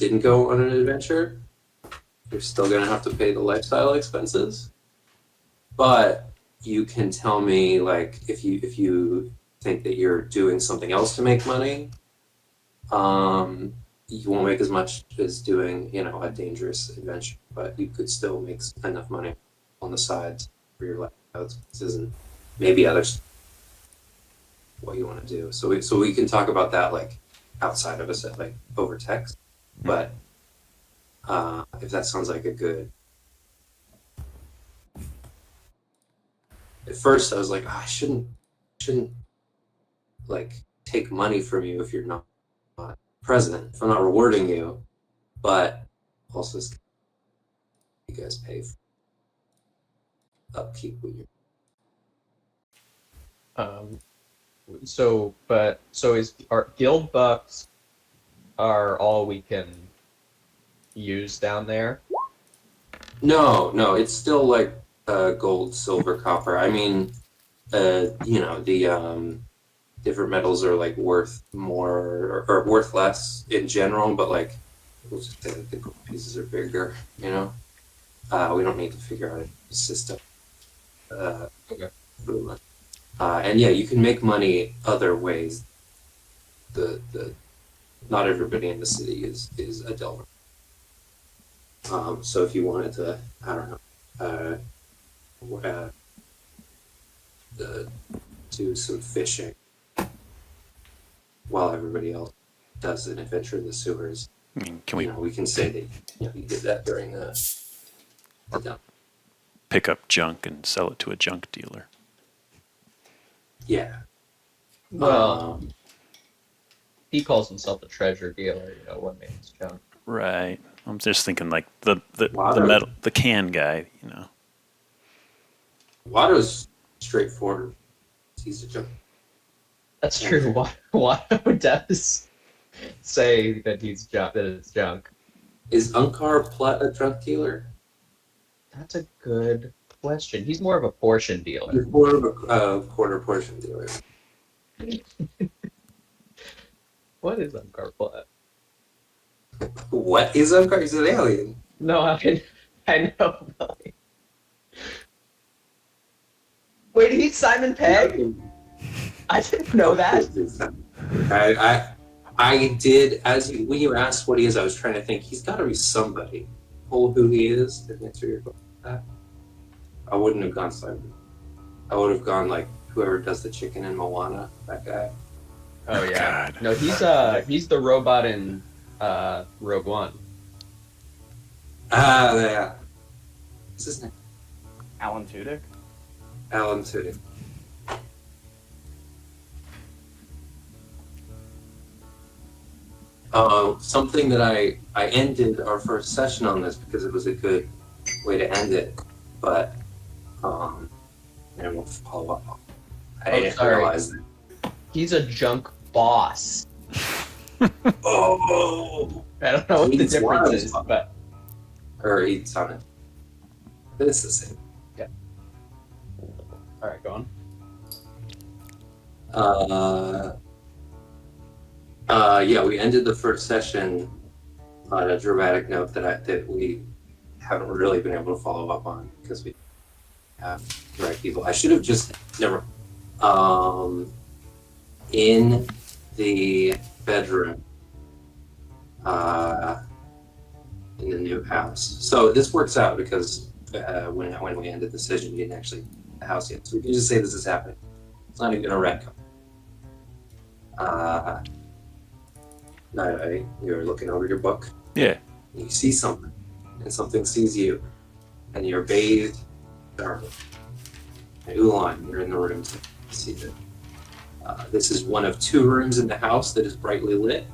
didn't go on an adventure, you're still going to have to pay the lifestyle expenses. But you can tell me, like, if you think that you're doing something else to make money, you won't make as much as doing, a dangerous adventure, but you could still make enough money on the sides for your lifestyle expenses and maybe others. What you want to do. So we can talk about that like outside of us, like over text. But if that sounds like a good. At first, I was like, I shouldn't like take money from you if you're not present. If I'm not rewarding you, but also you guys pay for upkeep with your. So is our guild bucks are all we can use down there? No, it's still like gold, silver, copper. I mean, the different metals are like worth more or worth less in general, but like we'll just say that the gold pieces are bigger. We don't need to figure out a system. Okay. And yeah, you can make money other ways. The not everybody in the city is a delver. So if you wanted to, I don't know, do some fishing while everybody else does an adventure in the sewers. I mean, can we we can say that you did that during the dump. pick up junk and sell it to a junk dealer? Yeah. Well, he calls himself a treasure dealer. One man's junk. Right. I'm just thinking like the Water. metal, the can guy. Watto's straightforward. He's a junk. That's true. Watto does say that he's junk. That it's junk. Is Unkar Platt a drunk dealer? That's a good question. He's more of a portion dealer. He's more of a quarter portion dealer. What is Uncarplat? What is Unkar? He's an alien. No, I know. Wait, he's Simon Pegg? I didn't know that. I did, when you asked what he is, I was trying to think, he's got to be somebody. Who he is to answer your question. I wouldn't have gone Simon. I would have gone like whoever does the chicken in Moana, that guy. Oh yeah. God. No, he's the robot in Rogue One. Yeah. What's his name? Alan Tudyk? Alan Tudyk. Something that I ended our first session on this because it was a good way to end it, but and we'll follow up. I didn't realize that. He's a junk boss. Oh, I don't know what the He's difference wild. is, but or he's on it. But it's the same. all right, go on. Yeah, we ended the first session on a dramatic note that we haven't really been able to follow up on because we have the right people. I should have just never. In the bedroom, in the new house. So this works out because when we ended the session, we didn't actually leave the house yet. So we can just say this is happening. It's not even a retcon. You're looking over your book. Yeah. You see something, and something sees you, and you're bathed darkly. And Ulan, you're in the room to see that. This is one of two rooms in the house that is brightly lit,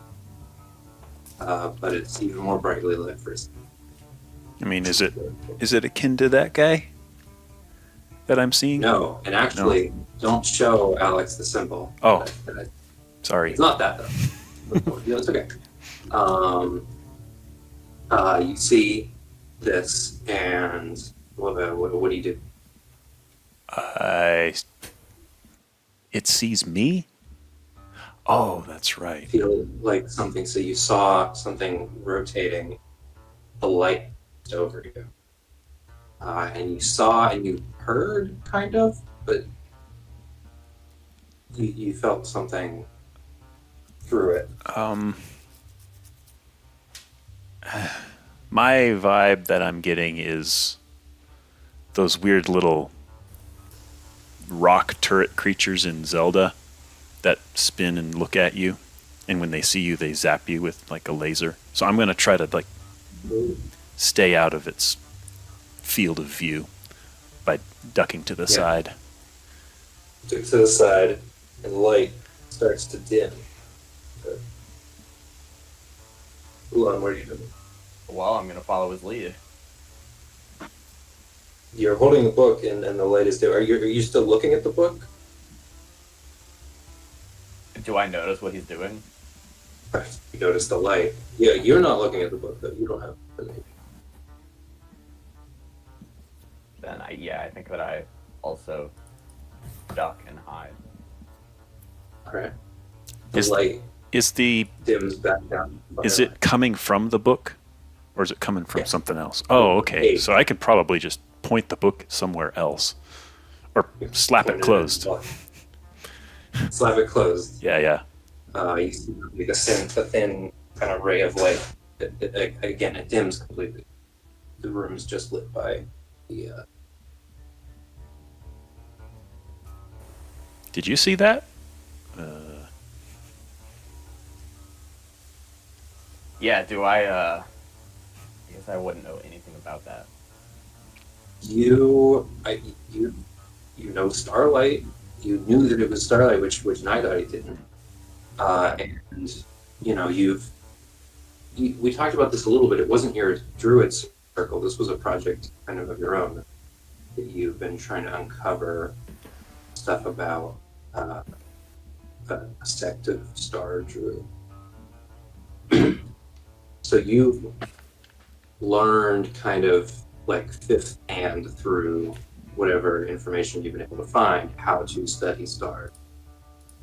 but it's even more brightly lit for. I mean, is it akin to that guy that I'm seeing? No, and actually, don't show Alex the symbol. Oh. Sorry. It's not that though. It's okay. You see this, and what do you do? It sees me? Oh, that's right. Feel like something. So you saw something rotating. The light over you, and you saw and you heard kind of, but you felt something through it. My vibe that I'm getting is those weird little rock turret creatures in Zelda that spin and look at you, and when they see you, they zap you with like a laser. So I'm gonna try to like stay out of its field of view by ducking to the side. Duck to the side, and the light starts to dim. Ulan, what are you doing? Well, I'm gonna follow his lead. You're holding the book, and the light is dim. Are you still looking at the book? Do I notice what he's doing? You notice the light. Yeah, you're not looking at the book, though. You don't have the name. Then I think that I also duck and hide. All right. The Is- light Is the dims back down. is it coming from the book, or is it coming from Yeah. something else? Oh, okay. Hey. So I could probably just point the book somewhere else, or slap it closed. Slap it closed. Yeah. You see like a thin kind of ray of light. Again, it dims completely. The room's just lit by the. Did you see that? Yeah, do I guess I wouldn't know anything about that. You know Starlight. You knew that it was Starlight, which Night Eye didn't. And we talked about this a little bit. It wasn't your druid circle. This was a project kind of your own that you've been trying to uncover stuff about a sect of Star Druid. So you've learned kind of like fifth hand through whatever information you've been able to find how to study stars.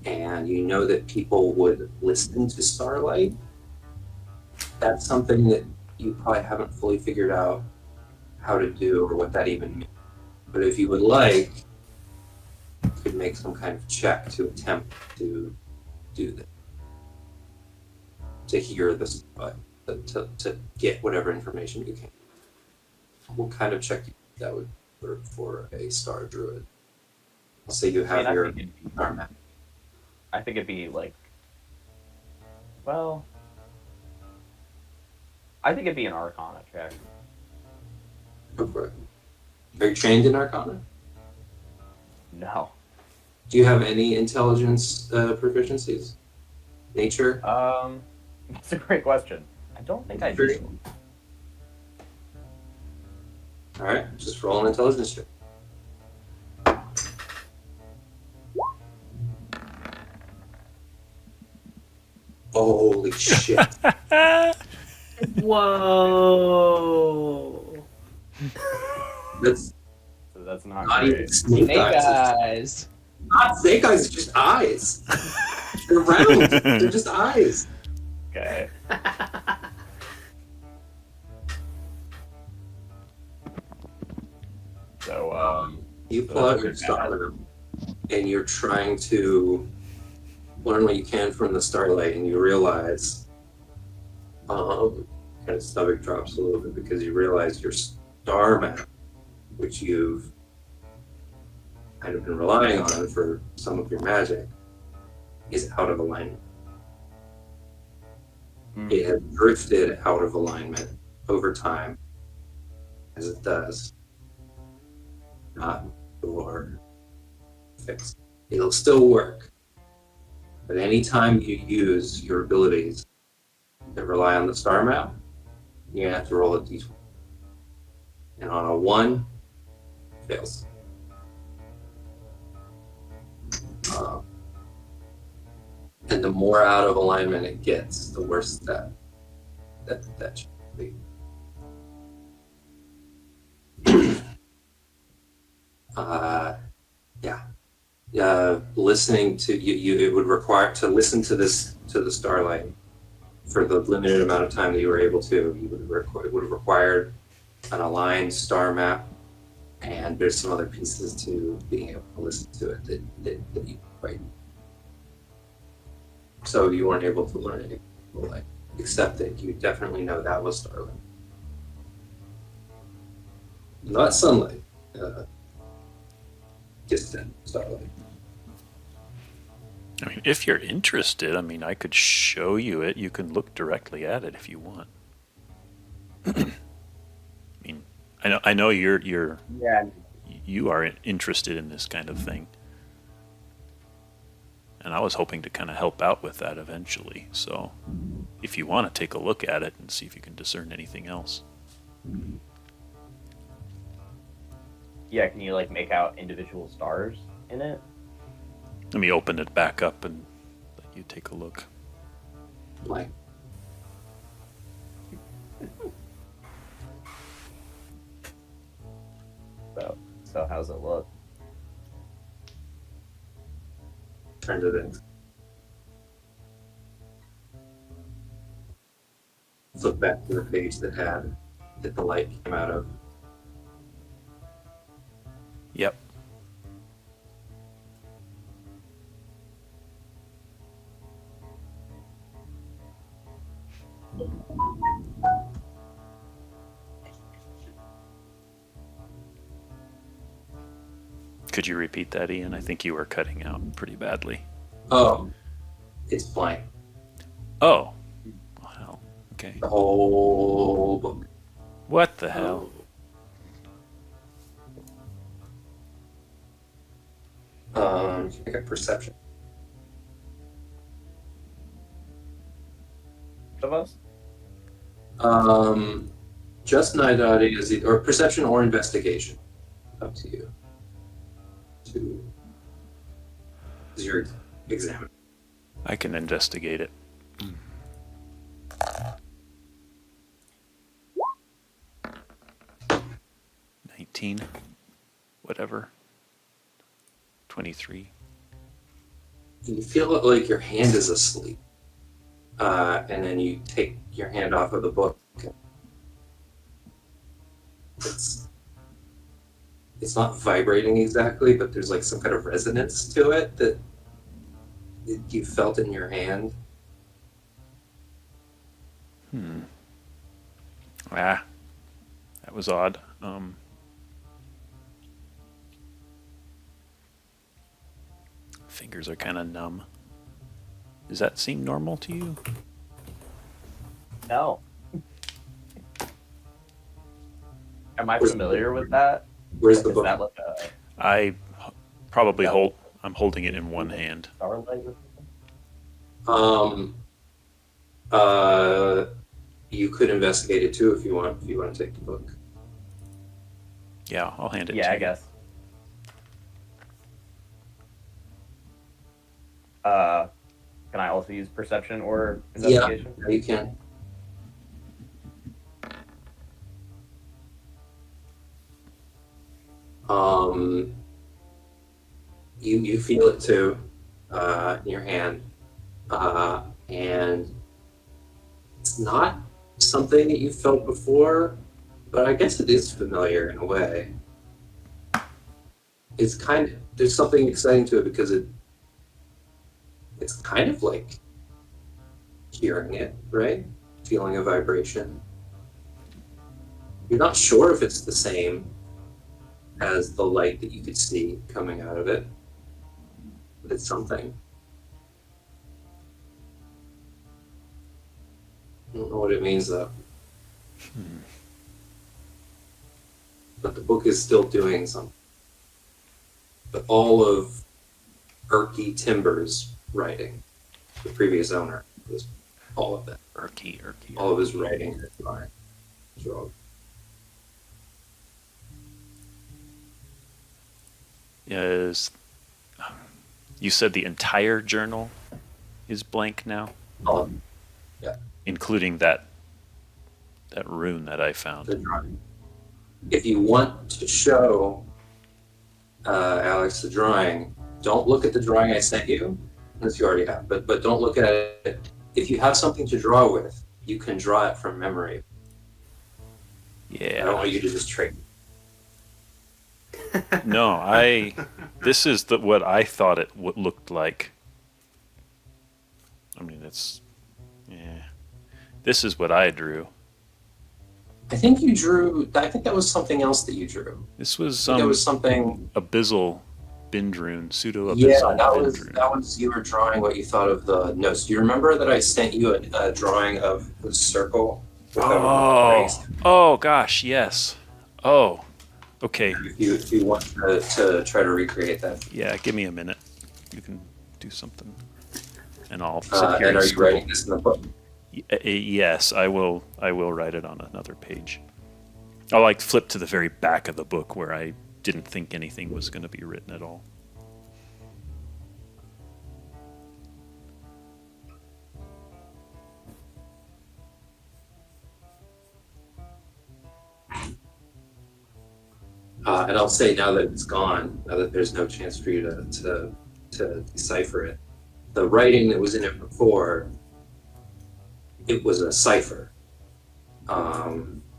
And you know that people would listen to Starlight. That's something that you probably haven't fully figured out how to do or what that even means. But if you would like, you could make some kind of check to attempt to do that. To hear this, to get whatever information you can. What kind of check do you think that would work for a Star Druid? Let's say you have your star map. I think it'd be like, well, I think it'd be an Arcana check. Go for it. Are you trained in Arcana? No. Do you have any intelligence proficiencies? Nature? That's a great question. I don't think I Pretty- do. All right, just roll an intelligence check. Holy shit. Whoa. That's So that's not not great. even snake Snake eyes. eyes. Not snake eyes, it's just eyes. They're round. They're just eyes. Okay. So, You pull out your star and you're trying to learn what you can from the starlight, and you realize, kind of stomach drops a little bit because you realize your star map, which you've kind of been relying on for some of your magic, is out of alignment. It has drifted out of alignment over time, as it does. Not your fix. It'll still work. But anytime you use your abilities that rely on the star map, you have to roll a d20. And on a 1, fails. And the more out of alignment it gets, the worse that should be. Yeah. listening to it would require to listen to the starlight for the limited amount of time that you were able to. It would have required an aligned star map, and there's some other pieces to being able to listen to it that you quite. So you weren't able to learn it, like, except that you definitely know that was starlight, not sunlight. Distant starlight. I mean, if you're interested, I mean, I could show you it. You can look directly at it if you want. I mean, I know you're Yeah. you are interested in this kind of thing, and I was hoping to kind of help out with that eventually. So, if you want to take a look at it and see if you can discern anything else. Yeah, can you like make out individual stars in it? Let me open it back up and let you take a look. Like, So how's it look? turn to the flip back to the page that the light came out of. Yep. Could you repeat that, Ian? I think you were cutting out pretty badly. Oh, it's blank. Oh. Well, hell. Okay. The whole book. What the hell? Make a perception. Of us? Just Naidadi is or perception or investigation. Up to you. Is your examiner. I can investigate it. 19. Whatever. 23. You feel like your hand is asleep, and then you take your hand off of the book. It's not vibrating exactly, but there's like some kind of resonance to it that you felt in your hand. Ah, that was odd. Fingers are kind of numb. Does that seem normal to you? No. Am I Where's- familiar with that? Where's the Is book? that like a I probably Yeah. I'm holding it in one hand. starlight or something? You could investigate it too if you want. If you want to take the book. Yeah, I'll hand it Yeah, to I you. guess. Can I also use perception or investigation? Yeah, you can. You feel it too, in your hand, and it's not something that you felt before, but I guess it is familiar in a way. It's kind of there's something exciting to it because it's kind of like hearing it, right? Feeling a vibration. You're not sure if it's the same as the light that you could see coming out of it, but it's something. I don't know what it means though. But the book is still doing something. But all of Erky Timber's writing, the previous owner, was all of that. Erky. All of his writing is gone. It's wrong. Is you said the entire journal is blank now, Oh, including that rune that I the found. drawing. If you want to show Alex the drawing, don't look at the drawing I sent you, unless you already have, but don't look at it. If you have something to draw with, you can draw it from memory. I don't Yeah. want you to just trade. No, this is what I thought it looked like. I mean, yeah. This is what I drew. I think you drew. I think that was something else that you drew. This was There was something. abyssal Bindrune, pseudo Yeah, abyssal Bindrune. that was you were drawing what you thought of the notes. Do you remember that I sent you a drawing of the circle? With Oh gosh, yes. Oh, okay. If you want to try to recreate that. Yeah, give me a minute. You can do something, and I'll sit here And and are you scribble. writing this in the book? Yes, I will. I will write it on another page. I'll like flip to the very back of the book where I didn't think anything was going to be written at all. And I'll say now that it's gone, now that there's no chance for you to decipher it, the writing that was in it before, it was a cipher.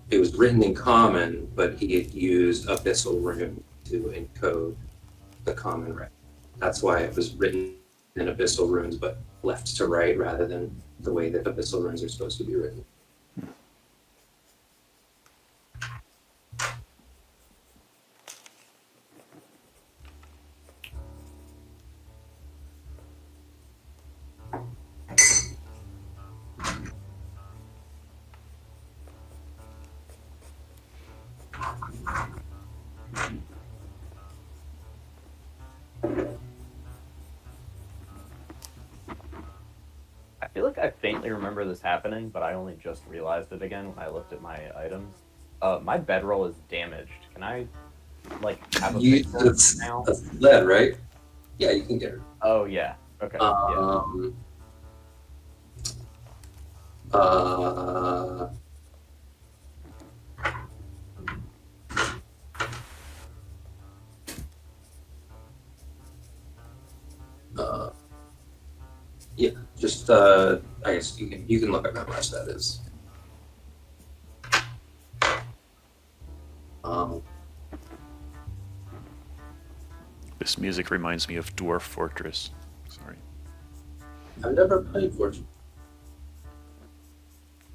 It was written in common, but he had used abyssal rune to encode the common writing. That's why it was written in abyssal runes, but left to right rather than the way that abyssal runes are supposed to be written. I feel like I faintly remember this happening, but I only just realized it again when I looked at my items. My bedroll is damaged. Can I, like, have a fix for it now? That's lead, right? Yeah, you can get it. Oh, yeah. Okay. Yeah. Yeah, just I guess you can look up how much that is. This music reminds me of Dwarf Fortress. Sorry. I've never played Fortune.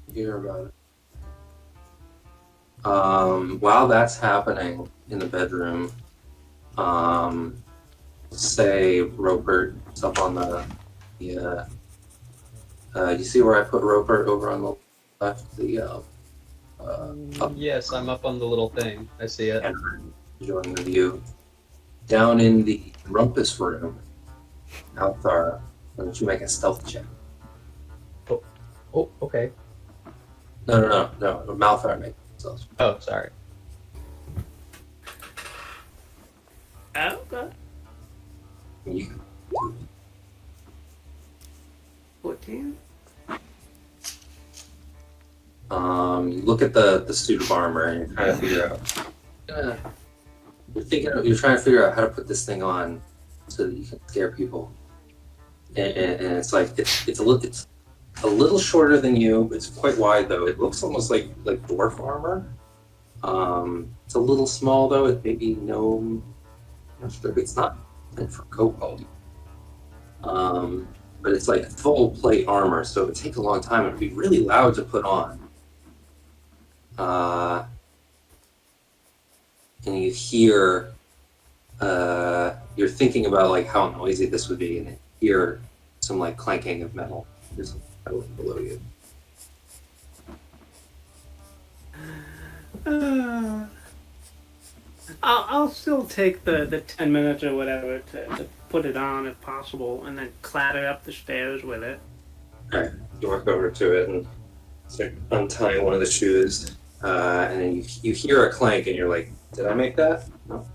You hear about it. While that's happening in the bedroom, say Rupert is up on the you see where I put Rupert over on the left? Yes, I'm up on the little thing. I see it. And enjoying the view. Down in the rumpus room, Althar, why don't you make a stealth check? Oh, okay. No, Malthar make a stealth check. Oh, sorry. Okay. You 14. You look at the suit of armor and you're trying to figure out. You're trying to figure out how to put this thing on so that you can scare people. And it's like it's a little shorter than you. It's quite wide though. It looks almost like dwarf armor. It's a little small though. It may be gnome. I'm not sure. It's not meant for kobold. But it's like full plate armor, so it would take a long time. It would be really loud to put on. And you hear, you're thinking about like how noisy this would be, and you hear some like clanking of metal. There's some metal below you. I'll still take the 10 minutes or whatever to put it on if possible, and then clatter up the stairs with it. Alright, you walk over to it and start untying one of the shoes, and then you hear a clank, and you're like, "Did I make that?" No.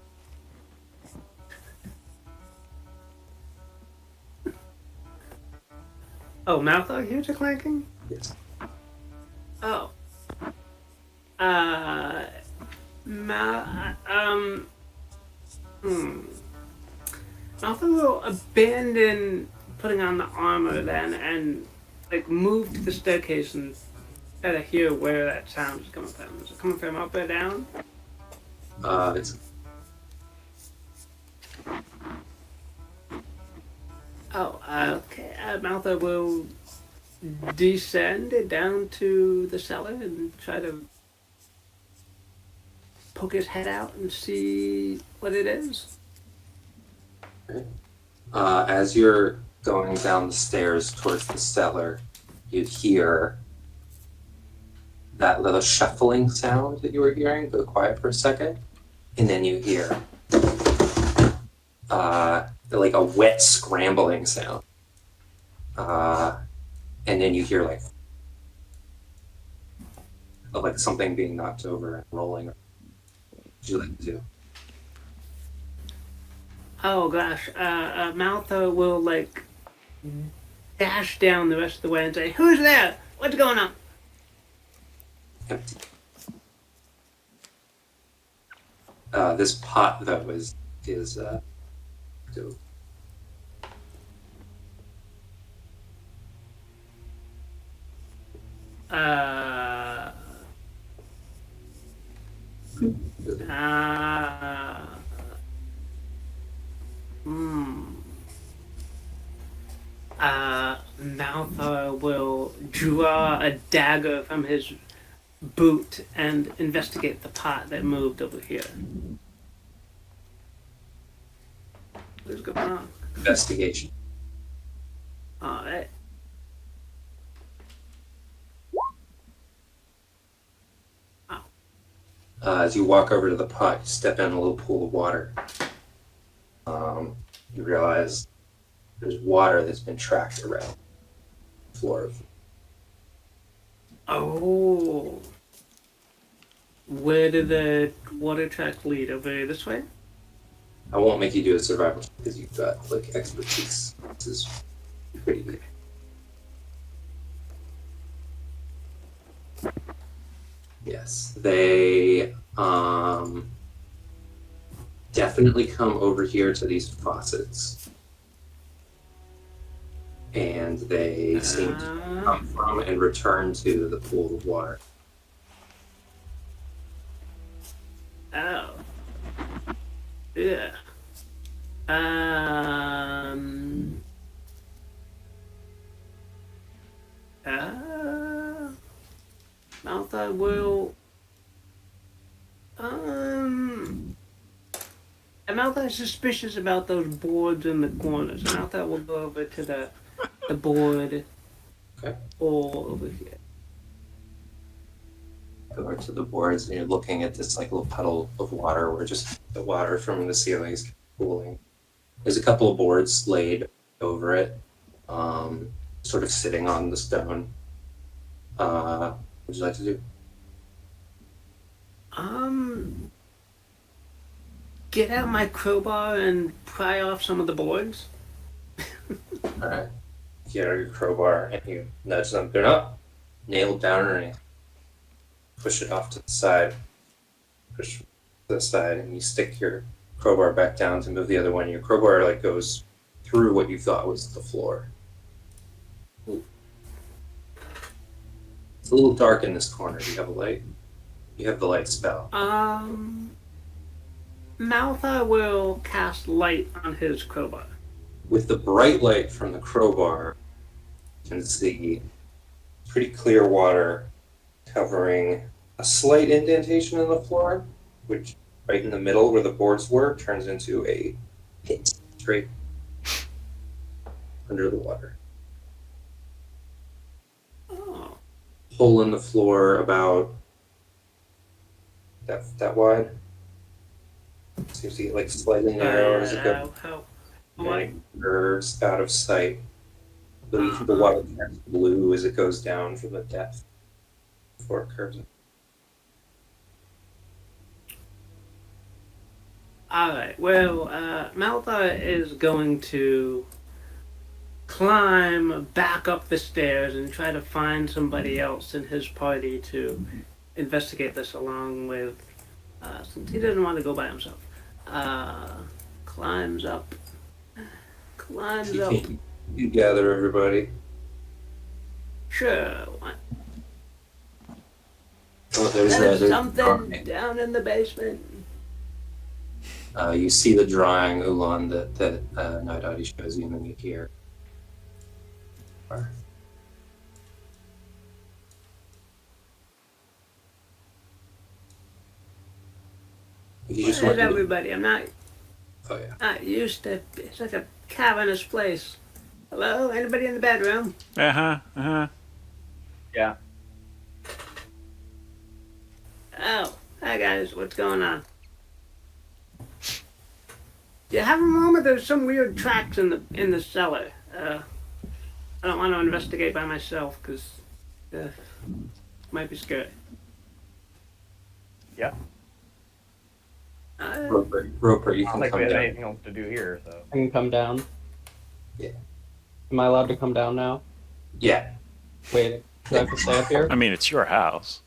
Oh, Malthar hears a clanking? Yes. Oh. Malta will abandon putting on the armor then and like move to the staircase and try to hear where that sound is coming from. Is it coming from up or down? It's Oh, okay. Malta will descend down to the cellar and try to poke his head out and see what it is. as you're going down the stairs towards the cellar, you hear that little shuffling sound that you were hearing go quiet for a second, and then you hear like a wet scrambling sound, and then you hear like something being knocked over and rolling. What would you like to do? Oh gosh, Malta will like dash down the rest of the way and say, "Who's there? What's going on?" Empty. This pot though is dope. Uh, uh, hmm. Malthar will draw a dagger from his boot and investigate the pot that moved over here. What's going on? Investigation. Alright. As you walk over to the pot, you step in a little pool of water. You realize there's water that's been tracked around the floor of. Oh. Where did the water track lead? Over this way? I won't make you do a survival check because you've got like expertise. This is pretty good. Yes, they definitely come over here to these faucets, and they seem to come from and return to the pool of water. Oh. Yeah. Malta will. Malta is suspicious about those boards in the corners. Malta will go over to the board. Okay. All over here. Go over to the boards, and you're looking at this like little puddle of water where just the water from the ceiling is cooling. There's a couple of boards laid over it, sort of sitting on the stone. What would you like to do? Get out my crowbar and pry off some of the boards. All right. You get out your crowbar and you nudge them. They're not nailed down or anything. Push it off to the side. Push to the side, and you stick your crowbar back down to move the other one. Your crowbar like goes through what you thought was the floor. It's a little dark in this corner. Do you have a light? You have the light spell. Maltha will cast light on his crowbar. With the bright light from the crowbar, you can see pretty clear water covering a slight indentation in the floor, which right in the middle where the boards were turns into a pit straight under the water. Oh. Hole in the floor about that wide. Seems to get like slightly narrower as it goes. How And curves out of sight. The water turns blue as it goes down from the depth before it curves. Alright, well, Malta is going to climb back up the stairs and try to find somebody else in his party to investigate this along with, since he doesn't want to go by himself. Climbs up lines You, up. can, you gather everybody. Sure. What? Oh, there's There's that. something down in the basement. You see the drawing, Ulan, that Night Audi shows you, and then you hear. You just Where's want to. everybody? I'm not Oh yeah. not used to. It's like a cavernous place. Hello? Anybody in the bedroom? Yeah. Oh, hi guys. What's going on? Do you have a moment? There's some weird tracks in the cellar. I don't want to investigate by myself because might be scary. Yeah. Roper, you I don't can think we come have down. anything else to do here, so. I can come down. Yeah. Am I allowed to come down now? Yeah. Wait, do I have to stay up here? I mean, it's your house.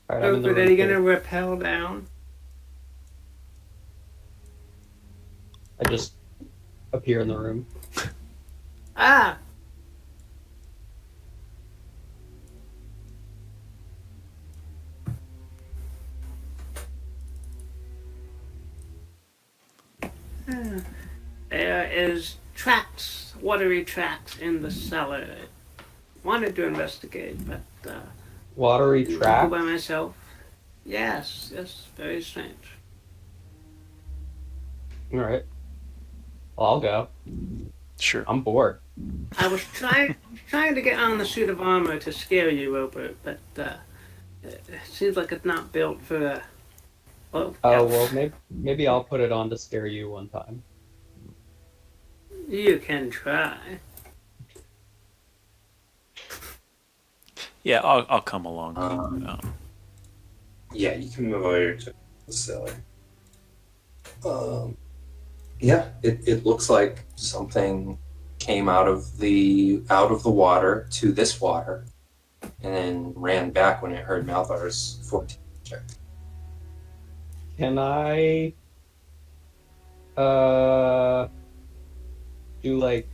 All right, I'm in the Are room they too. gonna rappel down? I just appear in the room. Ah! There is tracks, watery tracks in the cellar. Wanted to investigate, but Watery didn't go track. by myself. Yes, very strange. All right. Well, I'll go. Sure. I'm bored. I was trying to get on the suit of armor to scare you, Robert, but it seems like it's not built for a. Well, Oh well, maybe I'll put it on to scare you one time. you can try. Yeah, I'll come along. Yeah, you can move over to the cellar. Yeah, it looks like something came out of the water to this water, and then ran back when it heard Malthar's 14 check. Can I do like,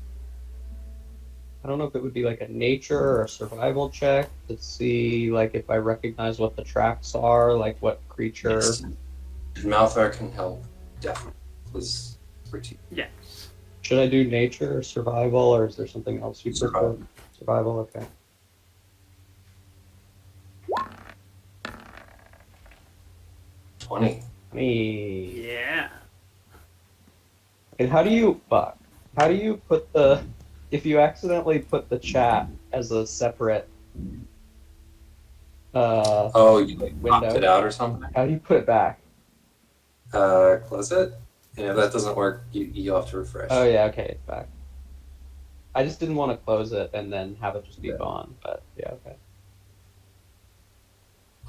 I don't know if it would be like a nature or a survival check to see like if I recognize what the tracks are, like what creature. Yes. Malthar can help, definitely. Was pretty. Yes. Should I do nature or survival, or is there something else you prefer? Survival. Survival, okay. 20. Yeah. And how do you put the, if you accidentally put the chat as a separate Oh, you like window. popped it out or something? How do you put it back? Close it. And if that doesn't work, you'll have to refresh. Oh yeah, okay, it's back. I just didn't want to close it and then have it just be Yeah. gone, but yeah,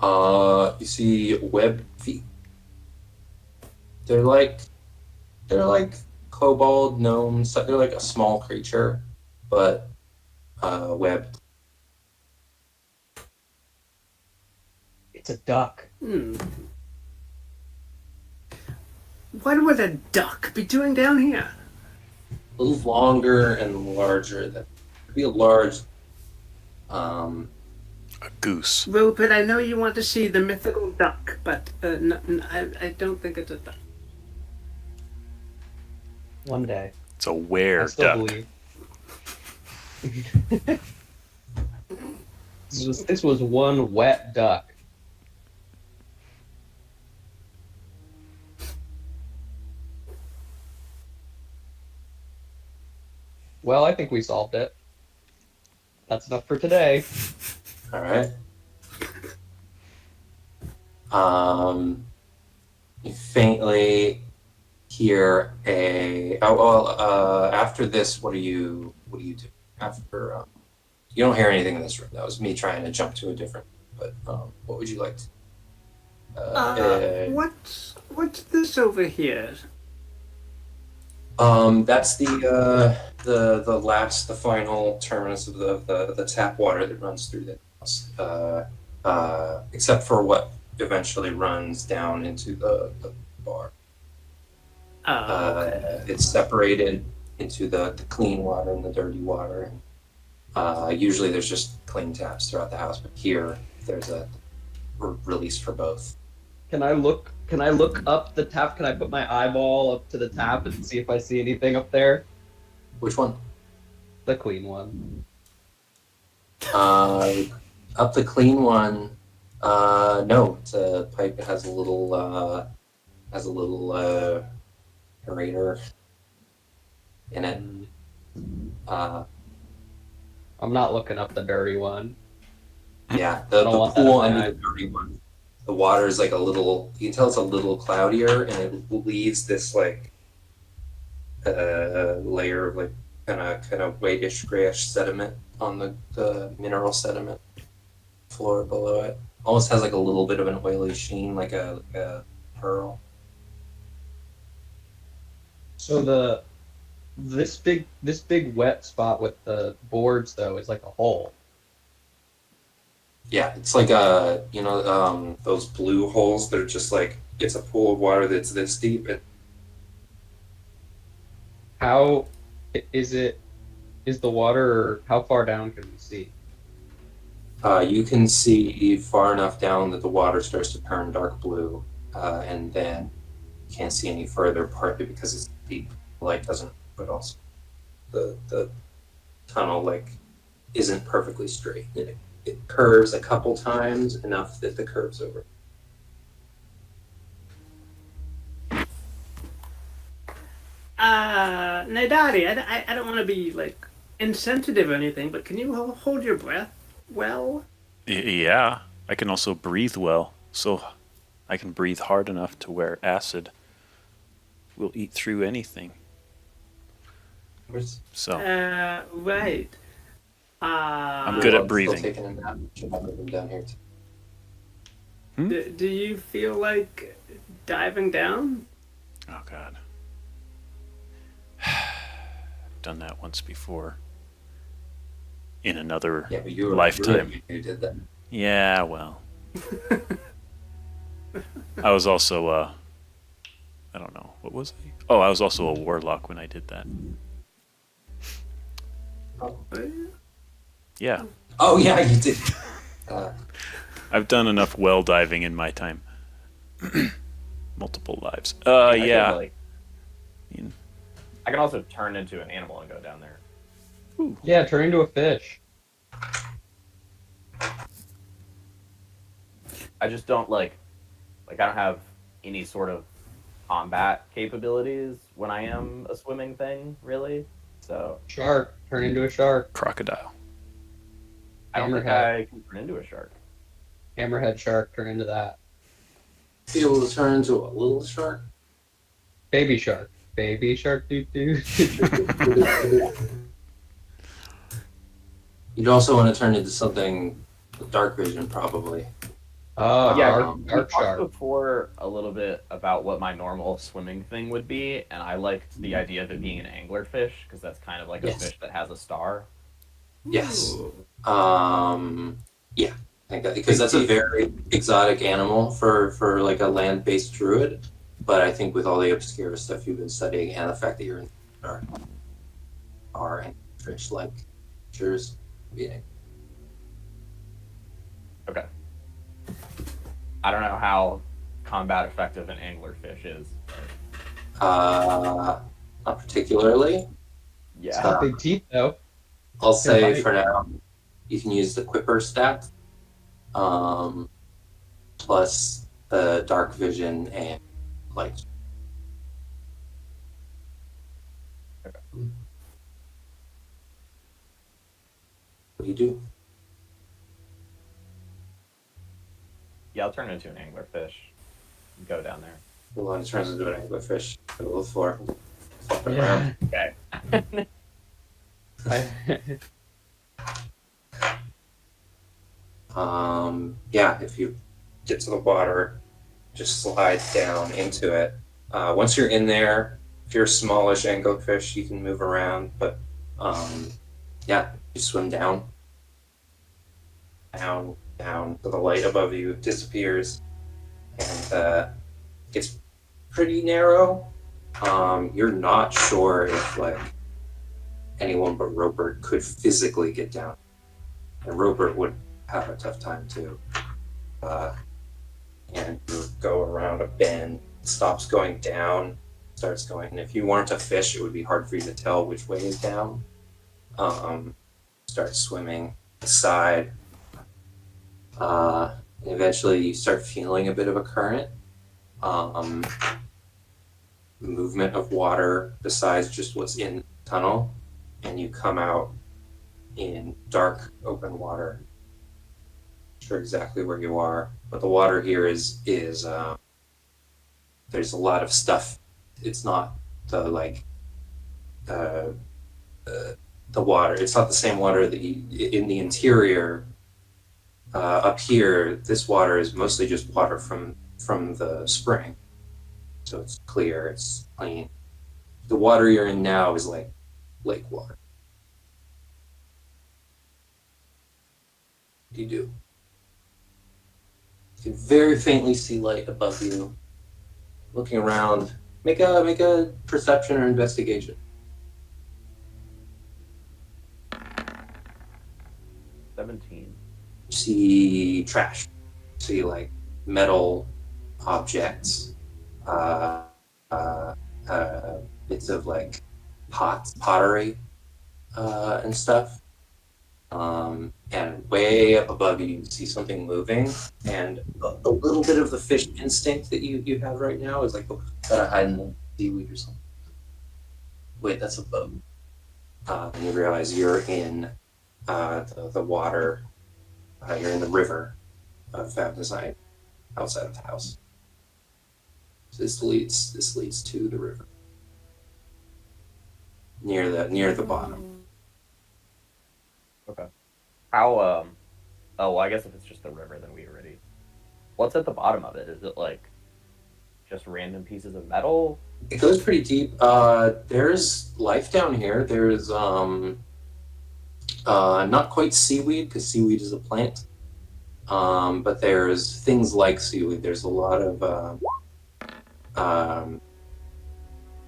okay. You see web feet. They're like kobold gnomes. They're like a small creature, but webbed. It's a duck. What would a duck be doing down here? A little longer and larger. That could be a large. A goose. Rupert, I know you want to see the mythical duck, but I don't think it's a duck. One day. It's a I were still duck. believe. This was one wet duck. Well, I think we solved it. That's enough for today. All right. You faintly hear a. Oh well. After this, what do you do? After you don't hear anything in this room. That was me trying to jump to a different. But what would you like to? What's this over here? That's the final terminus of the tap water that runs through the house. Except for what eventually runs down into the bar. It's separated into the clean water and the dirty water. And usually there's just clean taps throughout the house, but here there's a release for both. Can I look up the tap? Can I put my eyeball up to the tap and see if I see anything up there? Which one? The clean one. Up the clean one. No, it's a pipe. It has a little aerator in it. I'm not looking up the dirty one. Yeah, I the don't want that pool in my under the dirty one. The water is like a little. You can tell it's a little cloudier, and it leaves this like layer of like kind of whitish grayish sediment on the mineral sediment floor below it. Almost has like a little bit of an oily sheen, like a pearl. So this big wet spot with the boards though is like a hole. Yeah, it's like those blue holes that are just like it's a pool of water that's this deep. How is the water? How far down can we see? You can see far enough down that the water starts to turn dark blue, and then you can't see any further, partly because it's deep. The light doesn't, but also the tunnel like isn't perfectly straight. It curves a couple times, enough that the curve's over. Nadari, I don't want to be like insensitive or anything, but can you hold your breath well? Yeah, I can also breathe well, so I can breathe hard enough to where acid will eat through anything. So Right. I'm good at breathing. Still taking a nap. Should have them down here too. Do you feel like diving down? Oh God, done that once before. In another Yeah, but you were lifetime. You did that. Yeah, well, I was also I don't know, what was I? Oh, I was also a warlock when I did that. Yeah, Oh yeah, you did. I've done enough well diving in my time. Multiple lives. I Yeah. can also turn into an animal and go down there. Yeah, turn into a fish. I just don't like I don't have any sort of combat capabilities when I am a swimming thing, really. So Shark, turn into a shark. Crocodile. I don't think Hammerhead. I can turn into a shark. Hammerhead shark, turn into that. Be able to turn into a little shark. Baby shark. Baby shark doo doo. You'd also want to turn into something with dark vision, probably. Oh, Yeah, dark, we dark talked shark. before a little bit about what my normal swimming thing would be, and I liked the idea of it being an anglerfish because that's kind of like a Yes. fish that has a star. Yes. Ooh. Yeah, I think that, because that's a very exotic animal for like a land-based druid. But I think with all the obscure stuff you've been studying and the fact that you're in the dark, are fish-like creatures being. Okay. I don't know how combat effective an anglerfish is. Not particularly. Yeah. So- Big teeth though. I'll say bite. for now, you can use the Quipper stat, plus the dark vision and light. Okay. What do you do? Yeah, I'll turn into an anglerfish. Go down there. The one turns into an anglerfish. Go for it. Yeah. Okay. Yeah, if you get to the water, just slide down into it. Once you're in there, if you're a smallish anglerfish, you can move around, but yeah, you swim down, down, down, so the light above you disappears, and gets pretty narrow, You're not sure if like anyone but Robert could physically get down, and Robert would have a tough time too. And you go around a bend, stops going down, starts going. And if you weren't a fish, it would be hard for you to tell which way is down. Start swimming aside. And eventually, you start feeling a bit of a current. Movement of water besides just what's in the tunnel, and you come out in dark open water. Not sure exactly where you are, but the water here is there's a lot of stuff. It's not the like the water. It's not the same water that you in the interior. Up here, this water is mostly just water from the spring. So it's clear, it's clean. The water you're in now is like lake water. What do you do? You can very faintly see light above you. Looking around, make a perception or investigation. 17. You see trash. You see like metal objects. Bits of like pottery, and stuff. And way up above you see something moving, and a little bit of the fish instinct that you have right now is like, gotta hide in the seaweed or something. Wait, that's a boat. And you realize you're in the water. You're in the river of Favennozionir, outside of the house. This leads to the river, near the bottom. Okay. How, oh, well, I guess if it's just the river, then we already... What's at the bottom of it? Is it, like, just random pieces of metal? It goes pretty deep. There's life down here. There's, not quite seaweed, because seaweed is a plant. But there's things like seaweed. There's a lot of,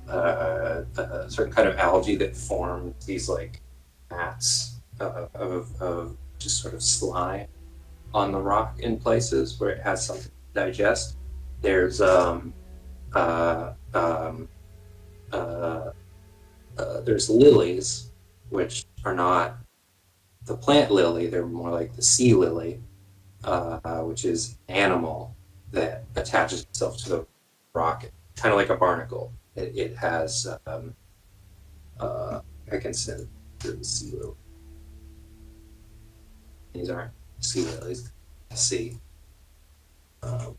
a certain kind of algae that form these, like, mats of just sort of slime on the rock in places where it has something to digest. There's there's lilies, which are not the plant lily, they're more like the sea lily, which is an animal that attaches itself to the rock, kind of like a barnacle. It has I can send the sea lily. These aren't sea lilies. See. Yeah,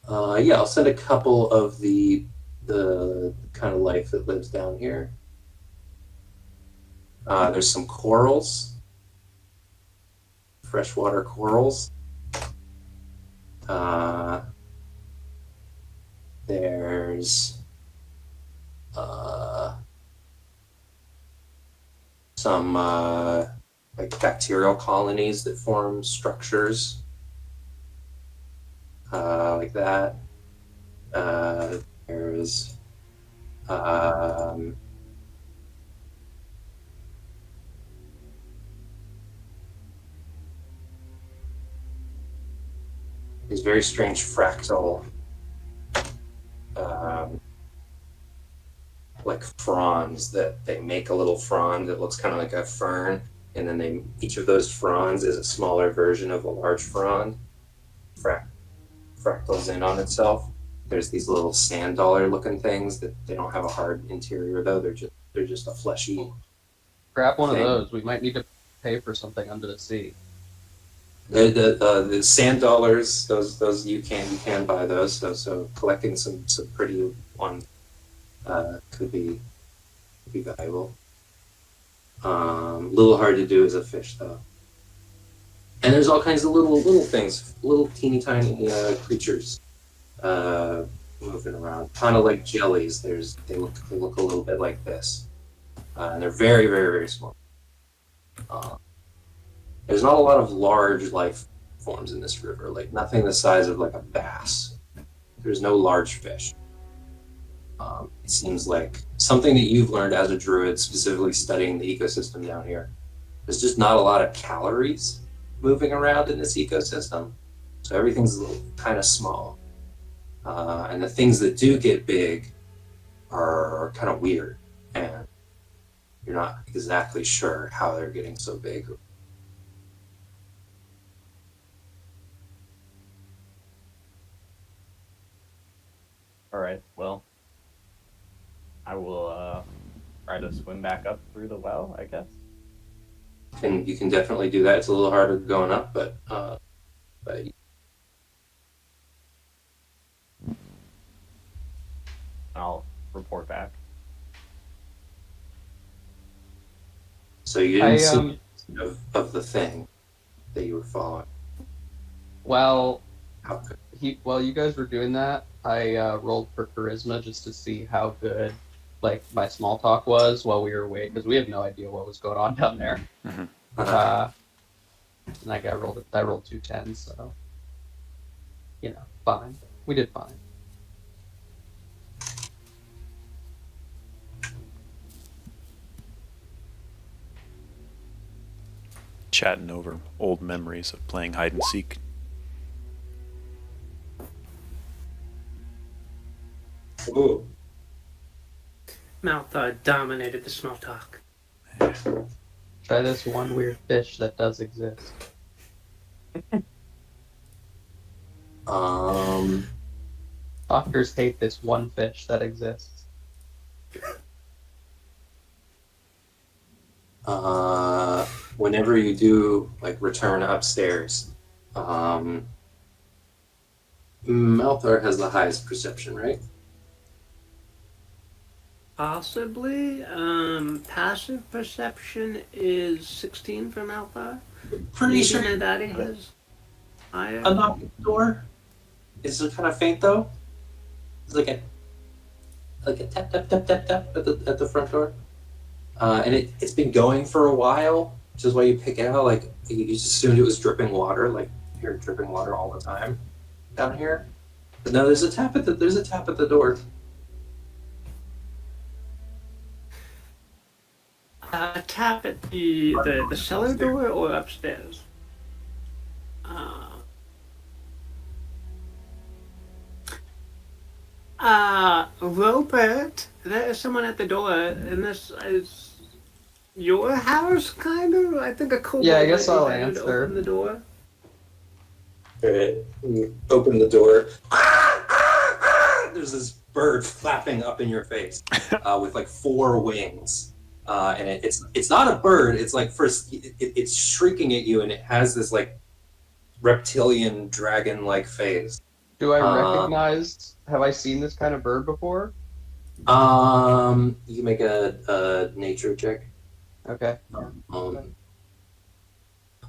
I'll send a couple of the kind of life that lives down here. There's some corals, freshwater corals. There's some like bacterial colonies that form structures like that. There's these very strange fractal like fronds that they make a little frond that looks kind of like a fern, and then each of those fronds is a smaller version of a large frond. Fractals in on itself. There's these little sand dollar looking things that they don't have a hard interior though. They're just a fleshy. Grab one thing. of those. We might need to pay for something under the sea. The sand dollars, those you can buy those. So collecting some pretty ones could be valuable. A little hard to do as a fish though. And there's all kinds of little things, little teeny tiny creatures moving around, kind of like jellies. They look a little bit like this, and they're very very very small. There's not a lot of large life forms in this river, like nothing the size of like a bass. There's no large fish. It seems like something that you've learned as a druid, specifically studying the ecosystem down here. There's just not a lot of calories moving around in this ecosystem, so everything's kind of small. And the things that do get big are kind of weird, and you're not exactly sure how they're getting so big. All right. Well, I will try to swim back up through the well, I guess. And you can definitely do that. It's a little harder going up, but I'll report back. so you didn't see of the thing that you were following. Well, How could while you guys were doing that, I rolled for charisma just to see how good like my small talk was while we were away, because we have no idea what was going on down there. And I rolled 2 10s, so fine. We did fine. Chatting over old memories of playing hide and seek. Ooh. Malthar dominated the small talk. Try this one weird fish that does exist. Doctors hate this one fish that exists. Whenever you do return upstairs, Malthar has the highest perception, right? Possibly. Passive perception is 16 for Malthar. Pretty sure. Maybe Daddy has higher. A knock at the door. It's kind of faint though. It's like a tap tap tap tap tap at the front door. And it's been going for a while, which is why you pick it out. You just assumed it was dripping water, you're dripping water all the time down here. But no, there's a tap at the door. Tap at the cellar door or upstairs? Robert, there is someone at the door, and this is your house, kind of? I think a kobold Yeah, I guess might be I'll ready to answer. open the door. Alright, you open the door. There's this bird flapping up in your face with 4 wings. And it's not a bird. It's first it's shrieking at you, and it has this reptilian dragon-like face. Do I recognize? Have I seen this kind of bird before? You can make a nature check. Okay.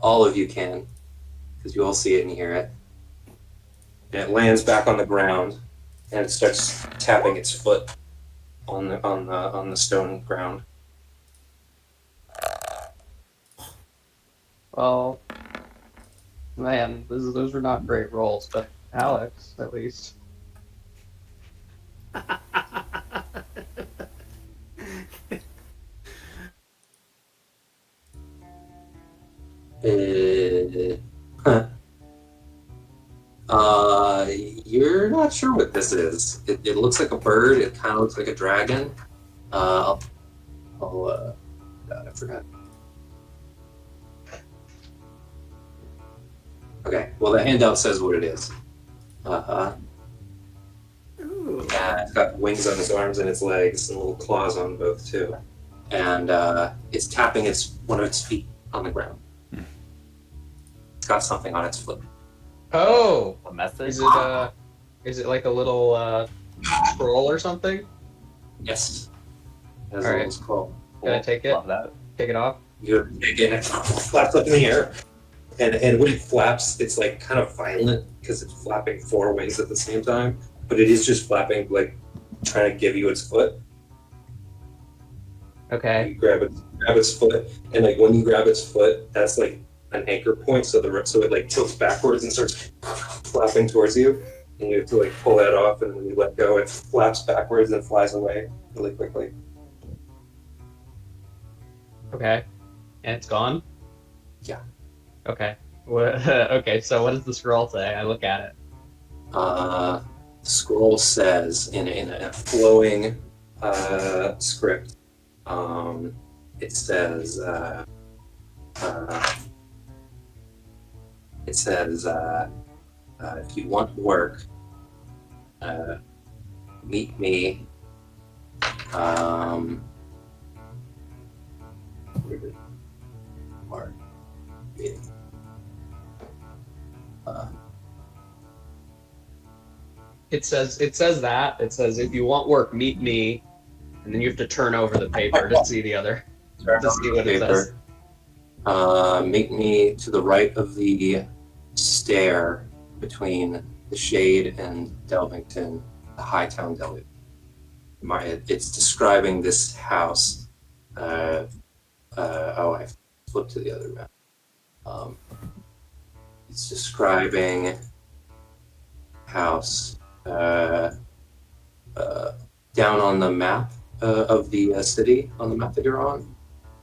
All of you can, because you all see it and hear it. And it lands back on the ground, and it starts tapping its foot on the stone ground. Well, man, those are not great rolls, but Alex, at least. You're not sure what this is. It looks like a bird. It kind of looks like a dragon. God, I forgot. Okay, well the handout says what it is. Ooh. Yeah, it's got wings on its arms and its legs and little claws on both too. And it's tapping one of its feet on the ground. It's got something on its foot. Oh, A message? is it like a little scroll or something? Yes. It has All a right. little skull. Can I take it? Love that. Take it off? You take it and it flaps up in the air. And when it flaps, it's kind of violent because it's flapping 4 ways at the same time. But it is just flapping, trying to give you its foot. Okay. You grab its foot, and when you grab its foot, that's an anchor point. So it tilts backwards and starts flapping towards you. And you have to like pull that off, and when you let go, it flaps backwards and flies away really quickly. Okay. And it's gone? Yeah. Okay. Okay, so what does the scroll say? I look at it. The scroll says in a flowing script. It says. It says if you want work, meet me. Where did Mark? It says that. It says if you want work, meet me, and then you have to turn over the paper to see the other to see what it says. Meet me to the right of the stair between the Shade and Delvington, the Hightown Delvington. It's describing this house. I flipped to the other map. It's describing house down on the map of the city, on the map that you're on.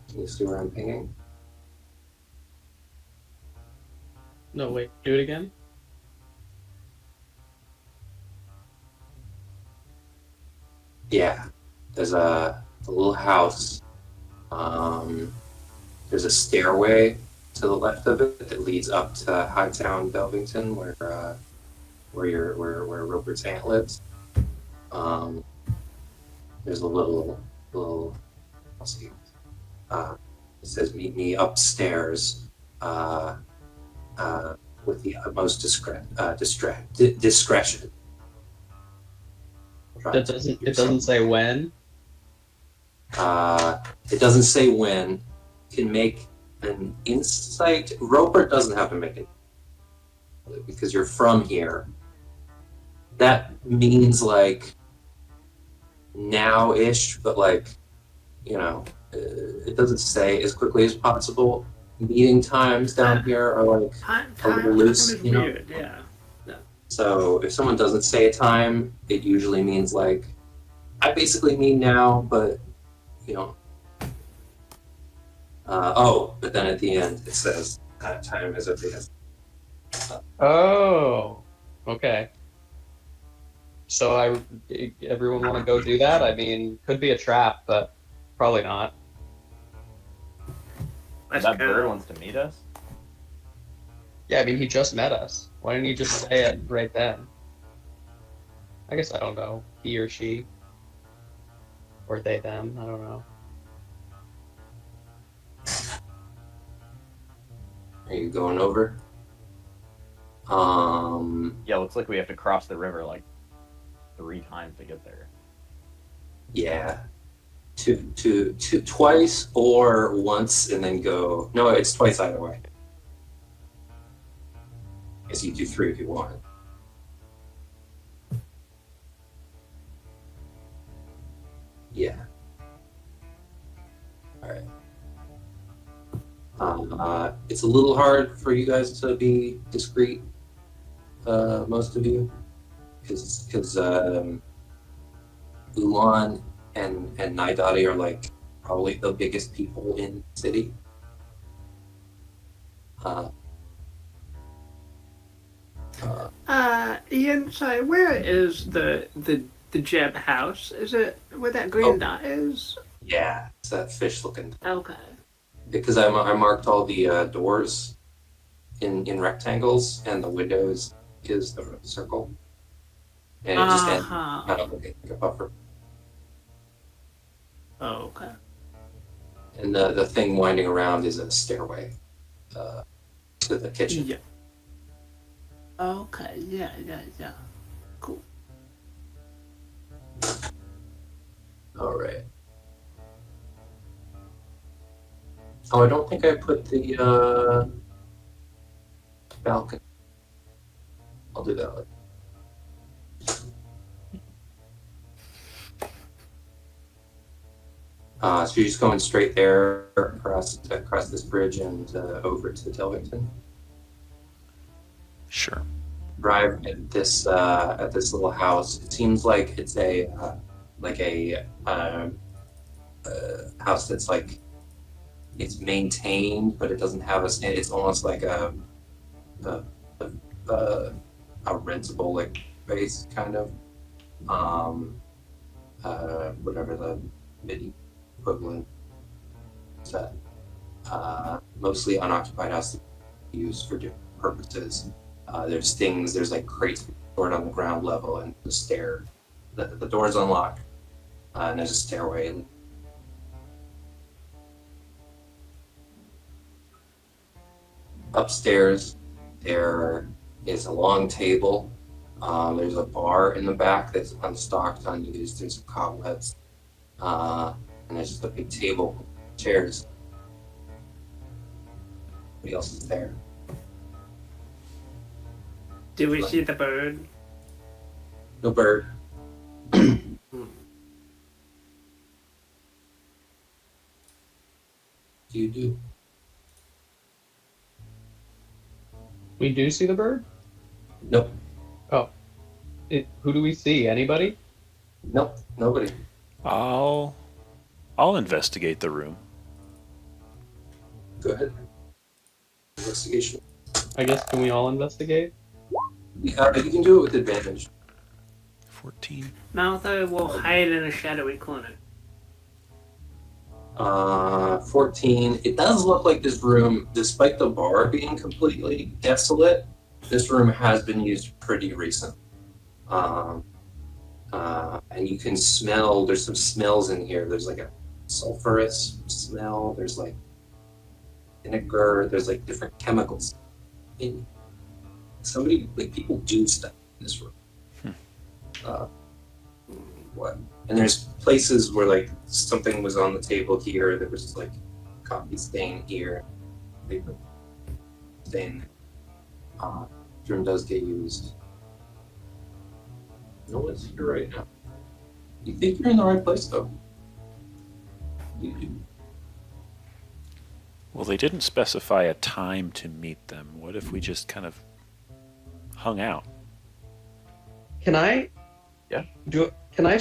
Can you see where I'm pinging? No, wait. Do it again. Yeah, there's a little house. There's a stairway to the left of it that leads up to Hightown, Belvington, where Rupert's aunt lives. There's a little. Let's see. It says, "Meet me upstairs." With the utmost discretion. It doesn't say when. It doesn't say when. You can make an insight. Roper doesn't have to make it because you're from here. That means like now-ish, but like, it doesn't say as quickly as possible. Meeting times down here are like a little loose, is weird, yeah. So if someone doesn't say a time, it usually means like, I basically mean now, but but then at the end it says time is of the. Oh, okay. So everyone want to go do that? I mean, could be a trap, but probably not. That bird wants to meet us? Yeah, I mean, he just met us. Why didn't he just say it right then? I guess I don't know. He or she. Or they, them. I don't know. Are you going over? Yeah, looks like we have to cross the river like 3 times to get there. Yeah. Twice or once and then go. No, it's twice either way. I guess you do 3 if you want. Yeah. All right. It's a little hard for you guys to be discreet, most of you, because Ulan and Naidati are like probably the biggest people in the city. Ian, sorry, where is the Jeb house? Is it where that green dot is? Yeah, it's that fish-looking. Okay. Because I marked all the doors in rectangles, and the windows is the circle, and it just ends kind of like a buffer. Oh, okay. And the thing winding around is a stairway to the kitchen. Yeah. Okay. Yeah. Cool. All right. Oh, I don't think I put the balcony. I'll do that later. So you're just going straight there across this bridge and over to Delvington? Sure. drive at this little house. It seems like it's a house that's like it's maintained, but it doesn't have a stand. It's almost like a, a, a rentable like space kind of. Whatever the midi equivalent is that. Mostly unoccupied house used for different purposes. There's like crates stored on the ground level and the stair. The door's unlocked, and there's a stairway. Upstairs, there is a long table. There's a bar in the back that's unstocked, unused. There's some cobwebs, and there's just a big table, chairs. Nobody else is there. Do we see the bird? No bird. You do. We do see the bird? Nope. Oh. Who do we see? Anybody? Nope. Nobody. I'll investigate the room. Go ahead. Investigation. I guess, can we all investigate? Yeah, you can do it with advantage. 14. Maltha will hide in a shadowy corner. 14. It does look like this room, despite the bar being completely desolate, this room has been used pretty recently. And you can smell, there's some smells in here. There's like a sulfurous smell. There's like vinegar. There's like different chemicals. People do stuff in this room. What? And there's places where like something was on the table here. There was like coffee stain here, paper stain. Room does get used. No one's here right now. You think you're in the right place though? You do. Well, they didn't specify a time to meet them. What if we just kind of hung out? Can I? Yeah. Can I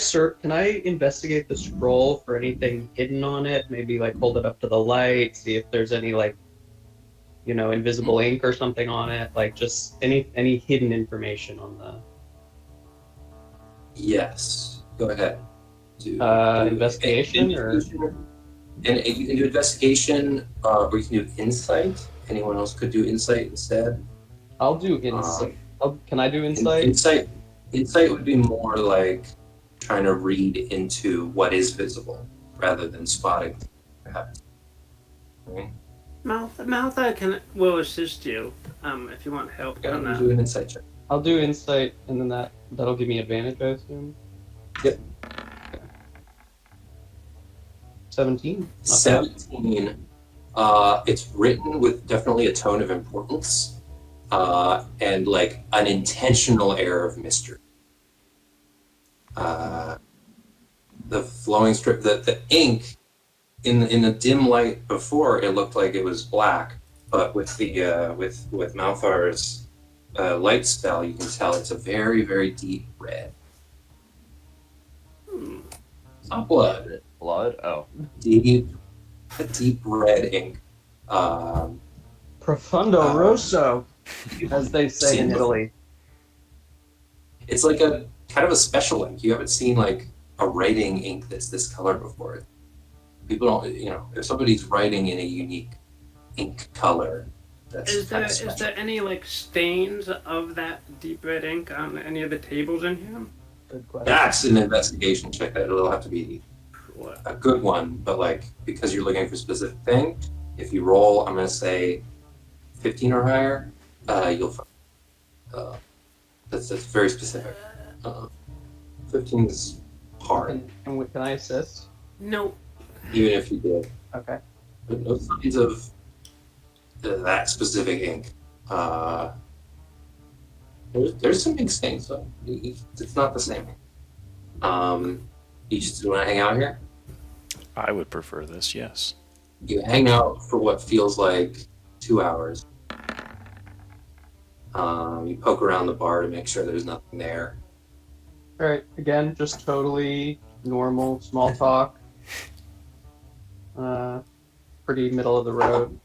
investigate the scroll for anything hidden on it? Maybe like hold it up to the light, see if there's any like, invisible ink or something on it. Like just any hidden information on the. Yes. Go ahead. Do Investigation or. And you can do investigation, or you can do insight. Anyone else could do insight instead. I'll do insight. Can I do insight? Insight would be more like trying to read into what is visible rather than spotting. Perhaps. Right? Maltha will assist you if you want help Go on ahead and that. do an insight check. I'll do insight, and then that'll give me advantage, I assume. Yep. 17. Not bad. 17. It's written with definitely a tone of importance, and like an intentional air of mystery. The flowing strip, the ink in the dim light before, it looked like it was black, but with the with Malthar's light spell, you can tell it's a very, very deep red. It's not blood. Blood? Oh. A deep red ink. Profundo rosso, as they say in Seen Italy. It's like a kind of a special ink. You haven't seen like a writing ink that's this color before. People don't, if somebody's writing in a unique ink color, that's Is kind of there special. any like stains of that deep red ink on any of the tables in here? Good question. That's an investigation check. It'll have to be What? a good one, but like because you're looking for a specific thing, if you roll, I'm gonna say 15 or higher, you'll find. That's very specific. 15 is hard, Can I assist? No. even if you did. Okay. But no signs of that specific ink. There's some ink stains, though. It's not the same. You just want to hang out here? I would prefer this, yes. You hang out for what feels like 2 hours. You poke around the bar to make sure there's nothing there. All right, again, just totally normal small talk. Pretty middle of the road.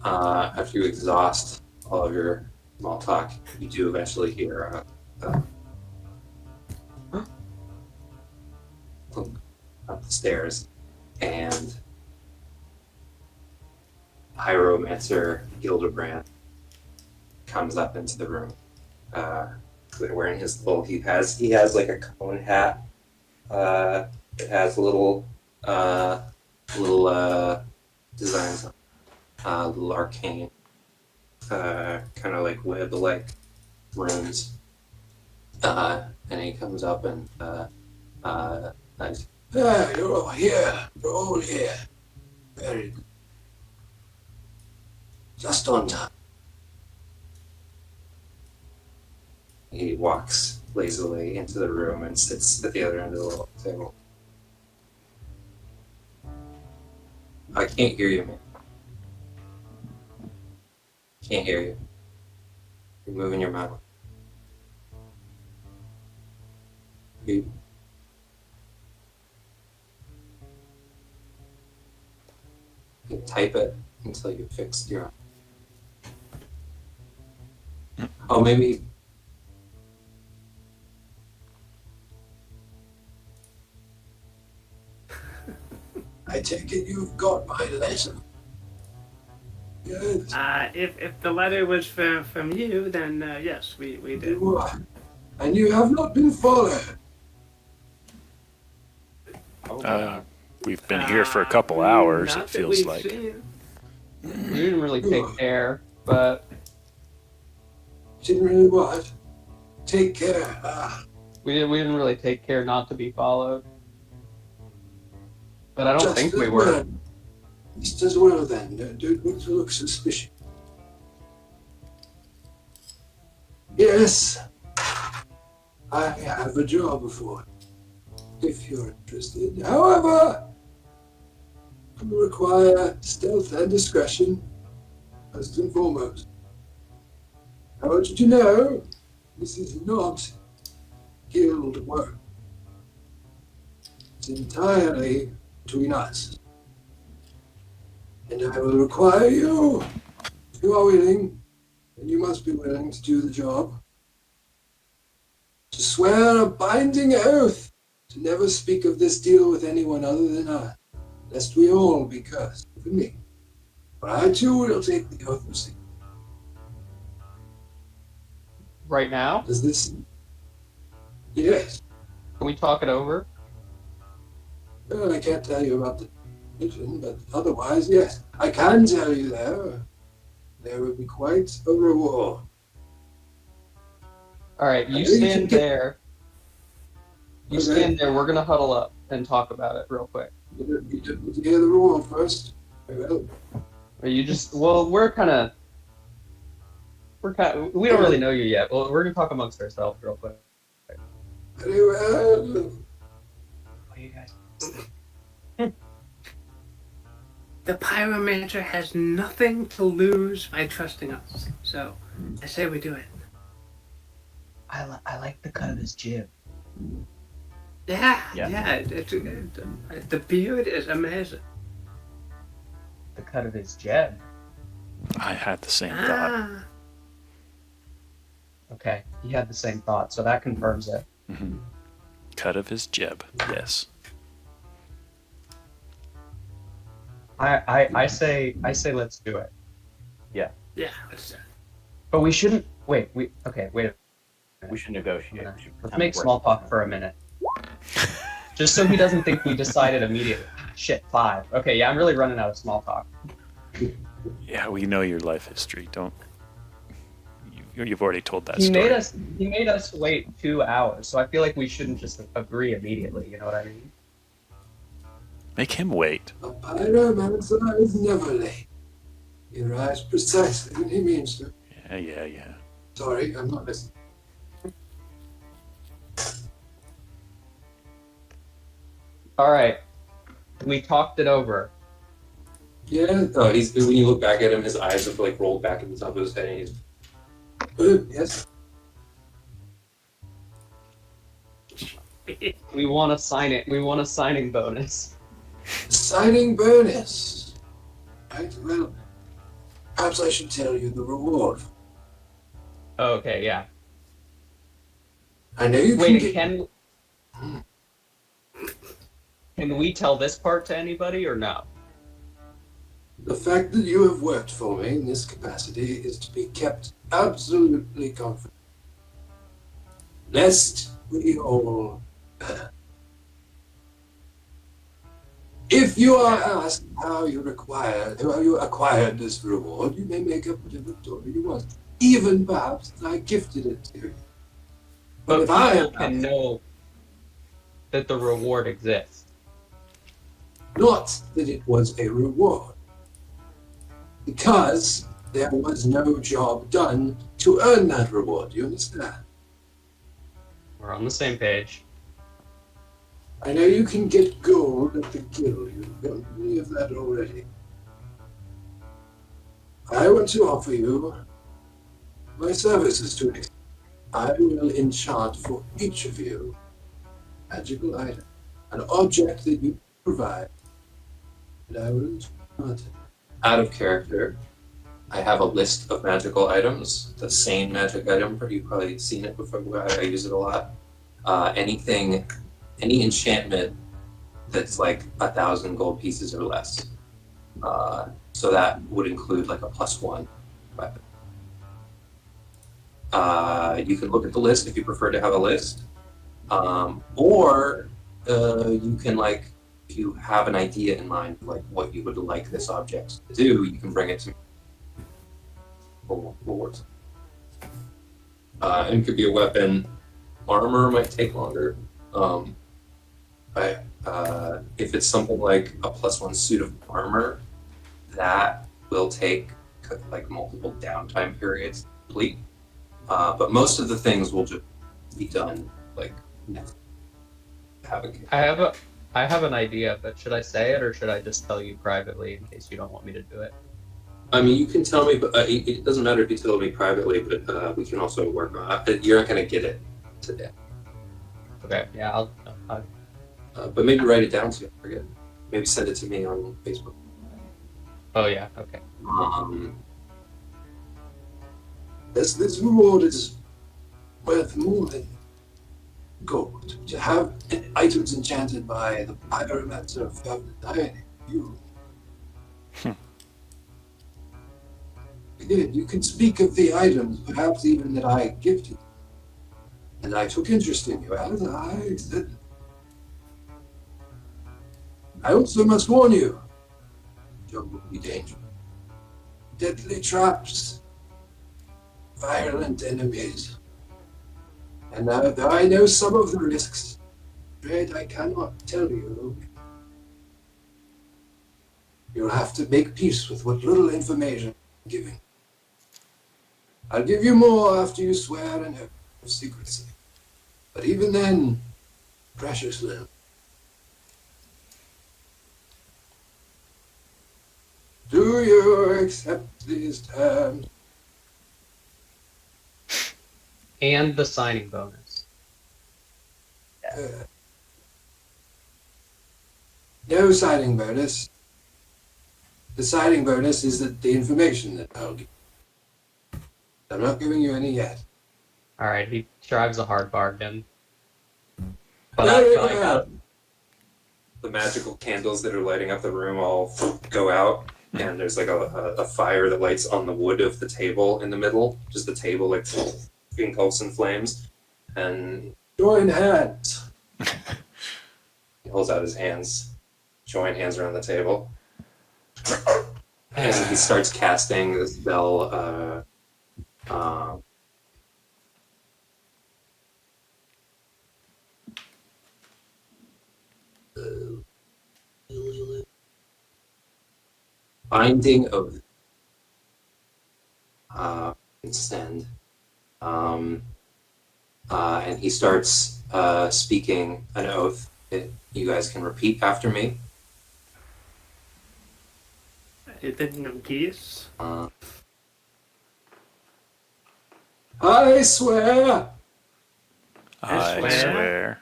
After you exhaust all of your small talk, you do eventually hear up the stairs, and Pyromancer Gildebrand comes up into the room. Wearing his little, he has like a cone hat. It has little designs, little arcane, kind of like web-like runes. And he comes up and you're all here. You're all here. Very good. Just on time. He walks lazily into the room and sits at the other end of the little table. I can't hear you, man. Can't hear you. You're moving your mouth. You can type it until you fixed your. Oh, maybe. I take it you've got my letter. Yes. If the letter was from you, then yes, we did. You are. And you have not been followed. We've been here for a couple hours, Not it that feels we've like. seen. We didn't really take care, but Didn't really what? Take care. we didn't really take care not to be followed. But I don't Just think as we were. well. Just as well then. Don't look suspicious. Yes. I have a job for you, if you're interested. However, it will require stealth and discretion, first and foremost. I want you to know, this is not guild work. It's entirely between us. And I will require you, if you are willing, and you must be willing to do the job, to swear a binding oath to never speak of this deal with anyone other than us, lest we all be cursed, even me. But I too will take the oath of secrecy. Right now? Does this? Yes. Can we talk it over? Well, I can't tell you about the mission, but otherwise, yes. I can tell you there will be quite a reward. All right, you I think stand you can- there. You Okay. stand there. We're gonna huddle up and talk about it real quick. You didn't hear the reward first. Well, Or you just well, we don't really know you yet. Well, we're gonna talk amongst ourselves real quick. very well. What do you guys? The pyromancer has nothing to lose by trusting us. So I say we do it. I like the cut of his jib. Yeah. Yeah. The beard is amazing. The cut of his jib. I had the same thought. Ah. Okay, he had the same thought, so that confirms it. Mhm. Cut of his jib, yes. I say let's do it. Yeah. Let's do it. But we shouldn't wait. Wait. We should negotiate. We should Let's pretend make we're- small talk for a minute. Just so he doesn't think we decided immediately. Shit, 5. Okay, yeah, I'm really running out of small talk. Yeah, we know your life history. Don't. You've already told that He story. made us wait 2 hours, so I feel like we shouldn't just agree immediately. You know what I mean? Make him wait. A pyromancer is never late. He arrives precisely when he means to. Yeah. Sorry, I'm not listening. All right, we talked it over. Yeah, he's when you look back at him, his eyes have like rolled back in the top of his head, and he's yes. We want to sign it. We want a signing bonus. Signing bonus. Right. Well, perhaps I should tell you the reward. Okay, yeah. I know you Wait, can. can we tell this part to anybody or no? The fact that you have worked for me in this capacity is to be kept absolutely confidential. Lest we all. If you are asked how you acquired this reward, you may make up whatever story you want. Even perhaps I gifted it to you. But if I people can know that the reward exists. not that it was a reward, because there was no job done to earn that reward. You understand? We're on the same page. I know you can get gold at the guild. You've done any of that already. I want to offer you my services to it. I will enchant for each of you a magical item, an object that you provide, and I will enchant it. Out of character, I have a list of magical items. The same magic item, you've probably seen it before. I use it a lot. Any enchantment that's like 1,000 gold pieces or less. So that would include like a +1 weapon. You can look at the list if you prefer to have a list. Or you can like, if you have an idea in mind, like what you would like this object to do, you can bring it to me. Rewards. And it could be a weapon. Armor might take longer. If it's something like a +1 suit of armor, that will take like multiple downtime periods to complete. But most of the things will just be done like next. I have an idea, but should I say it or should I just tell you privately in case you don't want me to do it? I mean, you can tell me, but it doesn't matter if you tell me privately. But we can also work on it. You're not going to get it today. Okay, yeah, I'll but maybe write it down so you don't forget. Maybe send it to me on Facebook. Oh yeah, okay. This reward is worth more than gold. To have items enchanted by the pyromancer of Favennozionir, you. Again, you can speak of the items, perhaps even that I gifted. And I took interest in you, as I said. I also must warn you, job will be dangerous. Deadly traps, violent enemies. And now, though I know some of the risks, I'm afraid I cannot tell you. You'll have to make peace with what little information I'm giving. I'll give you more after you swear an oath of secrecy. But even then, precious little. Do you accept these terms? And the signing bonus. No signing bonus. The signing bonus is the information that I'll give. I'm not giving you any yet. Alright, he drives a hard bargain. But Very I well. The magical candles that are lighting up the room all go out, and there's like a fire that lights on the wood of the table in the middle. Just the table like engulfs in flames. And join hands. He holds out his hands. Join hands around the table. And he starts casting the spell. Binding Oath. Send. And he starts speaking an oath that you guys can repeat after me. You thinking of geese? I swear I swear. swear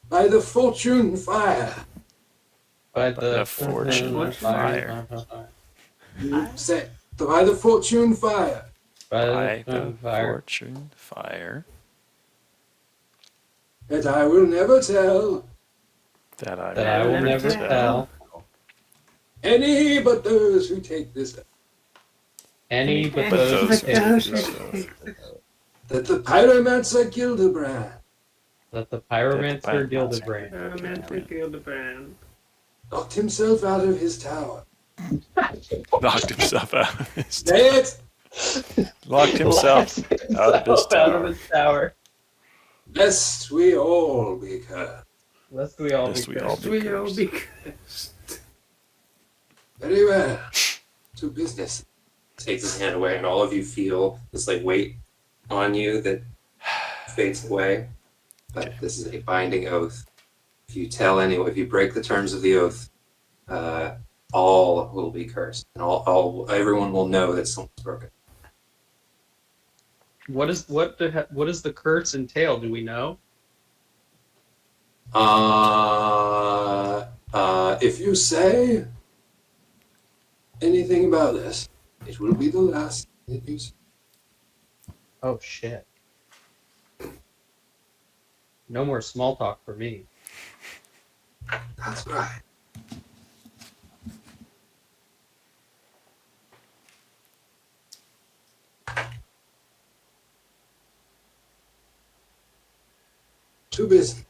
by the fortune fire. By the fortune Fortune fire. You say by the fortune fire. By the fire. fortune fire That I will never tell that I That I will never tell any but those who take this oath. any but But those those who who take take this this oath. That the pyromancer Gildebrand That the pyromancer Gildebrand Romantic Gildebrand. knocked himself out of his tower. knocked himself out of his Say it! locked himself out of his tower. Lest we all be cursed. Lest we all Lest be we all cursed. We all cursed. be cursed. Very well. To business. Takes his hand away, and all of you feel this like weight on you that fades away. But this is a binding oath. If you tell anyone, if you break the terms of the oath, all will be cursed, and everyone will know that someone's broken. What does the curse entail? Do we know? If you say anything about this, it will be the last that you say. Oh shit! No more small talk for me. That's right. To business.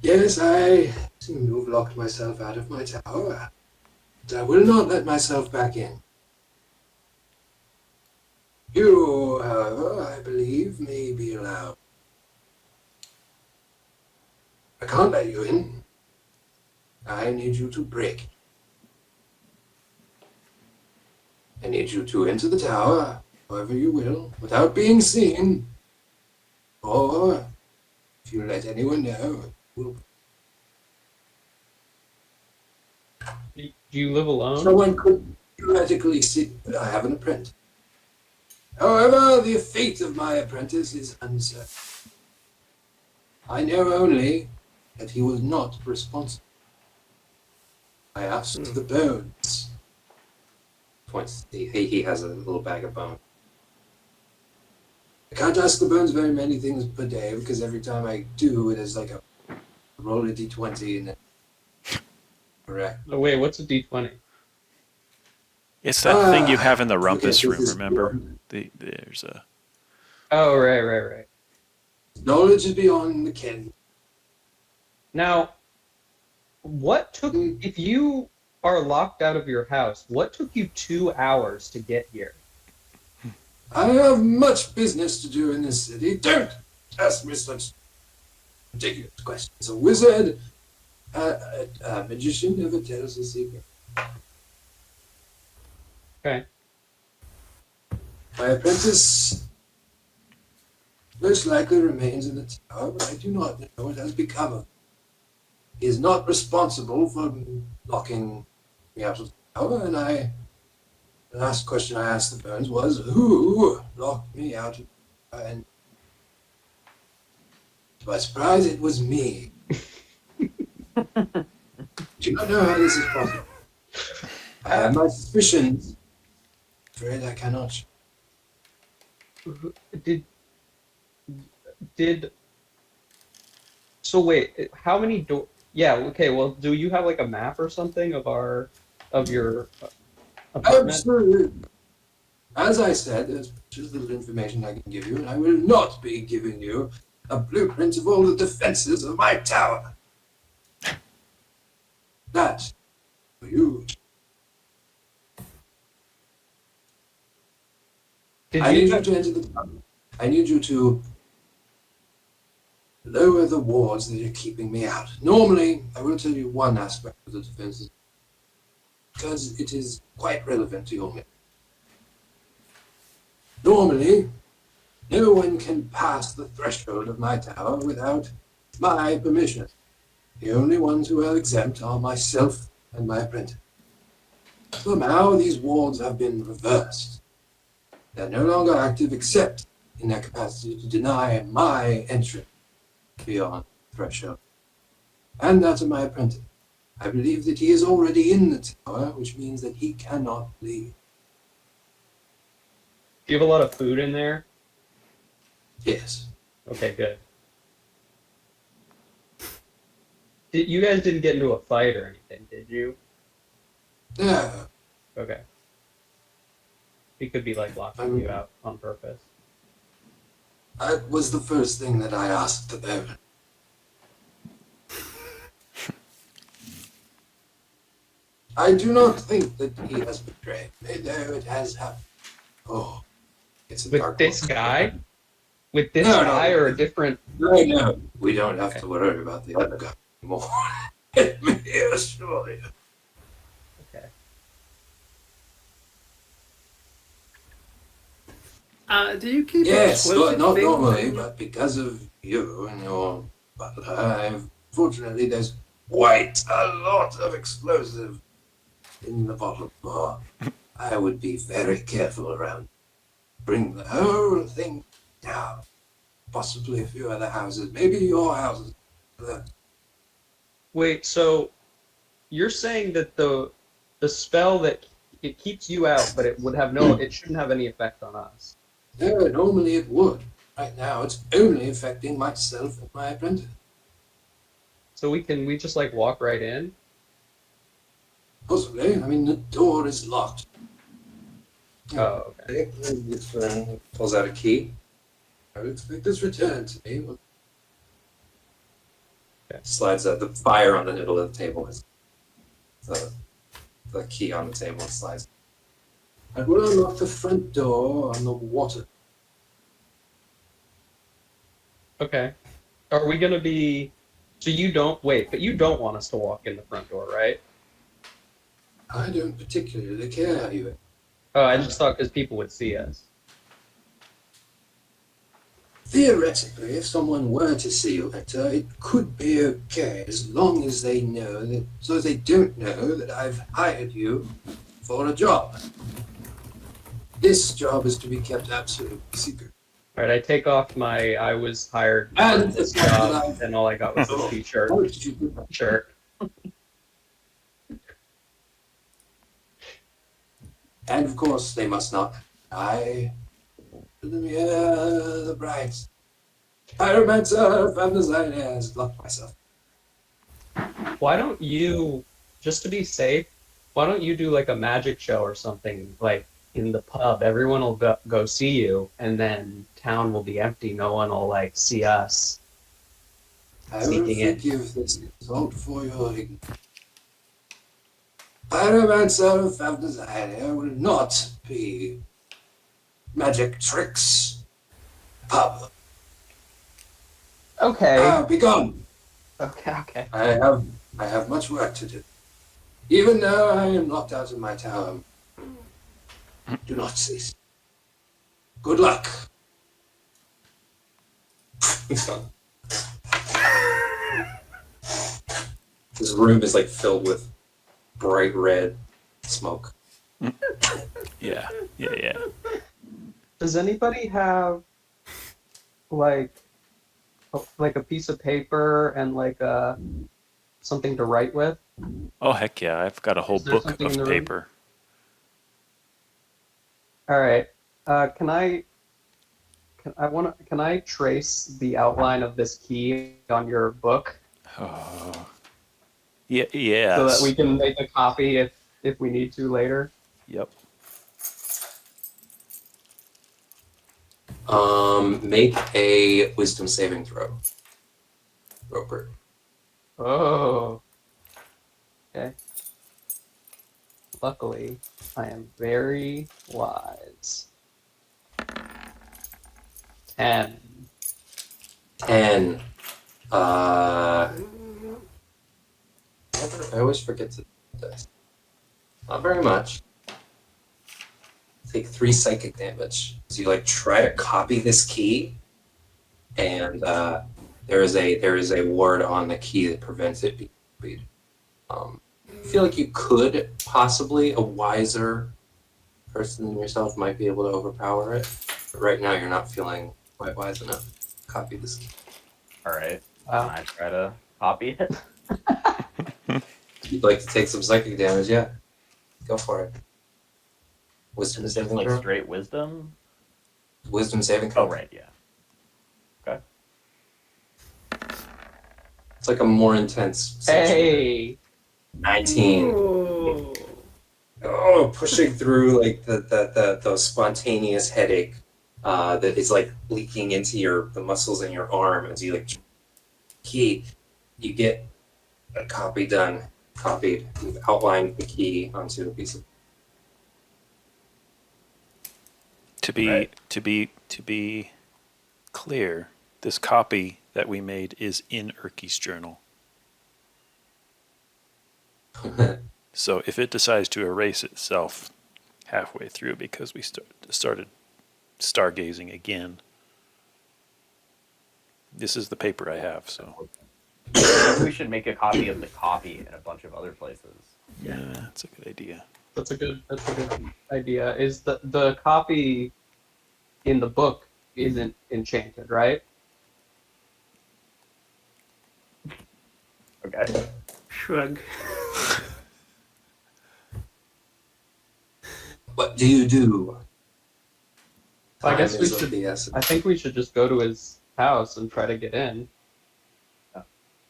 Yes, I seem to have locked myself out of my tower, but I will not let myself back in. You, however, I believe, may be allowed. I can't let you in. I need you to break. I need you to enter the tower, however you will, without being seen. Or, if you let anyone know, we'll... Do you live alone? Someone could theoretically see that I have an apprentice. However, the fate of my apprentice is uncertain. I know only that he was not responsible. I asked the bones. Points. He has a little bag of bones. I can't ask the bones very many things per day because every time I do, it is like a roll a d20 and then correct. Oh, wait, what's a D20? It's that thing you Ah, have in the rumpus okay, room, this is remember? beyond- There's a... Oh, right. Knowledge is beyond the ken. Now, what took if you are locked out of your house? What took you 2 hours to get here? I have much business to do in this city. Don't ask me such ridiculous questions. A wizard, a magician never tells a secret. Okay. My apprentice most likely remains in the tower, but I do not know what has become of him. He is not responsible for locking me out of the tower, and the last question I asked the bones was, who locked me out of the tower? And to my surprise, it was me. Do not know how this is possible. I have my suspicions. Afraid I cannot. Did so wait, how many door yeah, okay, well, do you have like a map or something of your apartment? Absolutely. As I said, there's just little information I can give you, and I will not be giving you a blueprint of all the defenses of my tower. That for you. I need you to enter the tower. I need you to lower the wards that are keeping me out. Normally, I will tell you one aspect of the defenses, because it is quite relevant to your mission. Normally, no one can pass the threshold of my tower without my permission. The only ones who are exempt are myself and my apprentice. Somehow these wards have been reversed. They're no longer active except in their capacity to deny my entry beyond the threshold. And that of my apprentice. I believe that he is already in the tower, which means that he cannot leave. Do you have a lot of food in there? Yes. Okay, good. You guys didn't get into a fight or anything, did you? No. Okay. He could be like locking you out on purpose. That was the first thing that I asked of them. I do not think that he has betrayed me, though it has happened. Oh, it's a With dark this book. guy? With this No, guy no. or a different... No. We don't have to worry about the other guy anymore. Let me assure you. Okay. Do you keep Yes, explosive not things normally, in- but because of you and your butler, fortunately there's quite a lot of explosive in the bottom bar. I would be very careful around. Bring the whole thing down. Possibly a few other houses, maybe your houses. Wait, so you're saying that the spell that it keeps you out, but it would have it shouldn't have any effect on us. No, normally it would. Right now it's only affecting myself and my apprentice. So we just like walk right in? Possibly. I mean, the door is locked. Oh, okay. This friend pulls out a key. I would expect this returned to me. Okay. Slides out the fire on the middle of the table. Is the key on the table and slides. I will unlock the front door on the water. Okay. Are we gonna be... So you don't... Wait, but you don't want us to walk in the front door, right? I don't particularly care how you. Oh, I just thought because people would see us. Theoretically, if someone were to see you enter, it could be okay as long as they know that, so they don't know that I've hired you for a job. This job is to be kept absolutely secret. Alright, I take off my I was hired for And this the fact that job, I've- and all I got was a t-shirt. How stupid. Shirt. And of course, they must not die. Let me hear the brides. Pyromancer, Favennozionir has locked myself. Why don't you, just to be safe, why don't you do like a magic show or something, like in the pub? Everyone will go see you, and then town will be empty. No one will like see us. I will Sneaking in. forgive this insult for your ignorance. Pyromancer, Favennozionir will not be magic tricks. Pub. Okay. Be gone. Okay. I have much work to do. Even though I am locked out of my tower, do not cease. Good luck. He's gone. This room is like filled with bright red smoke. Yeah. Does anybody have like a piece of paper and like something to write with? Oh heck yeah! I've got a whole Is there book something in of the room? paper. All right. Can I trace the outline of this key on your book Oh. Yeah. so that we can make a copy if we need to later? Yep. Make a wisdom saving throw. Roper. Oh. Okay. Luckily, I am very wise. 10. 10. I always forget to do this. Not very much. Take 3 psychic damage. So you like try to copy this key, and there is a ward on the key that prevents it being copied. feel like you could possibly, a wiser person than yourself might be able to overpower it. But right now, you're not feeling quite wise enough. Copy this. All right. Wow. Can I try to copy it? If you'd like to take some psychic damage, yeah, go for it. Wisdom Is it saving like throw. straight wisdom? Wisdom saving throw. Oh, right, yeah. Okay. It's like a more intense. session. Hey, 19. Ooh. Oh, pushing through like the spontaneous headache that is like leaking into the muscles in your arm as you like key. You get a copy done. Copied. You've outlined the key onto a piece of. To be clear, this copy that we made is in Erky's journal. So if it decides to erase itself halfway through because we started stargazing again, this is the paper I have. So Maybe we should make a copy of the copy in a bunch of other places. yeah, that's a good idea. that's a good idea. Is the copy in the book isn't enchanted, right? Okay. Shrug. What do you do? I guess Time we is of should. the essence. I think we should just go to his house and try to get in.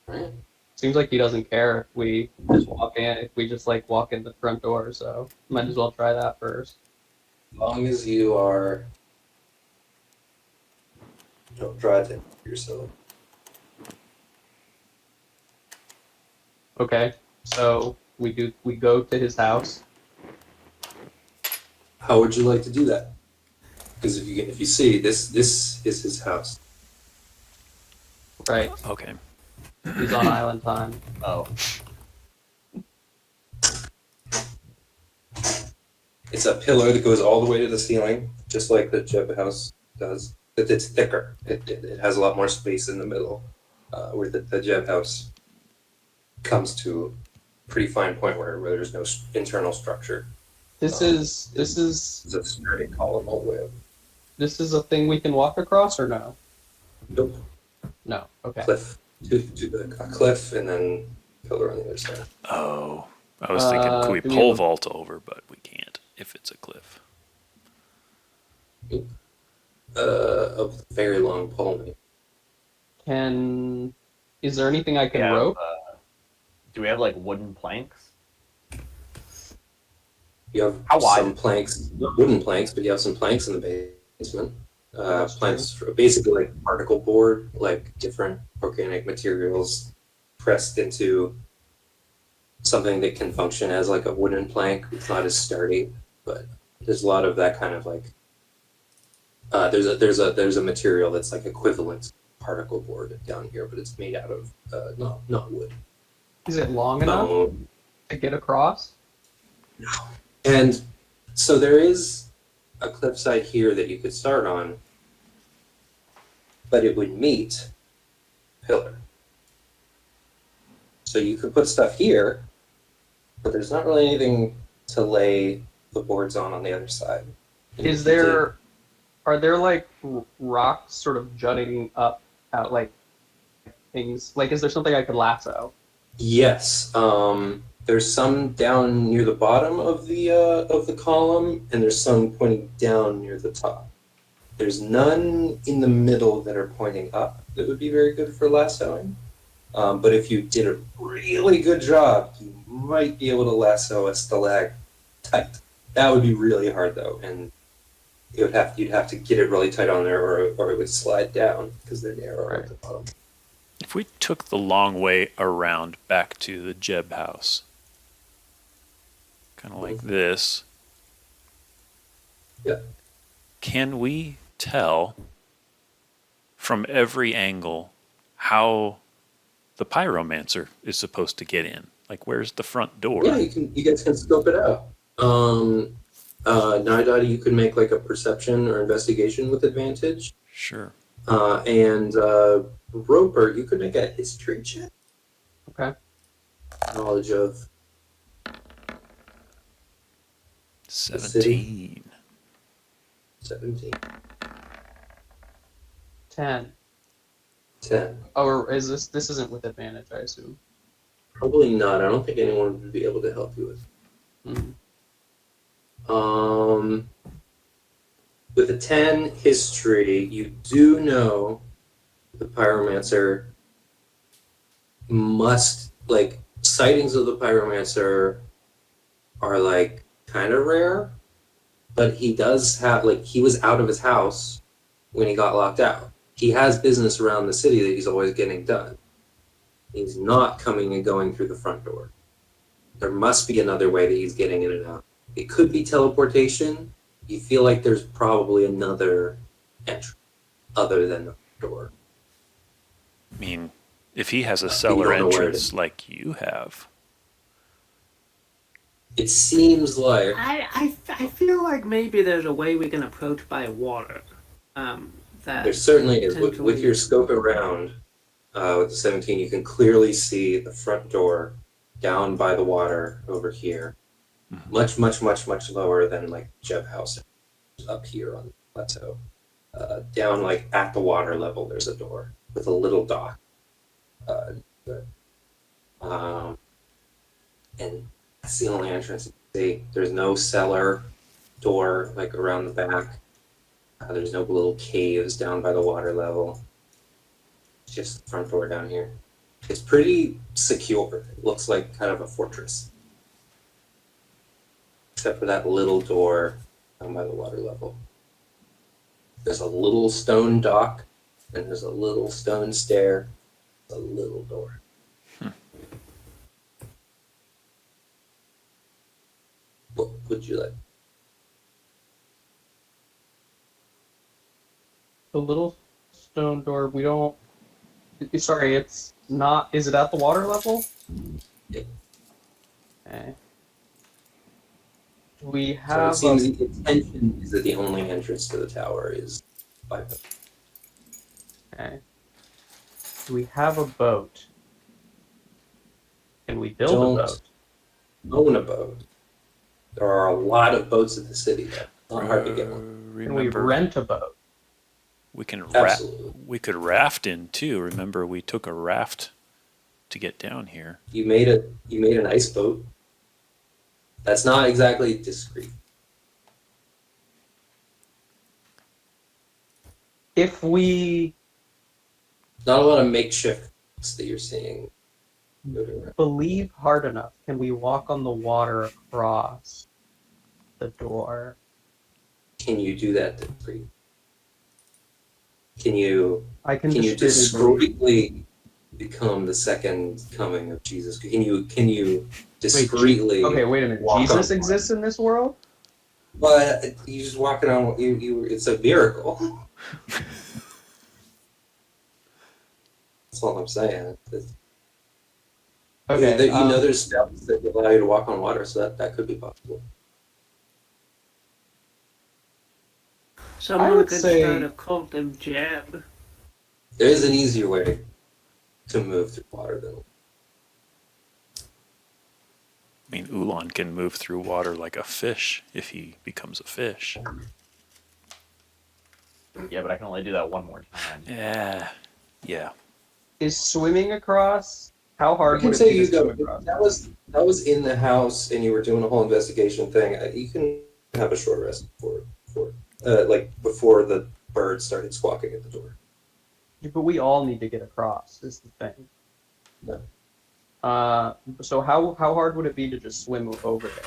Right. Seems like he doesn't care if we just walk in. If we just like walk in the front door, so might as well try that first. As long as you are. Don't drive it yourself. Okay, so we go to his house. How would you like to do that? Because if you see this is his house. Right, Okay. he's on island time. Oh. It's a pillar that goes all the way to the ceiling, just like the Jeb house does. But it's thicker. It has a lot more space in the middle, where the Jeb house comes to a pretty fine point where there's no internal structure. This is It's a sturdy column all the way up. this is a thing we can walk across or no? Nope. No. Okay. Cliff. A cliff and then pillar on the other side. Oh, I was thinking, could we do we pole have- vault over, but we can't if it's a cliff. A very long pole. Is there anything I can Yeah, rope? do we have like wooden planks? You have How wide? some planks, not wooden planks, but you have some planks in the basement. That's Planks for basically like particle board, like different organic materials pressed into something that can function as like a wooden plank. It's not as sturdy, but there's a lot of that kind of like. There's a material that's like equivalent to particle board down here, but it's made out of not wood. Is it long enough to get across? And so there is a cliffside here that you could start on, but it would meet pillar. So you could put stuff here, but there's not really anything to lay the boards on the other side. And if you Are there like rocks sort of jutting up out like things? Like, is there something I could lasso? Yes. There's some down near the bottom of the column, and there's some pointing down near the top. There's none in the middle that are pointing up that would be very good for lassoing. But if you did a really good job, you might be able to lasso a stalactite. That would be really hard though, and you'd have to get it really tight on there, or it would slide down because they're narrow at the bottom. If we took the long way around back to the Jeb house, kind of like this, Yeah. can we tell from every angle how the pyromancer is supposed to get in? Like, where's the front door? Yeah, you guys can scope it out. Nidada, you can make like a perception or investigation with advantage. Sure. And Roper, you could make a history check. Okay. Knowledge of 17. 17. 10. 10. Or is this isn't with advantage, I assume. Probably not. I don't think anyone would be able to help you with. Mhm. With a 10 history, you do know the pyromancer must, like, sightings of the pyromancer are, like, kind of rare, but he does have, like, he was out of his house when he got locked out. He has business around the city that he's always getting done. He's not coming and going through the front door. There must be another way that he's getting in and out. It could be teleportation. You feel like there's probably another entry other than the door. I mean, if he has a You cellar don't know where it entrance is. like you have, It seems like I feel like maybe there's a way we can approach by water. That there certainly is. With potentially- your scope around, with the 17, you can clearly see the front door down by the water over here. Mhm. Much lower than like Jeb House up here on the plateau. Down like at the water level, there's a door with a little dock. And that's the only entrance you can see. There's no cellar door like around the back. There's no little caves down by the water level. It's just the front door down here. It's pretty secure. It looks like kind of a fortress. Except for that little door down by the water level. There's a little stone dock, and there's a little stone stair, a little door. What would you like? The little stone door, we don't. Sorry, it's not. Is it at the water level? Yeah. Okay. We So have. it seems the intention is that the only entrance to the tower is by boat. Okay. Do we have a boat? Can we build Don't a boat? own a boat. There are a lot of boats in the city though. It's not hard to get one. Can we Remember, rent a boat? we can Absolutely. we could raft in too. Remember, we took a raft to get down here. You made an ice boat. That's not exactly discreet. If we Not a lot of makeshifts that you're seeing. Moving around. believe hard enough, can we walk on the water across the door? Can you do that discreet? Can you I can can you discreetly believe. discreetly become the second coming of Jesus? Can you discreetly? Okay, wait a minute. walk Jesus on exists in this world? But you just walking on. You. It's a miracle. That's all I'm saying. Okay. You know, there's steps that allow you to walk on water, so that could be possible. I Someone would could say- start a cult of Jeb. There is an easier way to move through water, though. I mean, Ulan can move through water like a fish if he becomes a fish. Yeah, but I can only do that one more time. Yeah. Is swimming across? How I hard can would it say be you to go. swim across? That was in the house, and you were doing a whole investigation thing. You can have a short rest before the bird started squawking at the door. But we all need to get across, is the thing. No. So how hard would it be to just swim over there?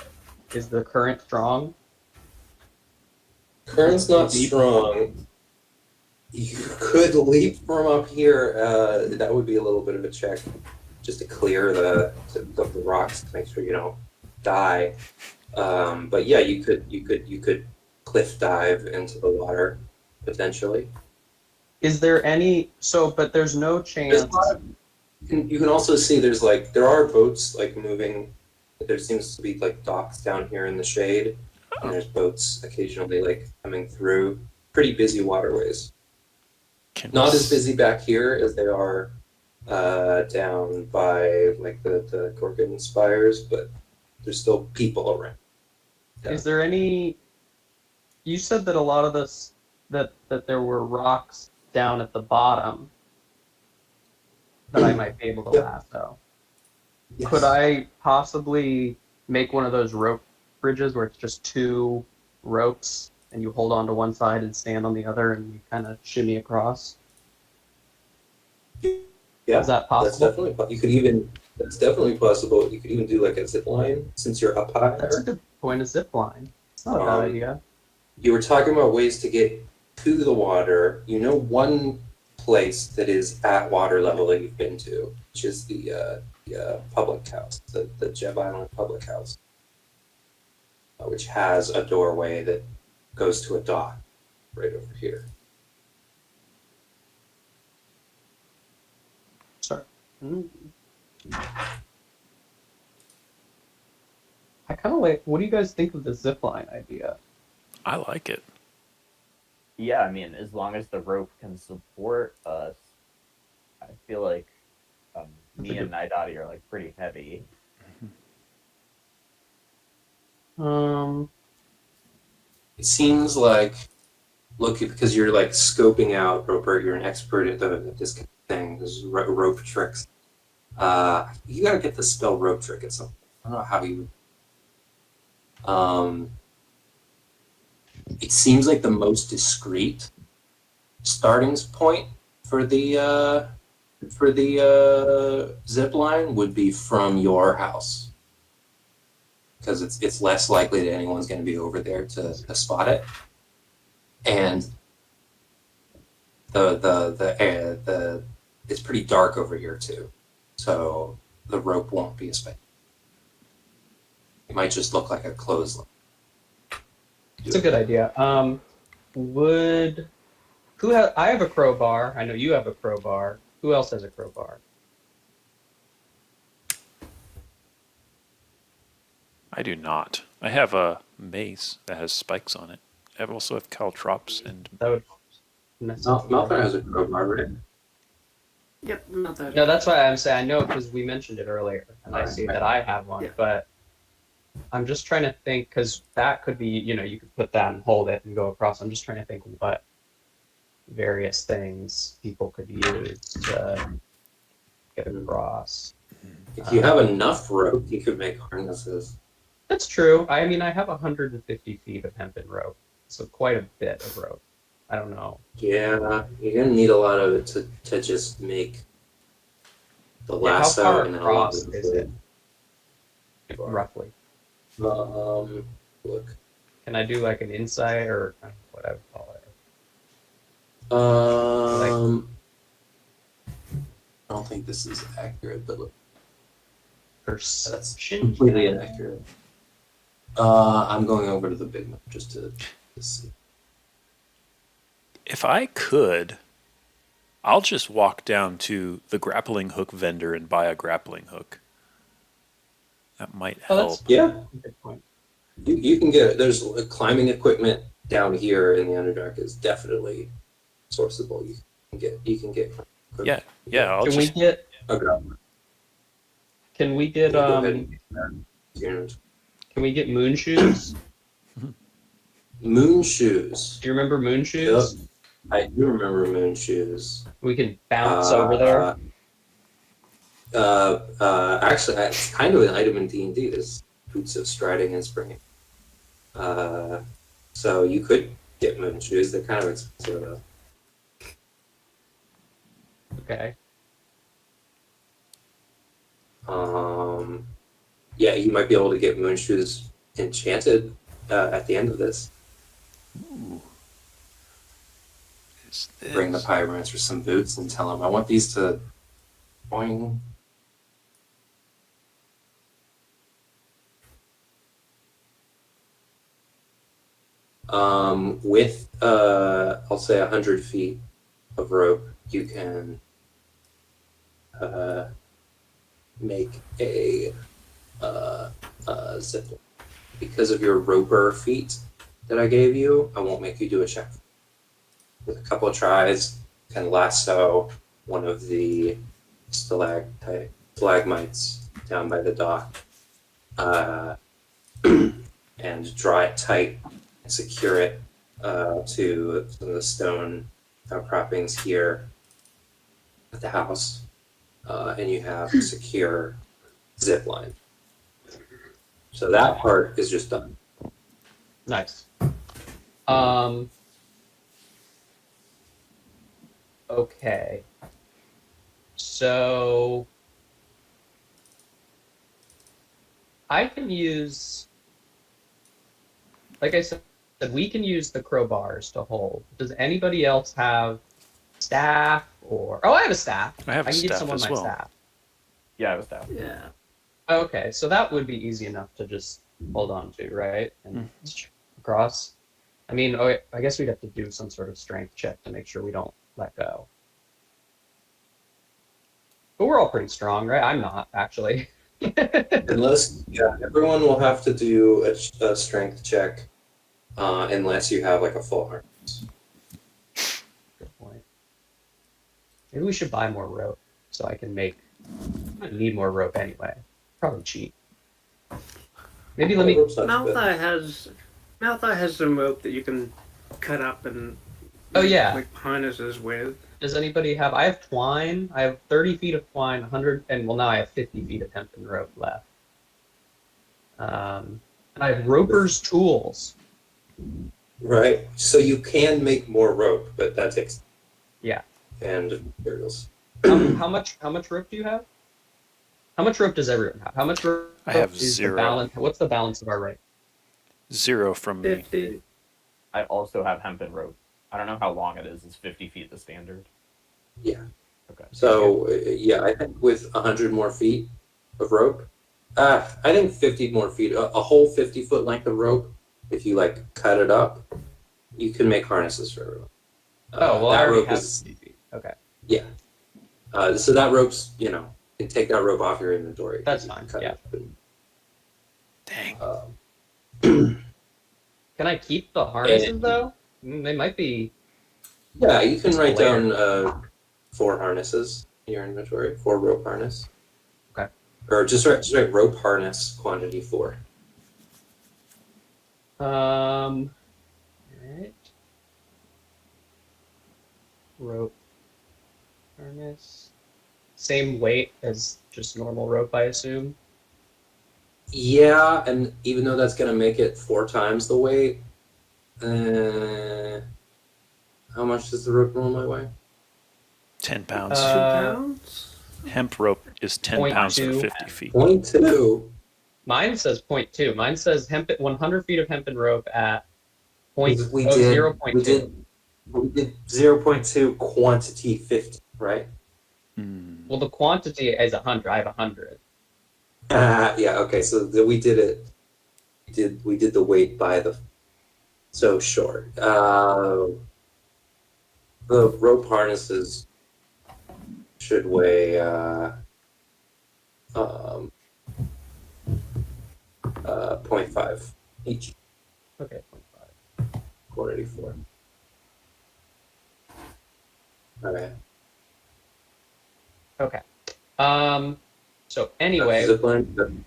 Is the current strong? Current's not Deep. strong. You could leap from up here. That would be a little bit of a check, just to clear the rocks to make sure you don't die. But yeah, you could cliff dive into the water potentially. Is there any but there's no There's chance a lot of, you can also see there are boats like moving. There seems to be like docks down here in the shade, and there's boats occasionally like coming through. Pretty busy waterways. Not as busy back here as they are down by like the Gorgon spires, but there's still people around. Is there any? You said that a lot of this that there were rocks down at the bottom that I might be able to Yep. lasso. Yes. Could I possibly make one of those rope bridges where it's just two ropes and you hold on to one side and stand on the other and you kind of shimmy across? Yeah, Is that that's possible? definitely. You could even. That's definitely possible. You could even do like a zip line since you're up high. That's a good point. A zip line. It's not a bad idea. You were talking about ways to get to the water. You know, one place that is at water level that you've been to, which is the public house, the Jeb Island public house, which has a doorway that goes to a dock right over here. Sorry. I kind of like. What do you guys think of the zip line idea? I like it. Yeah, I mean, as long as the rope can support us, I feel like me and Nidoti are like pretty heavy. It seems like, look, because you're like scoping out, Roper, you're an expert at this kind of thing, this rope tricks. You gotta get the spell rope trick at some point. I don't know how you. It seems like the most discreet starting point for the zip line would be from your house, because it's less likely that anyone's going to be over there to spot it, and the it's pretty dark over here too, so the rope won't be a spec. It might just look like a clothesline. It's a good idea. I have a crowbar. I know you have a crowbar. Who else has a crowbar? I do not. I have a mace that has spikes on it. I also have caltrops and That would. Malcolm has a crowbar, right? Yep, not that. No, that's why I'm saying I know because we mentioned it earlier, and I see that I have one. Yeah. But I'm just trying to think because that could be, you could put that and hold it and go across. I'm just trying to think what various things people could use to get across. If you have enough rope, you could make harnesses. That's true. I mean, I have 150 feet of hempen rope, so quite a bit of rope. I don't know. Yeah, you're gonna need a lot of it to just make the Yeah, how lasso far and across all is it? Roughly. Look. Can I do like an insight or what I would call it? I don't think this is accurate, but look, that's Perception? completely inaccurate. I'm going over to the big map just to see. if I could, I'll just walk down to the grappling hook vendor and buy a grappling hook. That might Oh, help. that's Yeah, a good point. you can get, there's climbing equipment down here in the Underdark is definitely sourceable. You can get Yeah, I'll Can we just get? a grappling. Can we get? Go ahead and get that. Yeah. Can we get moon shoes? Moon shoes. Do you remember moon shoes? I do remember moon shoes. We can bounce over there. Actually, it's kind of an item in D&D. There's boots of striding and springing. So you could get moon shoes. They're kind of expensive though. Okay. Yeah, you might be able to get moon shoes enchanted at the end of this. Is Bring the this- pyromancer some boots and tell him, I want these to boing. With I'll say 100 feet of rope, you can make a zip line. Because of your roper feat that I gave you, I won't make you do a check. With a couple of tries, you can lasso one of the stalagmites down by the dock. and draw it tight and secure it to some of the stone outcroppings here at the house, and you have a secure zip line. So that part is just done. Nice. Okay. So I can use, like I said, we can use the crowbars to hold. Does anybody else have staff or? Oh, I have a staff. I have a can give staff someone as my well. staff. Yeah, I was down. Yeah. Okay, so that would be easy enough to just hold on to, right? And across. I mean, I guess we'd have to do some sort of strength check to make sure we don't let go. But we're all pretty strong, right? I'm not, actually. Unless, yeah, everyone will have to do a strength check unless you have like a full harness. Good point. Maybe we should buy more rope so I can make. I need more rope anyway. Probably cheap. Maybe let me. Malthai has some rope that you can cut up and Oh yeah. like harnesses with. Does anybody have? I have twine. I have 30 feet of twine, 100, and well now I have 50 feet of hempen rope left. And I have roper's tools. Right. So you can make more rope, but that takes Yeah. and materials. How much rope do you have? How much rope does everyone have? How much rope I have is 0. the balance? What's the balance of our rope? 0 from me. 50. I also have hempen rope. I don't know how long it is. It's 50 feet the standard. Yeah. Okay. So yeah, I think with 100 more feet of rope, I think 50 more feet, a whole 50-foot length of rope. If you like cut it up, you can make harnesses for everyone. Oh well, I that already rope have is 50 feet. Okay. yeah. So that rope's you can take that rope off your inventory. That's You can fine, cut yeah. it up and, Dang. Can I keep the harnesses though? They might be. yeah, you can write Later. down 4 harnesses in your inventory, 4 rope harness. Okay. Or just write rope harness quantity 4. Alright. Rope harness. Same weight as just normal rope, I assume. Yeah, and even though that's gonna make it 4 times the weight, how much does the rope normally weigh? 10 pounds. 2 pounds? Hemp rope is 10 0.2. pounds for 50 feet. 0.2. Mine says 0.2. Mine says 100 feet of hempen rope at We did 0.2. we did 0.2 quantity 50, right? Mm. Well, the quantity is 100. I have 100. Yeah. Okay. So we did it. We did the weight by the. So sure. The rope harnesses should weigh 0.5 each. Okay, 0.5. Quantity 4. Okay. Okay. So anyway, Zip line.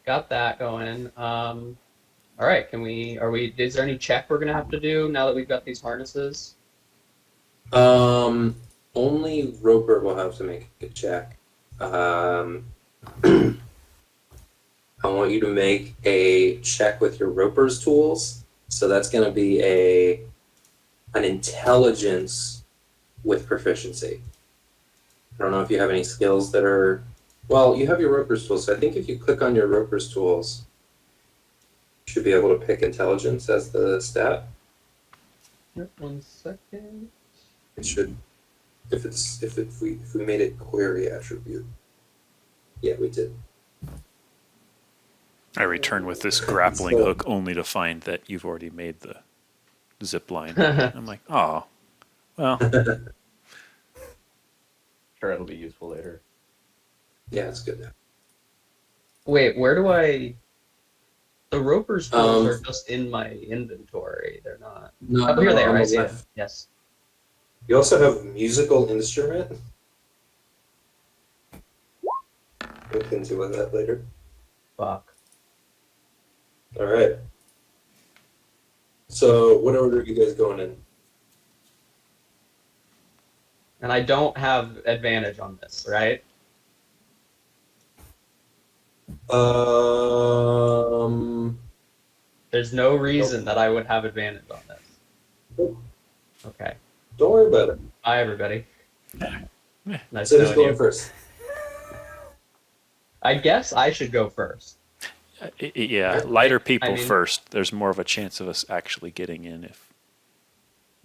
got that going. All right, is there any check we're gonna have to do now that we've got these harnesses? Only Roper will have to make a check. I want you to make a check with your Roper's tools. So that's going to be an intelligence with proficiency. I don't know if you have any skills that are. Well, you have your Roper's tools. So I think if you click on your Roper's tools, you should be able to pick intelligence as the stat. Yep, 1 second. It should. If we made it query attribute. Yeah, we did. I return with this grappling hook only to find that you've already made the zip line. I'm like, oh, well. Sure, it'll be useful later. Yeah, it's good. Wait, where do I? The Roper's tools are just in my inventory. They're not. No, Oh, here they are. on I the see them. left. Yes. You also have musical instrument. Look into that later. Fuck. All right. So, what order are you guys going in? And I don't have advantage on this, right? There's no reason that I would have advantage on this. Nope. Okay. Don't worry about it. Bye, everybody. Nice So, who's knowing going you. first? I guess I should go first. Yeah, lighter people I mean- first. There's more of a chance of us actually getting in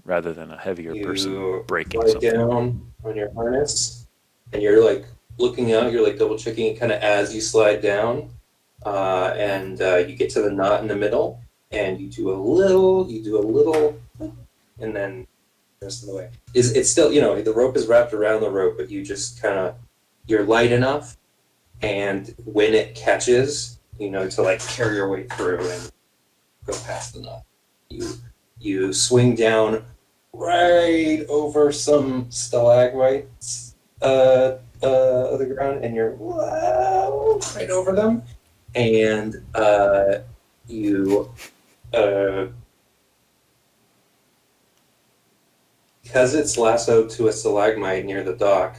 rather than a heavier person breaking lie something. down on your harness, and you're like looking out. You're like double checking it kind of as you slide down, and you get to the knot in the middle, and you do a little, and then the rest of the way. It's still, the rope is wrapped around the rope, but you just kind of, you're light enough, and when it catches, to like carry your weight through and go past the knot. You swing down right over some stalagmites of the ground, and you're right over them, and you because it's lassoed to a stalagmite near the dock.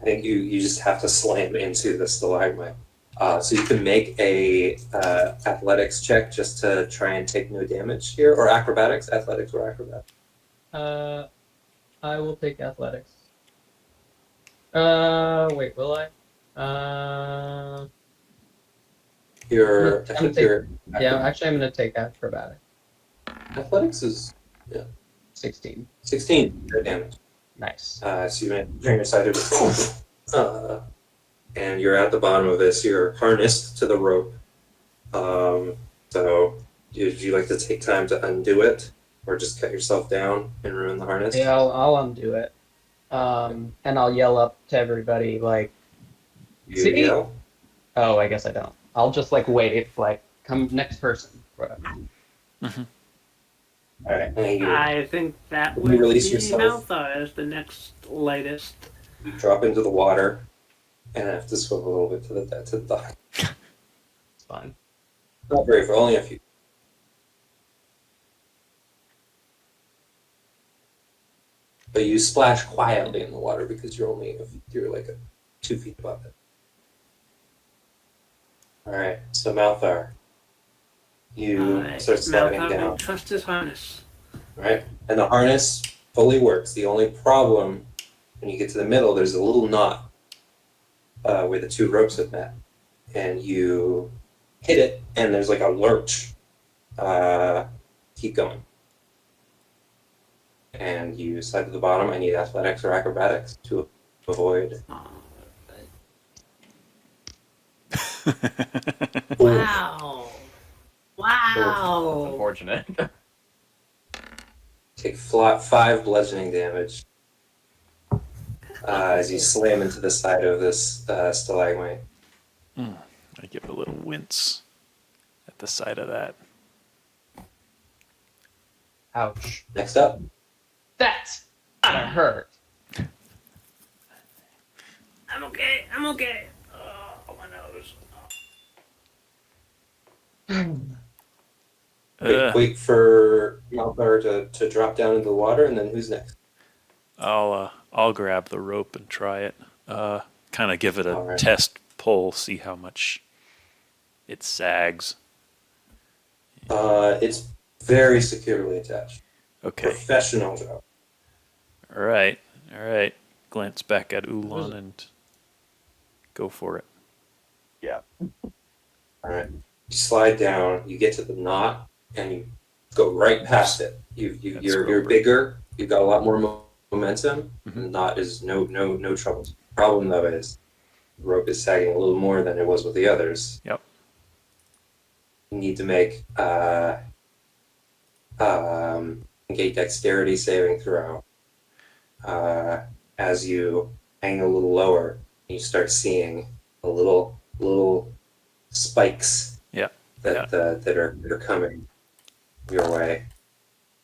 I think you just have to slam into the stalagmite. So you can make a athletics check just to try and take no damage here, or acrobatics, athletics or acrobatics. I will take athletics. Wait, will I? I think you're. Yeah, actually, I'm gonna take acrobatics. Athletics is 16. 16 damage. Nice. So you turn your side and you're at the bottom of this. You're harnessed to the rope. So, would you like to take time to undo it, or just cut yourself down and ruin the harness? Yeah, I'll undo it. And I'll yell up to everybody like, You See? yell. oh, I guess I don't. I'll just like wave, like, come next person. Whatever. All right. And you I think that You would release be yourself. Malthar as the next lightest. drop into the water, and have to swim a little bit to the dock. It's fine. Not very far, only a few. But you splash quietly in the water because you're like 2 feet above it. All right, so Malthar, you start sliding Malthar down, will trust his harness. right? And the harness fully works. The only problem, when you get to the middle, there's a little knot where the two ropes have met, and you hit it, and there's like a lurch. Keep going. And you slide to the bottom. I need athletics or acrobatics to avoid. Wow. That's Wow. unfortunate. Take 5 bludgeoning damage as you slam into the side of this stalagmite. I give a little wince at the sight of that. Ouch. Next up, That's gotta hurt. I'm okay. I'm okay. Oh, my nose. wait for Malthar to drop down into the water, and then who's next? I'll grab the rope and try it. Kind of give it a All right. test pull, see how much it sags. It's very securely attached. Okay. Professional job. All right. Glance back at Ulan and go for it. Yeah. All right. You slide down. You get to the knot, and you go right past it. You're bigger. You've got a lot more momentum. Mm-hmm. The knot is no trouble. Problem though is the rope is sagging a little more than it was with the others. Yep. You need to make a dexterity saving throw. As you hang a little lower, you start seeing a little spikes. Yeah. That are coming your way.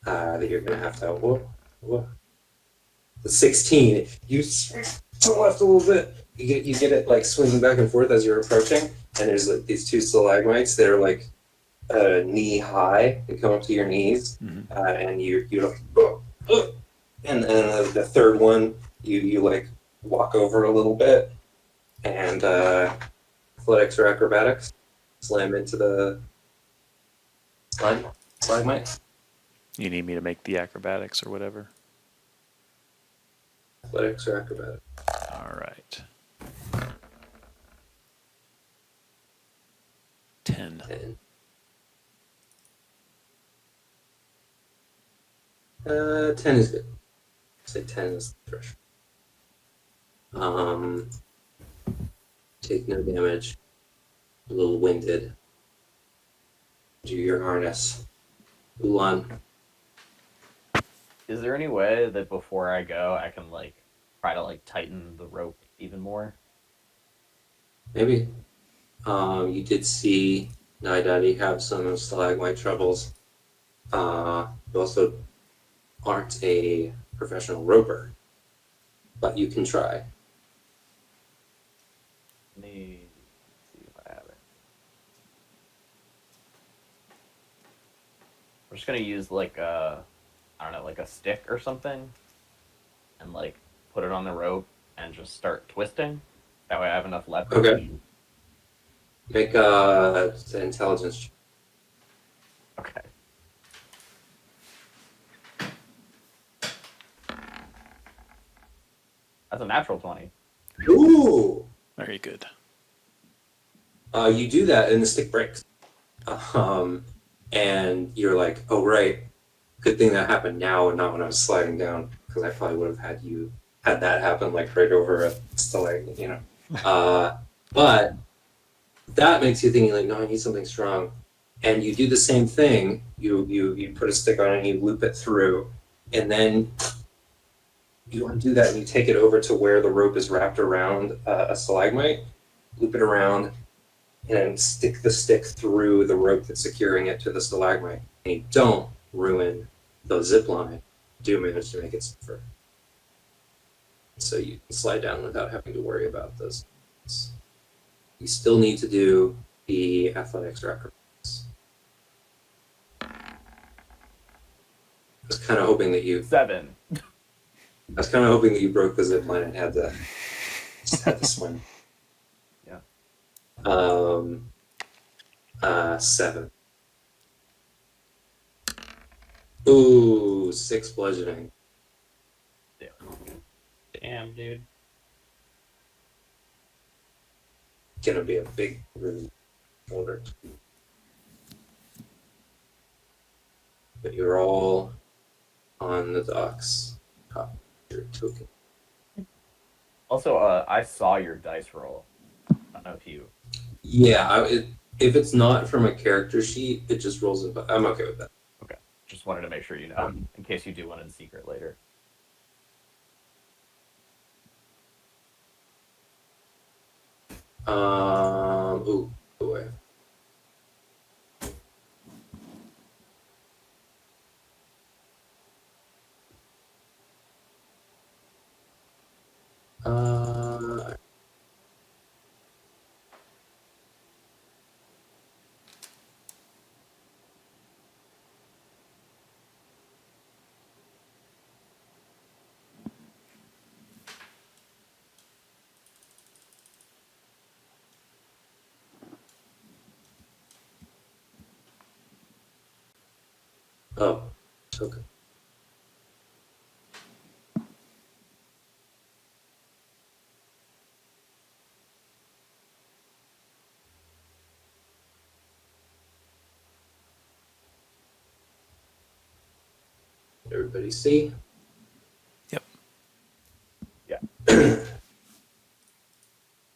That you're gonna have to. Whoa. The 16. You to the left a little bit. You get it like swinging back and forth as you're approaching, and there's like these 2 stalagmites that are like knee high. They come up to your knees, Mhm. and you're like, and then the third one, you like walk over a little bit, and athletics or acrobatics, slam into the stalagmite. You need me to make the acrobatics or whatever. Athletics or acrobatics. All right. 10. 10. 10 is good. Say 10 is the threshold. Take no damage. A little winded. Do your harness. Ulan. Is there any way that before I go, I can like try to like tighten the rope even more? Maybe. You did see Nidaddy have some stalagmite troubles. You also aren't a professional roper, but you can try. Let me see if I have it. I'm just gonna use like a, I don't know, like a stick or something, and like put it on the rope and just start twisting. That way I have enough leverage. Okay. Make an intelligence check. Okay. That's a natural 20. Ooh! Very good. You do that, and the stick breaks. And you're like, oh, right. Good thing that happened now and not when I was sliding down, because I probably would have had that happen, like, right over a stalagmite, you know. But that makes you thinking, like, no, I need something strong. And you do the same thing. You put a stick on it and you loop it through, and then you undo that and you take it over to where the rope is wrapped around a stalagmite, loop it around, and then stick the stick through the rope that's securing it to the stalagmite. And you don't ruin the zip line. You do manage to make it safer. So you can slide down without having to worry about those. You still need to do the athletics or acrobatics. I was kind of hoping that you 7. broke the zip line and just had to swim. Yeah. 7. Ooh, 6 bludgeoning. Damn, dude. Gonna be a big shoulder. But you're all on the docks. Top your token. Also, I saw your dice roll. I don't know if you. Yeah, if it's not from a character sheet, it just rolls in. But I'm okay with that. Okay. Just wanted to make sure you know, in case you do one in secret later. Ooh, boy. Uh, oh, token. Everybody see? Yep. Yeah.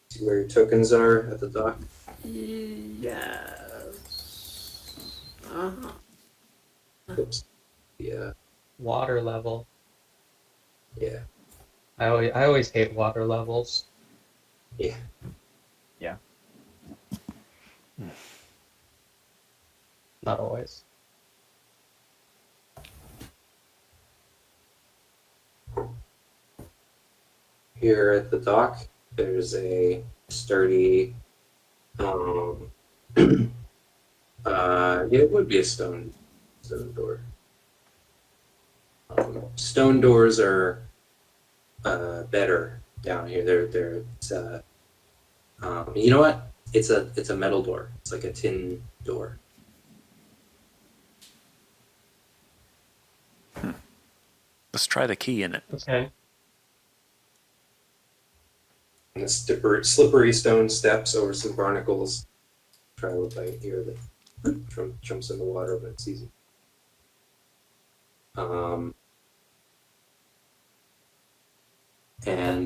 See where your tokens are at the dock? Yes. Uh-huh. Oops. Yeah. Water level. Yeah. I always hate water levels. Yeah. Yeah. Not always. Here at the dock, there's a sturdy Yeah, it would be a stone door. Stone doors are better down here. You know what? It's a metal door. It's like a tin door. Let's try the key in it. Okay. And the slippery stone steps over some barnacles. Try to look like here that jumps in the water, but it's easy. And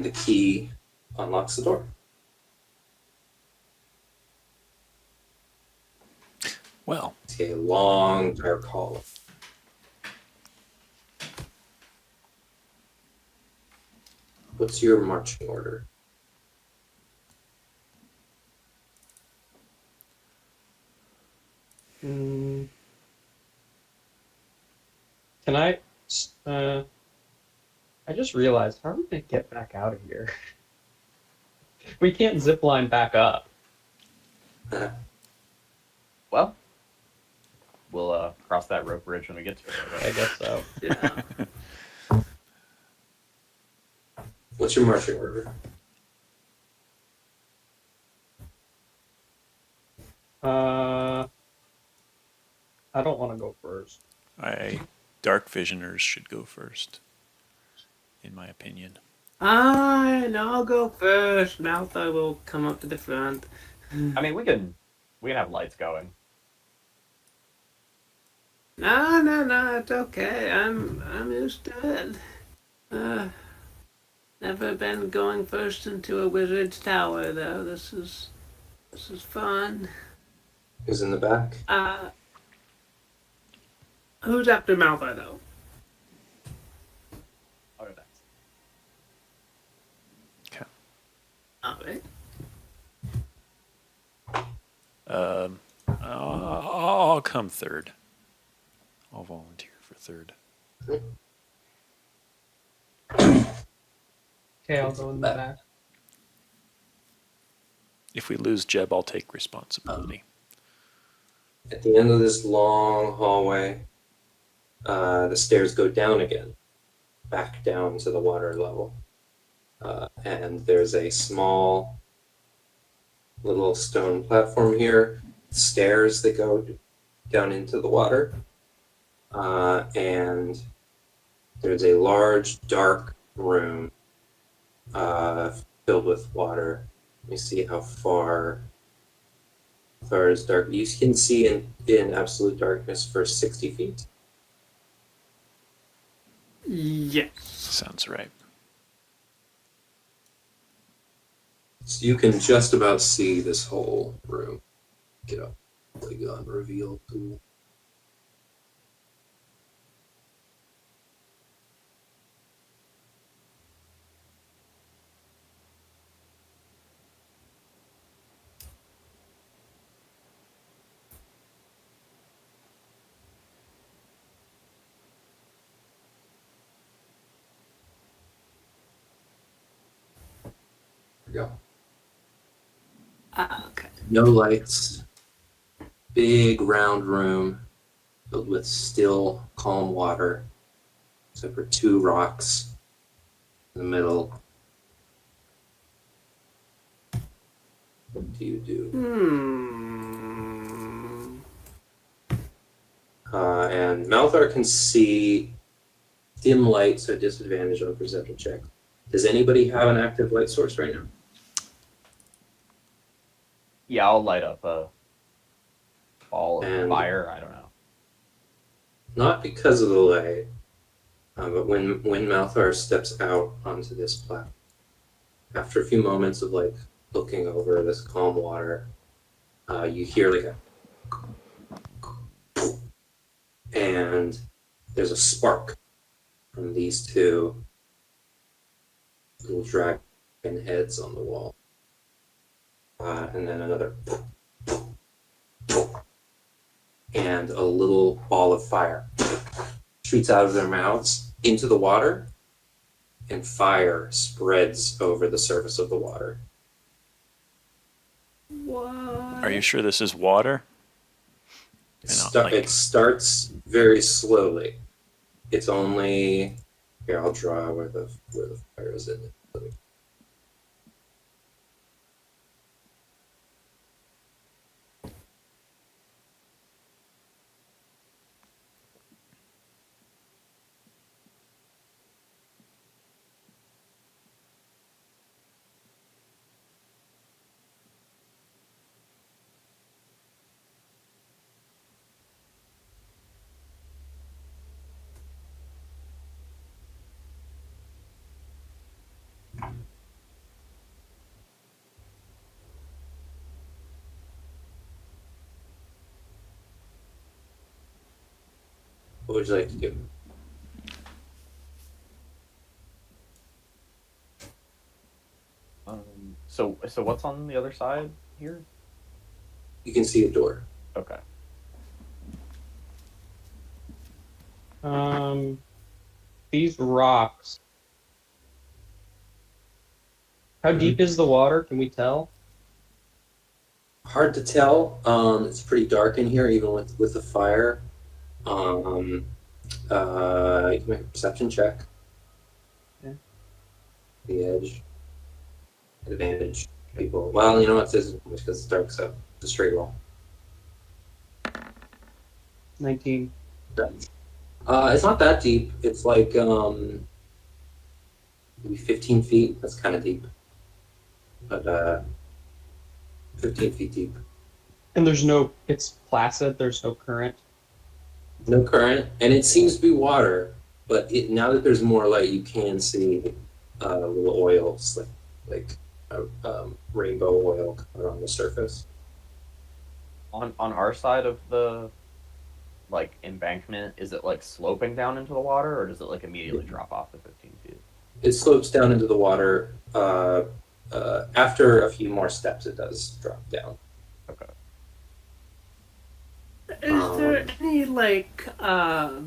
the key unlocks the door. Well, It's a long, dark hall. What's your marching order? Mm. Can I? I just realized, how are we gonna get back out of here? We can't zip line back up. Well, we'll cross that rope bridge when we get to it. I I guess. guess so. Yeah. What's your marching order? I don't want to go first. Dark Visioners should go first, in my opinion. Fine, I'll go first. Malfoy will come up to the front. I mean, we can have lights going. No, it's okay. I'm used to it. Never been going first into a wizard's tower though. This is fun. Who's in the back? Who's after Malfoy though? I'll go next. Okay. Alright. I'll come third. I'll volunteer for third. Okay, I'll go in the back. If we lose Jeb, I'll take responsibility. At the end of this long hallway, the stairs go down again, back down to the water level. And there's a small little stone platform here, stairs that go down into the water. And there's a large, dark room filled with water. Let me see how far is dark. You can see in absolute darkness for 60 feet. Yes. Sounds right. So you can just about see this whole room. Get up. Polygon reveal tool. There we go. Okay. No lights. Big round room filled with still, calm water, except for two rocks in the middle. What do you do? And Malthar can see dim light, so disadvantage on perception check. Does anybody have an active light source right now? Yeah, I'll light up a ball of And- fire. I don't know. Not because of the light, but when Malthar steps out onto this platform, after a few moments of like looking over this calm water, you hear like a, and there's a spark from these two little dragon heads on the wall, and then another. And a little ball of fire shoots out of their mouths into the water, and fire spreads over the surface of the water. What? Are you sure this is water? It starts very slowly. It's only here. I'll draw where the fire is in it. What would you like to do? So what's on the other side here? You can see a door. Okay. These rocks. How deep is the water? Can we tell? Hard to tell. It's pretty dark in here, even with the fire. You can make a perception check. Yeah. The edge. Advantage. People. Well, you know what? This is because it's dark, so it's a straight roll. 19. It's not that deep. It's like maybe 15 feet. That's kind of deep. But 15 feet deep. And it's placid, there's no current. No current, and it seems to be water. But now that there's more light, you can see little oils, like rainbow oil color on the surface. On our side of the embankment, is it like sloping down into the water, or does it like immediately drop off to 15 feet? It slopes down into the water. After a few more steps, it does drop down. Okay. Is there any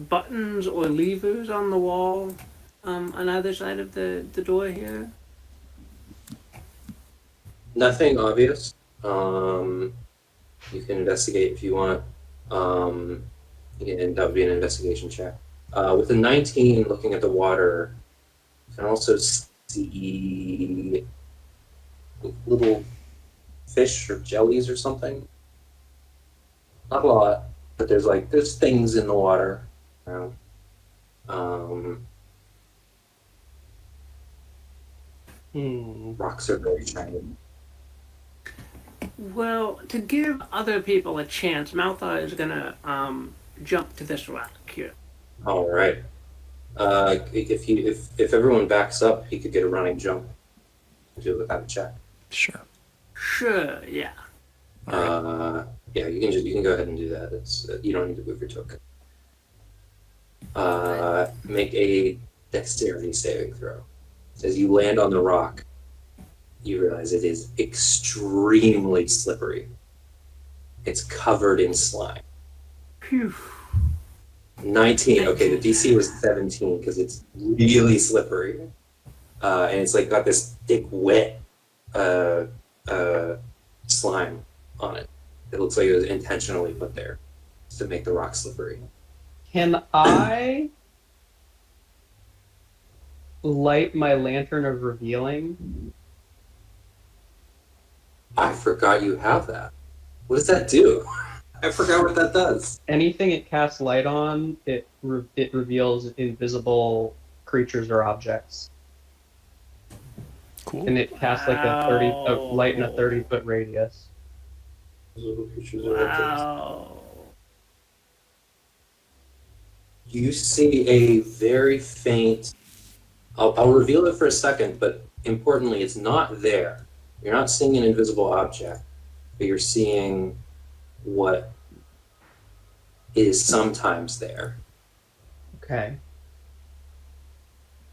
buttons or levers on the wall on either side of the door here? Nothing obvious. You can investigate if you want. And that would be an investigation check. With a 19, looking at the water, you can also see little fish or jellies or something. Not a lot, but there's things in the water around. Rocks are very shiny. Well, to give other people a chance, Malthar is gonna jump to this rock here. All right. If everyone backs up, he could get a running jump. Do it without a check. Sure. Sure, yeah. Yeah, you can go ahead and do that. It's you don't need to move your token. Make a dexterity saving throw. As you land on the rock, you realize it is extremely slippery. It's covered in slime. Phew. 19. Okay, the DC was 17 because it's really slippery, and it's like got this thick, wet slime on it. It looks like it was intentionally put there to make the rock slippery. Can I light my lantern of revealing? I forgot you have that. What does that do? I forgot what that does. Anything it casts light on, it reveals invisible creatures or objects. Cool. And it casts like a light in a 30-foot radius. Little creatures or objects. Wow. You see a very faint. I'll reveal it for a second, but importantly, it's not there. You're not seeing an invisible object, but you're seeing what is sometimes there. Okay.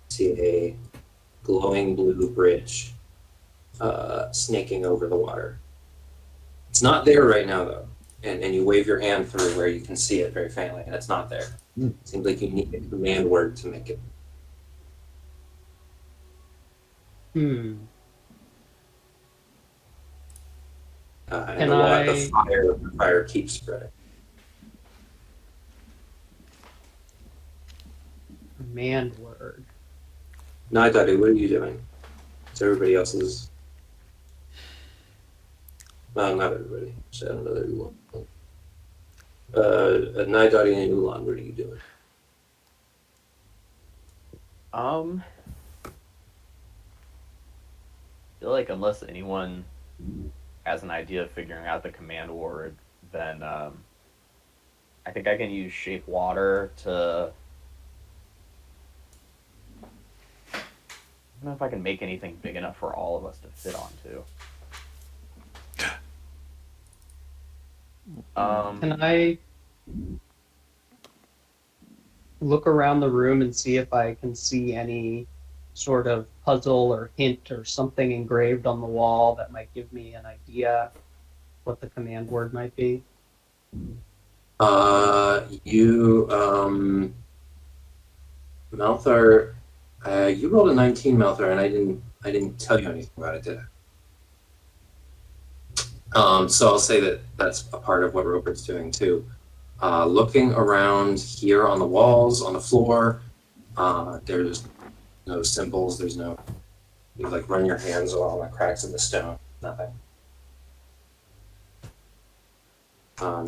See a glowing blue bridge snaking over the water. It's not there right now, though. And you wave your hand through where you can see it very faintly, and it's not there. Seems like you need a command word to make it. And Can the fire keeps spreading. command word. Night Daddy, what are you doing? It's everybody else's. Well, not everybody. So I don't know everyone. Night Daddy and Ulan, what are you doing? I feel like unless anyone has an idea of figuring out the command word, then I think I can use shape water to. I don't know if I can make anything big enough for all of us to fit onto. Can I look around the room and see if I can see any sort of puzzle or hint or something engraved on the wall that might give me an idea what the command word might be? Malthar, you rolled a 19, Malthar, and I didn't tell you anything about it, did I? So I'll say that that's a part of what Rupert's doing too. Looking around here on the walls, on the floor, there's no symbols, there's no, you like run your hands along the cracks in the stone, nothing.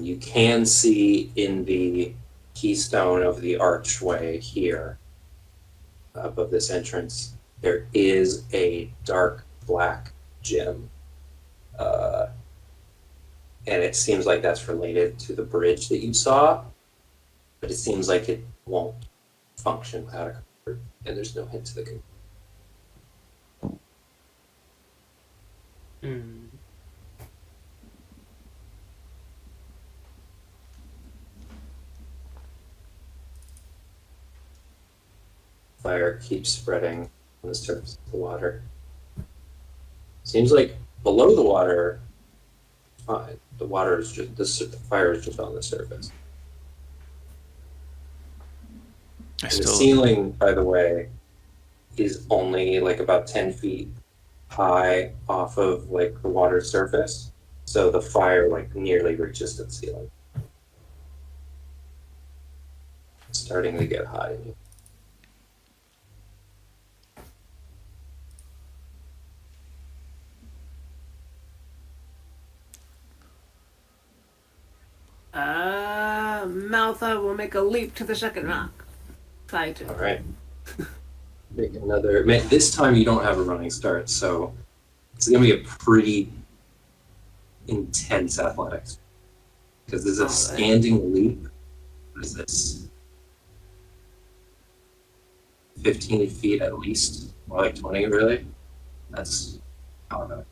You can see in the keystone of the archway here, above this entrance, there is a dark black gem. And it seems like that's related to the bridge that you saw, but it seems like it won't function without a code, and there's no hint to the code. Fire keeps spreading on the surface of the water. Seems like below the water, fine. The water is just the fire is just on the surface. And the ceiling, by the way, is only like about 10 feet high off of like the water surface, so the fire like nearly reaches to the ceiling. It's starting to get hot in here. Maltha will make a leap to the second rock. Try to. All right. Make another. This time you don't have a running start, so it's gonna be a pretty intense athletics because there's a standing leap. What is this? 15 feet at least, more like 20, really. That's I don't know,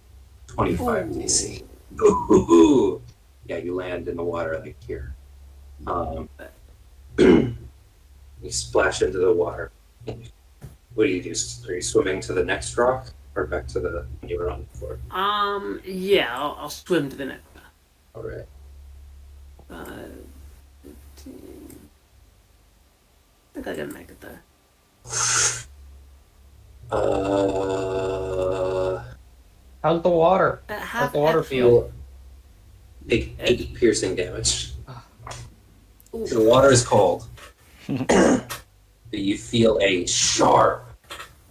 25 DC. Ooh. Yeah, you land in the water like here. You splash into the water. What do you do? Are you swimming to the next rock or back to the one you were on before? Yeah, I'll swim to the next rock. All right. 15. I think I can make it there. How's the water? How's the water feel? Take 8 piercing damage. The water is cold. You feel a sharp,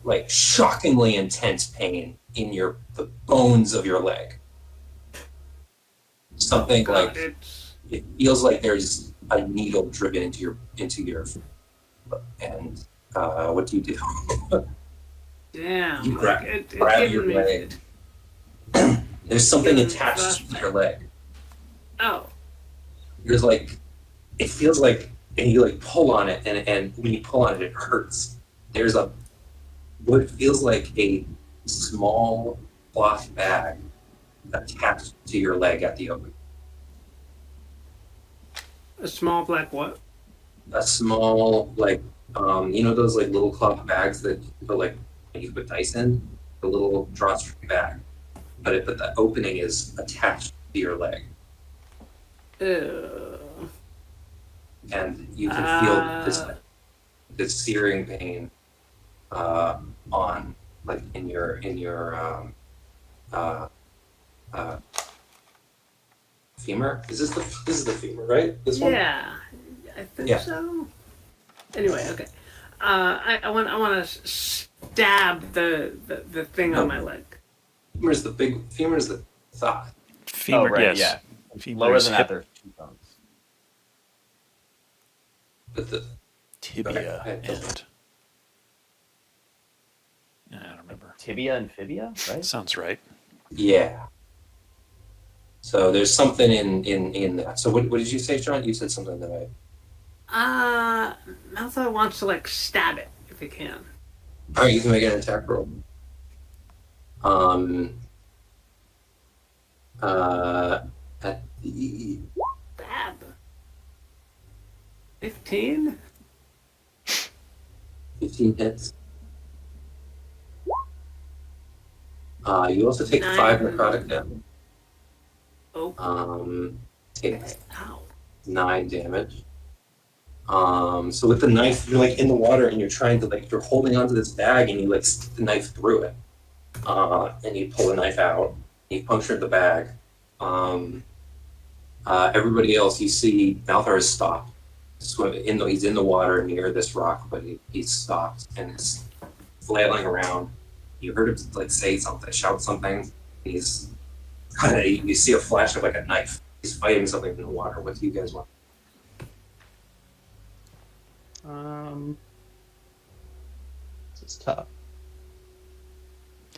like shockingly intense pain in the bones of your leg. Something like it feels like there's a needle driven into your and what do you do? Damn. You grab your leg. There's something attached to your leg. Oh. There's like, it feels like, and you like pull on it, and when you pull on it, it hurts. There's what feels like a small cloth bag attached to your leg at the opening. A small black what? A small, like, those like little cloth bags that are like you put dice in, the little drawstring bag, but the opening is attached to your leg. And you can feel this searing pain on like in your femur. This is the femur, right? This one? Yeah, I think so. Anyway, okay. I want to stab the thing on my leg. Femur's the thigh. Femur, Oh, right, yes. yeah. Femur Lower is than hip, that, there's two bones. But the tibia, Okay, and I don't remember. Tibia and fibia, right? Sounds right. yeah. So there's something in that. So what did you say, John? You said something that I. Malthor wants to like stab it if he can. All right, you can make an attack roll. At the Stab. 15. 15 hits. You also take 9. 5 necrotic damage. Oh. Take Ow. 9 damage. So with the knife, you're like in the water and you're trying to like you're holding onto this bag and you like stick the knife through it, and you pull the knife out. You punctured the bag. Everybody else, you see, Malthar has stopped. He's in the water near this rock, but he's stopped and is flailing around. You heard him like say something, shout something. He's kind of you see a flash of like a knife. He's fighting something in the water. What do you guys want? This is tough.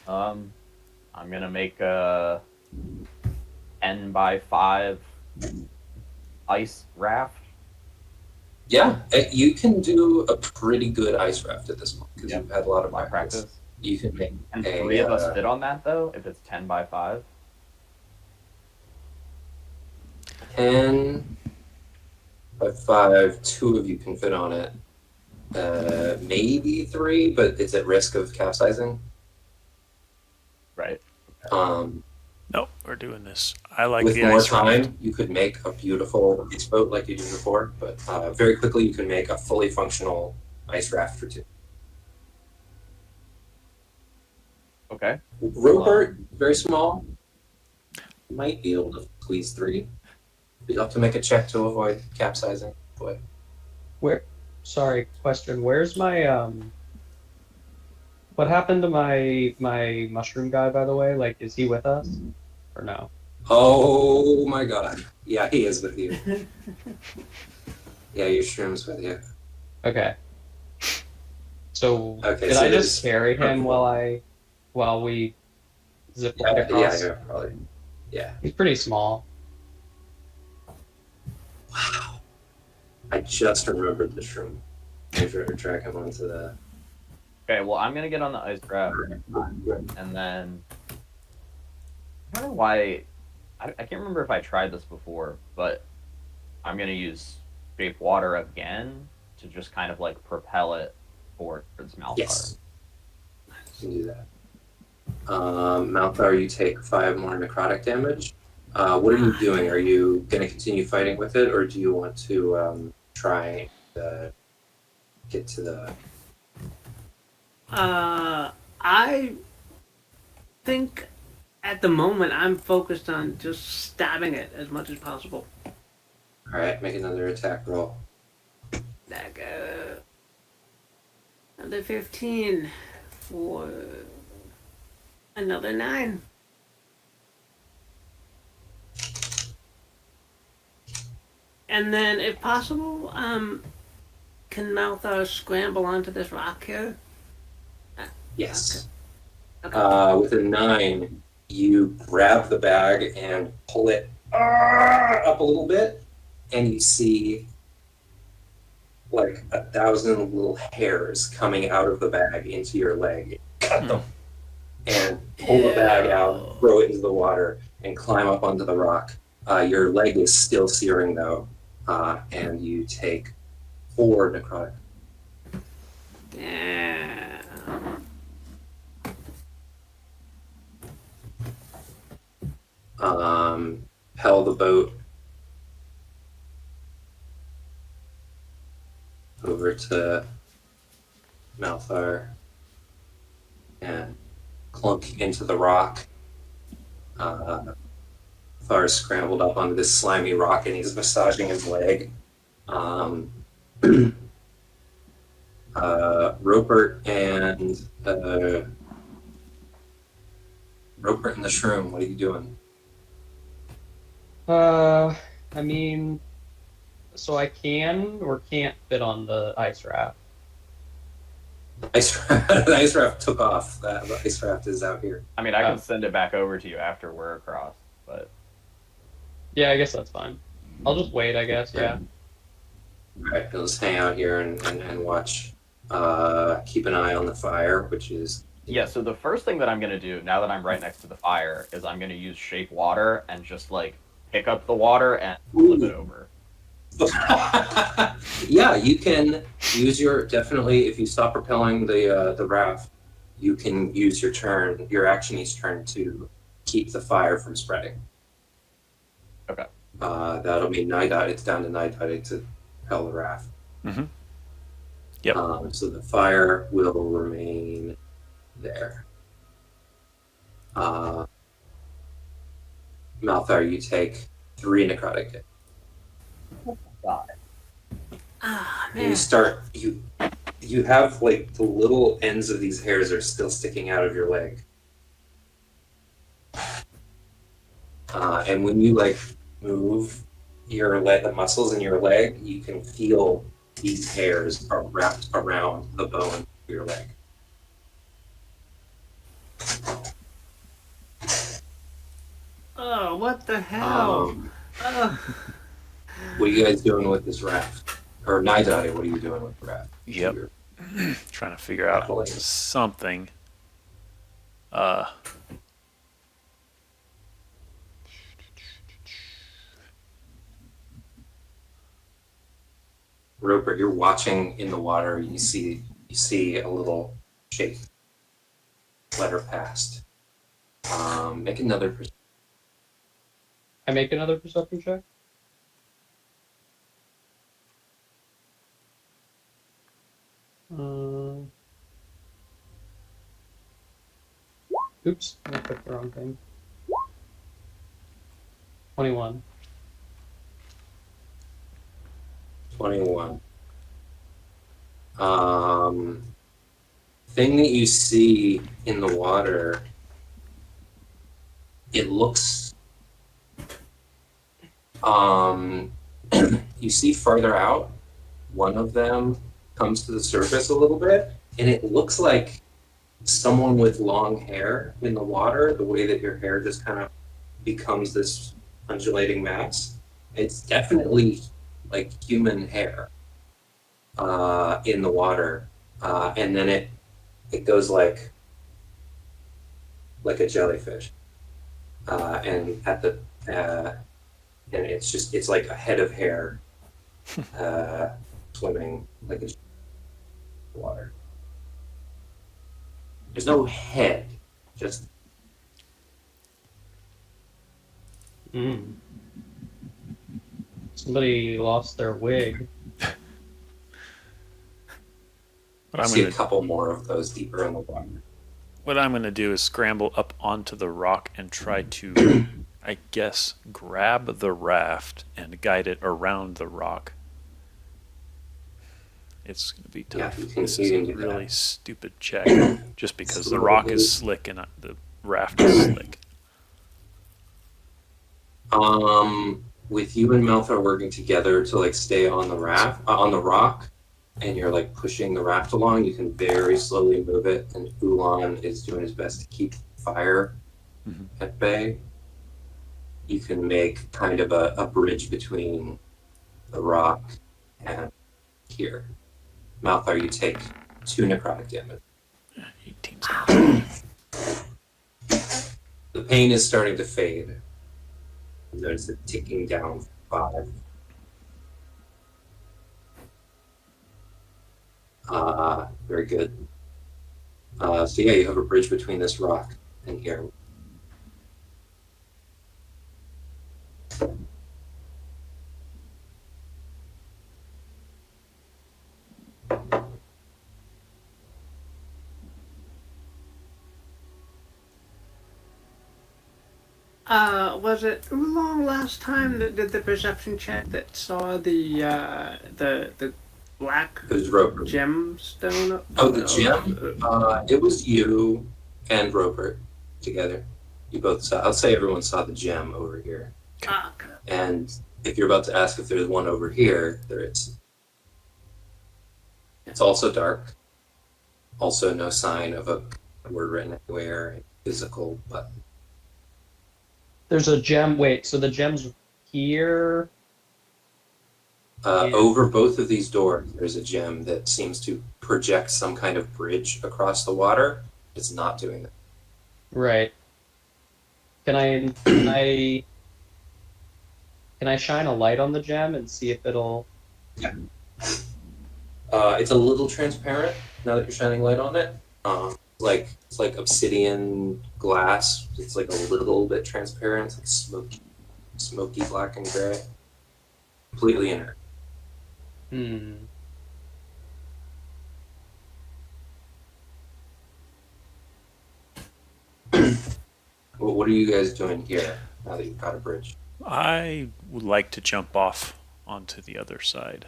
I'm gonna make a 10x5 ice raft. Yeah, you can do a pretty good ice raft at this point because Yep. you've had a lot of My practice. practice. You can make And a, 3 of us fit on that though, if it's 10x5. 10 by 5. 2 of you can fit on it. Maybe 3, but it's at risk of capsizing. Right. Nope, we're doing this. I like With the more ice raft. time, you could make a beautiful ice boat like you did before, but very quickly you can make a fully functional ice raft for 2. Okay. Robert, very small, might be able to squeeze 3. You'll have to make a check to avoid capsizing. Boy. Sorry, question. Where's my what happened to my mushroom guy, by the way? Like, is he with us or no? Oh my god. Yeah, he is with you. Yeah, your shroom's with you. Okay. So Okay, did so I there's- just carry him while we zip line Yeah, across? yeah, probably. Yeah. He's pretty small. Wow. I just remembered the shroom. I tried to track him onto the. Okay, well I'm gonna get on the ice raft and then I don't know why I can't remember if I tried this before, but I'm gonna use shape water again to just kind of like propel it towards Malthar. Yes. You can do that. Malthar, you take 5 more necrotic damage. What are you doing? Are you going to continue fighting with it, or do you want to try to get to the... I think at the moment I'm focused on just stabbing it as much as possible. Alright, make another attack roll. Like, another 15 for another 9. And then, if possible, can Malthar scramble onto this rock here? Yes. Okay. With a 9, you grab the bag and pull it up a little bit, and you see like 1,000 little hairs coming out of the bag into your leg. Cut them. And pull the bag out, throw it into the water, and climb up onto the rock. Your leg is still searing though, and you take 4 necrotic. Yeah. Pell the boat over to Malthar and clunk into the rock. Thar scrambled up onto this slimy rock and he's massaging his leg. Rupert and the shroom. What are you doing? I mean, so I can or can't fit on the ice raft. The ice raft took off. The ice raft is out here. I mean, I Oh. can send it back over to you after we're across, but Yeah, I guess that's fine. I'll just wait, I guess. Yeah. All right, let's hang out here and watch. Keep an eye on the fire, which is yeah. So the first thing that I'm gonna do now that I'm right next to the fire is I'm gonna use shape water and just like pick up the water and flip it over. yeah, you can use your definitely if you stop propelling the raft, you can use your action each turn to keep the fire from spreading. Okay. That'll be night out. It's down to night out to propel the raft. Mm-hmm. Yep. So the fire will remain there. Malthar, you take 3 necrotic hits. Ah, And you man. start you have like the little ends of these hairs are still sticking out of your leg. And when you like move the muscles in your leg, you can feel these hairs are wrapped around the bone of your leg. Oh, what the hell? Um, Oh, what are you guys doing with this raft? Or Nidai, what are you doing with the raft? Yep. You're- Trying to figure out Appling. something. Rupert, you're watching in the water. You see a little shape flutter past. Make another. I make another perception check. Oops, I picked the wrong thing. 21. 21. Thing that you see in the water, it looks. You see further out, one of them comes to the surface a little bit, and it looks like someone with long hair in the water, the way that your hair just kind of becomes this undulating mass. It's definitely like human hair in the water, and then it goes like a jellyfish, and at the and it's like a head of hair swimming like a water. There's no head, just Somebody lost their wig. What I I'm see a gonna couple more of those deeper in the water. what I'm gonna do is scramble up onto the rock and try to, I guess, grab the raft and guide it around the rock. It's gonna be Yeah, tough. you can- This you is can a do that. really stupid check, just because the rock is slick and the raft is slick. With you and Malthar working together to like stay on the raft, on the rock, and you're like pushing the raft along, you can very slowly move it, and Ulan is doing his best to keep fire Mhm. at bay. You can make kind of a bridge between the rock and here. Malthar, you take 2 necrotic damage. 18 seconds. The pain is starting to fade. You notice it ticking down 5. Very good. So yeah, you have a bridge between this rock and here. Was it Oolong last time that did the perception check that saw the black It was Roper. gemstone? Oh, the gem? It was you and Roper together. You both saw. I'll say everyone saw the gem over here. Fuck. And if you're about to ask if there's one over here, there is. It's also dark. Also, no sign of a word written anywhere, physical button. There's a gem. Wait, so the gem's here? Yeah. Over both of these doors, there's a gem that seems to project some kind of bridge across the water. It's not doing that. Right. Can I shine a light on the gem and see if it'll? It's a little transparent now that you're shining light on it. It's like obsidian glass. It's like a little bit transparent. It's like smoky black and gray. Completely inert. What are you guys doing here now that you've got a bridge? I would like to jump off onto the other side.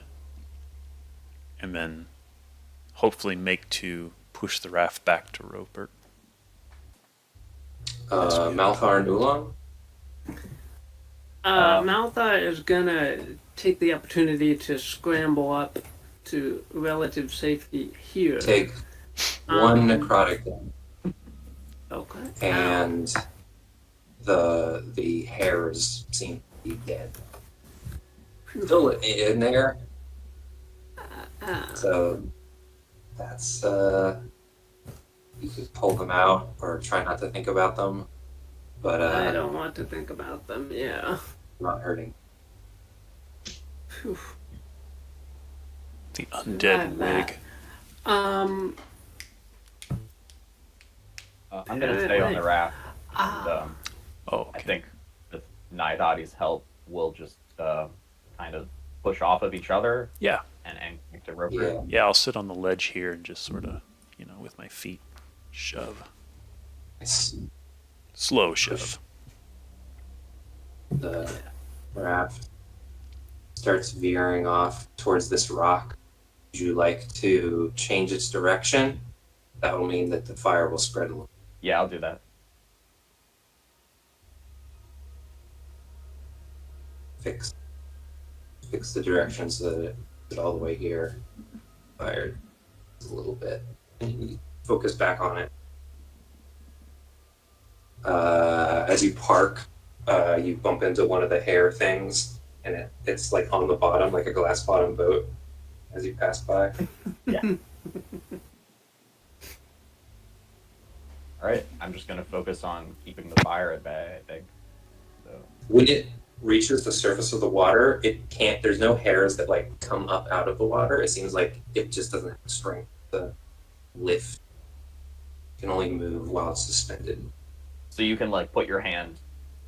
And then hopefully make to push the raft back to Robert. Malthar and Oolong? Malthar is gonna take the opportunity to scramble up to relative safety here. Take one necrotic then. Okay. And the hairs seem to be dead. Still in there. So that's you could pull them out or try not to think about them. But I don't want to think about them, yeah. not hurting. Phew. The undead Survive that. wig. Um, I'm gonna stay on the raft. And, Oh, I okay. think with Nidotti's help, we'll just kind of push off of each other Yeah. and connect to Roper. Yeah. Yeah, I'll sit on the ledge here and just sort of, with my feet shove. Nice. Slow shove. The raft starts veering off towards this rock. Would you like to change its direction? That will mean that the fire will spread a little. Yeah, I'll do that. Fix the direction so that it all the way here. Fired a little bit. And you focus back on it. As you park, you bump into one of the hair things, and it's like on the bottom, like a glass bottom boat, as you pass by. All right, I'm just gonna focus on keeping the fire at bay, I think. So When it reaches the surface of the water, it can't. There's no hairs that like come up out of the water. It seems like it just doesn't have strength to lift. It can only move while it's suspended. So you can like put your hand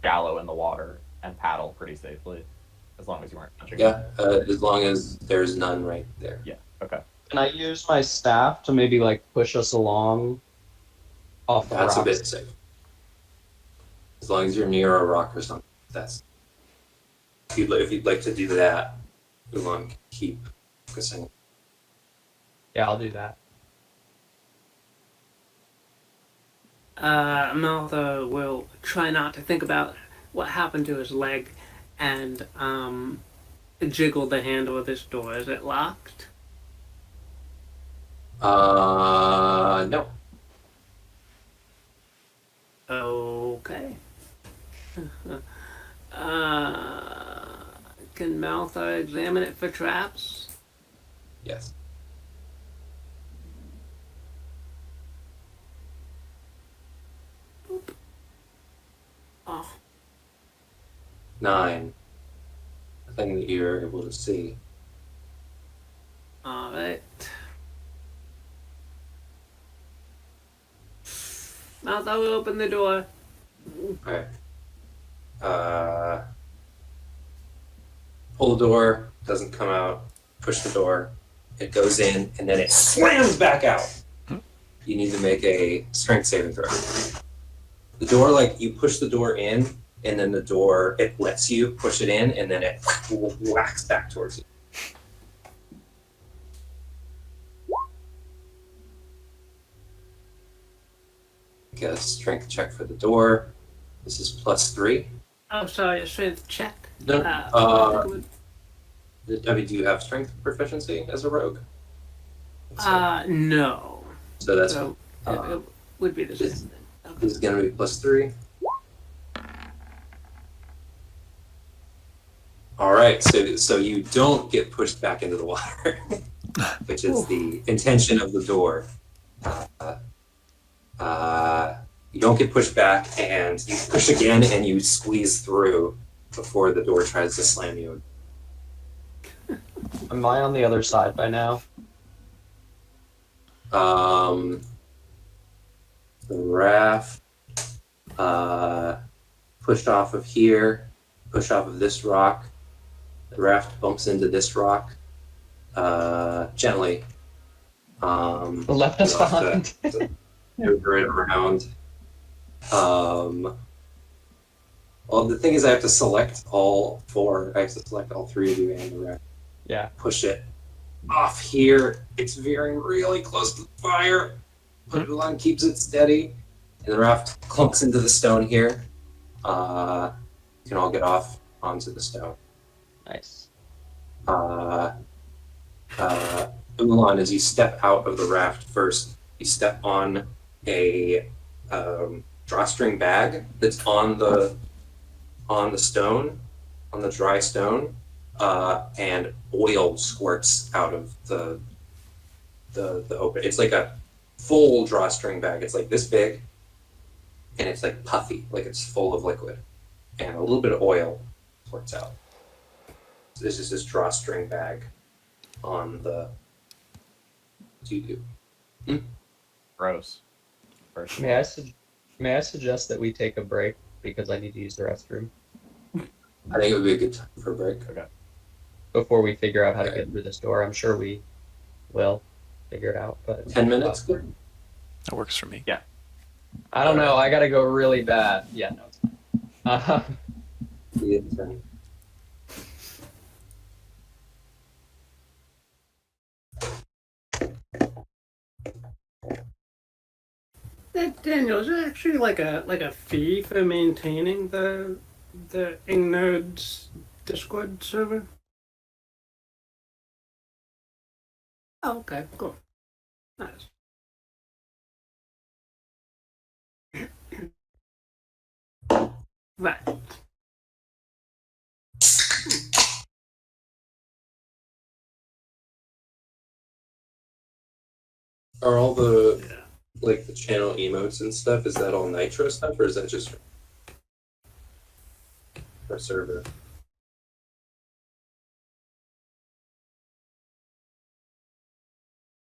shallow in the water and paddle pretty safely, as long as you aren't touching. Yeah, as long as there's none right there. Yeah. Okay. Can I use my staff to maybe like push us along off the That's a rocks? bit safe. As long as you're near a rock or something, that's. If you'd like to do that, Oolong can keep focusing. Yeah, I'll do that. Malthar will try not to think about what happened to his leg and jiggle the handle of his door. Is it locked? No. Okay. Can Malthar examine it for traps? Yes. Oh, 9. Nothing that you're able to see. alright. Malthar will open the door. Okay. Pull the door, doesn't come out. Push the door, it goes in, and then it slams back out. You need to make a strength saving throw. The door, like, you push the door in, and then the door, it lets you push it in, and then it whacks back towards you. a strength check for the door. This is +3. Oh, sorry, a strength check. No, I think it I mean, do you have strength proficiency as a rogue? no. So that's So it would be the same thing. Okay. this is going to be +3. All right, so you don't get pushed back into the water, which is the intention of the door. You don't get pushed back, and you push again, and you squeeze through before the door tries to slam you. Am I on the other side by now? The raft pushed off of here, push off of this rock. The raft bumps into this rock gently. Left us you'll have behind. to maneuver it around. Well, the thing is, I have to select all 4. I have to select all 3 of you and the raft. Yeah. Push it off here. It's veering really close to the fire, but Ulan keeps it steady, and the raft clunks into the stone here. You can all get off onto the stone. Nice. Ulan, as you step out of the raft first, you step on a drawstring bag that's on the stone, on the dry stone, and oil squirts out of the open. It's like a full drawstring bag. It's like this big, and it's like puffy, like it's full of liquid, and a little bit of oil squirts out. So this is this drawstring bag on the. What do you do? Gross. First of May all. may I suggest that we take a break because I need to use the restroom I think it would be a good time for a break. before we figure out how to Okay. get through this door. I'm sure we will figure it out, but 10 minutes, good. That works for me. I don't know. I gotta go really bad. Yeah, no, it's fine. See you in 10. Daniel, is there actually like a fee for maintaining the Ingnerds Discord server? Oh, okay, cool. Nice. Right. Are all the Yeah. like the channel emotes and stuff? Is that all Nitro stuff, or is that just for server?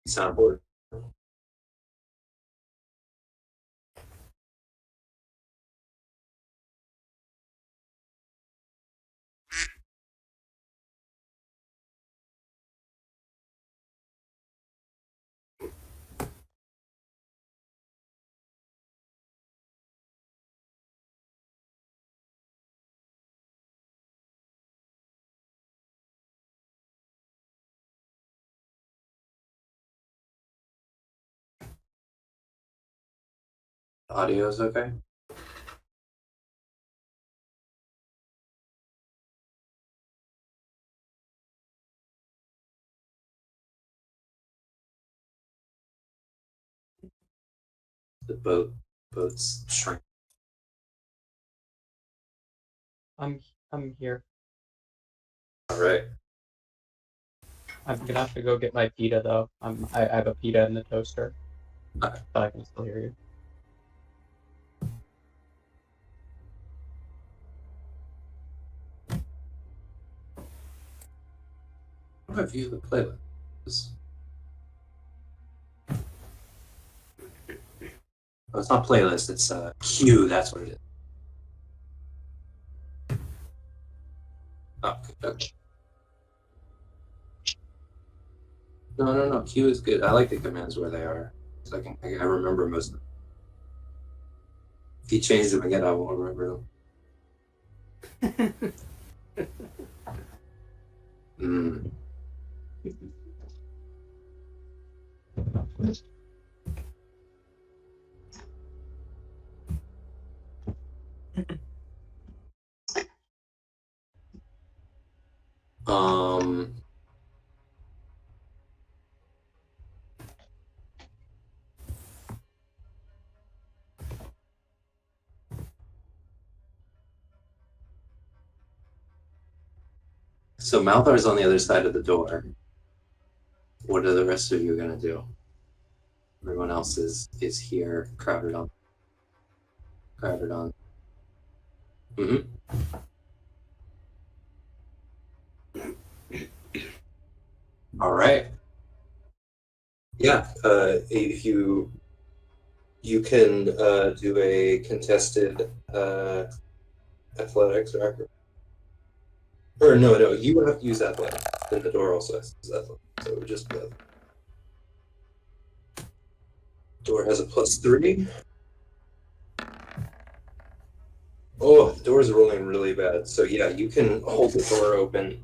Soundboard. Audio's okay. The boats shrink. I'm here. All right. I'm gonna have to go get my pita though. I have a pita in the toaster, Okay. but I can still hear you. How do I view the playlist? Oh, it's not playlist. It's queue. That's what it is. Oh, okay. No. Queue is good. I like the commands where they are. So I remember most of them. If you change them again, I won't remember them. Mm. Um, so Malthar's on the other side of the door. What are the rest of you gonna do? Everyone else is here, crowded on. Mm-hmm. All right. Yeah. If you can do a contested athletics or no, you have to use athletics. Then the door also has to use athletics. So it would just be door has a +3. Oh, the door's rolling really bad. So yeah, you can hold the door open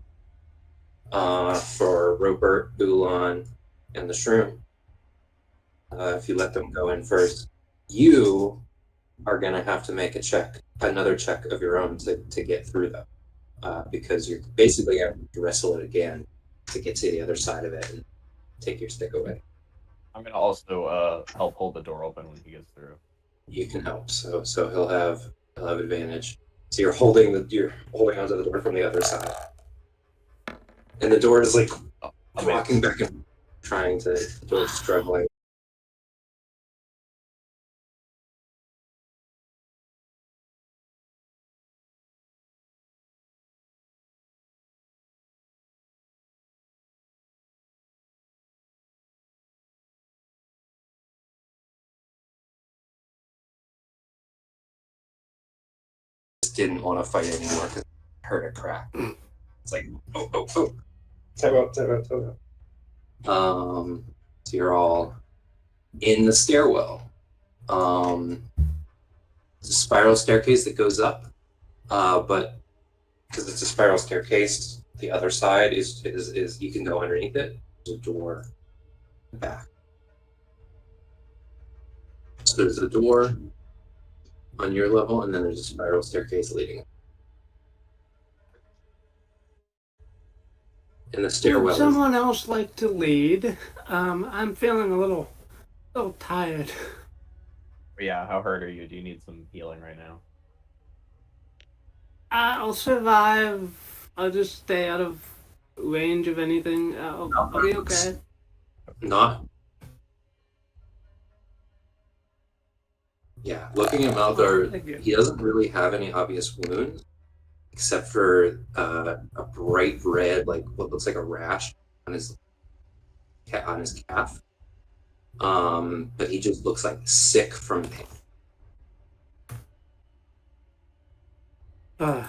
for Roper, Ulan, and the Shroom. If you let them go in first, you are going to have to make another check of your own to get through them, because you're basically going to wrestle it again to get to the other side of it and take your stick away. I'm gonna also help hold the door open when he gets through. You can help, so he'll have advantage. So you're holding onto the door from the other side, and the door is like rocking back and trying to. The door's struggling. Didn't want to fight anymore because I heard a crack. It's like, oh. Time out. So you're all in the stairwell. It's a spiral staircase that goes up, but because it's a spiral staircase, the other side is you can go underneath it. There's a door back. So there's a door on your level, and then there's a spiral staircase leading up. And the stairwell. Would someone else like to lead? I'm feeling a little tired. Yeah, how hurt are you? Do you need some healing right now? I'll survive. I'll just stay out of range of anything. I'll be okay. Not. Yeah, looking at Malthar, he doesn't really have any obvious wounds, except for a bright red, like what looks like a rash on his calf. But he just looks like sick from pain.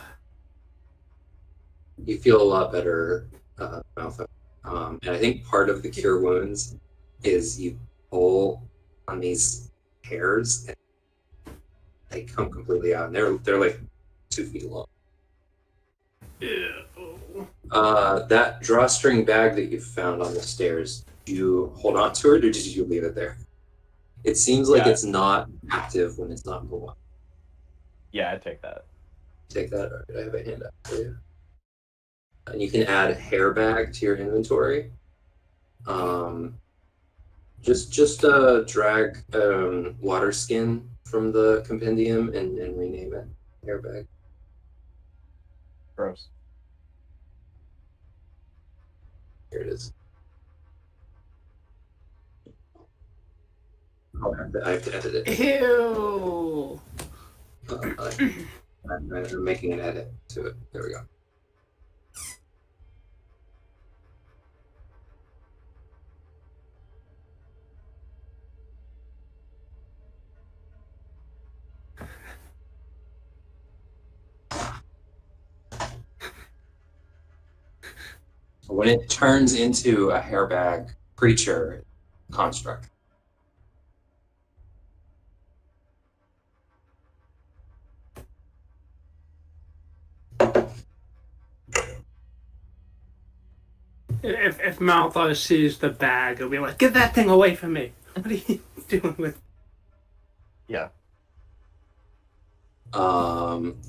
You feel a lot better, Malthar. And I think part of the cure wounds is you pull on these hairs and they come completely out, and they're like 2 feet long. Ew. That drawstring bag that you found on the stairs, did you hold on to it, or did you leave it there? It seems like it's not active when it's not moving. Yeah, I take that. Take that. All right, I have a handout for you. And you can add a hair bag to your inventory. Just drag water skin from the compendium and rename it hair bag. Gross. Here it is. Oh, I have to edit it. Ew. I'm making an edit to it. There we go. When it turns into a hairbag creature construct. If Malthus sees the bag, he'll be like, "Get that thing away from me! What are you doing with?" Yeah.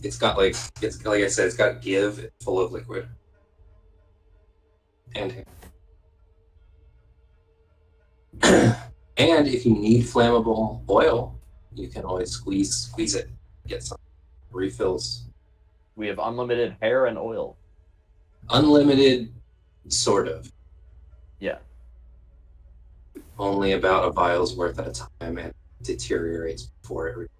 It's got like I said, it's got give full of liquid. and and if you need flammable oil, you can always squeeze it, get some refills. We have unlimited hair and oil. Unlimited, sort of. Yeah. Only about a vial's worth at a time, and deteriorates before it.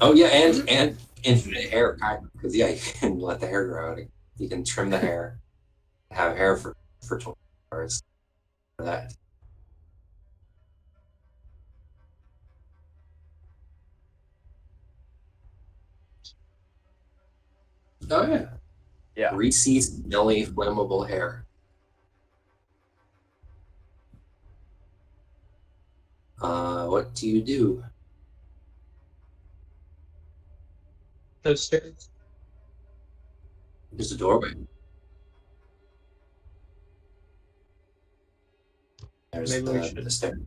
Oh yeah, and infinite hair, kind of, because yeah, you can let the hair grow out. You can trim the hair, have hair for 20 hours. For that. Oh yeah. Yeah. Greasy, smelly, flammable hair. What do you do? Those stairs. There's a doorway. There's Maybe we should. the stair.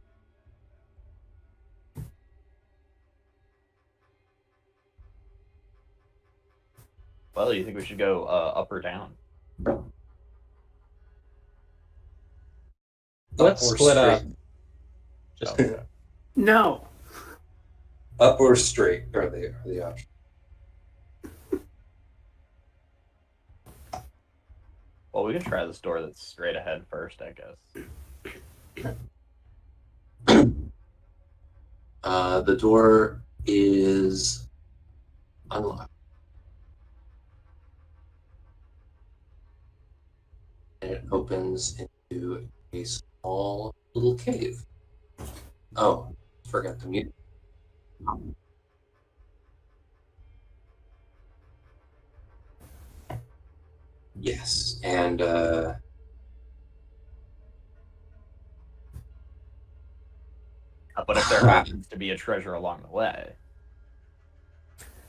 Well, you think we should go up or down? Let's Up or split up. straight? Just Oh, okay. No. Up or straight are the options. Well, we can try this door that's straight ahead first, I guess. The door is unlocked. And it opens into a small little cave. Oh, forgot to mute. Yes, and But if there happens to be a treasure along the way,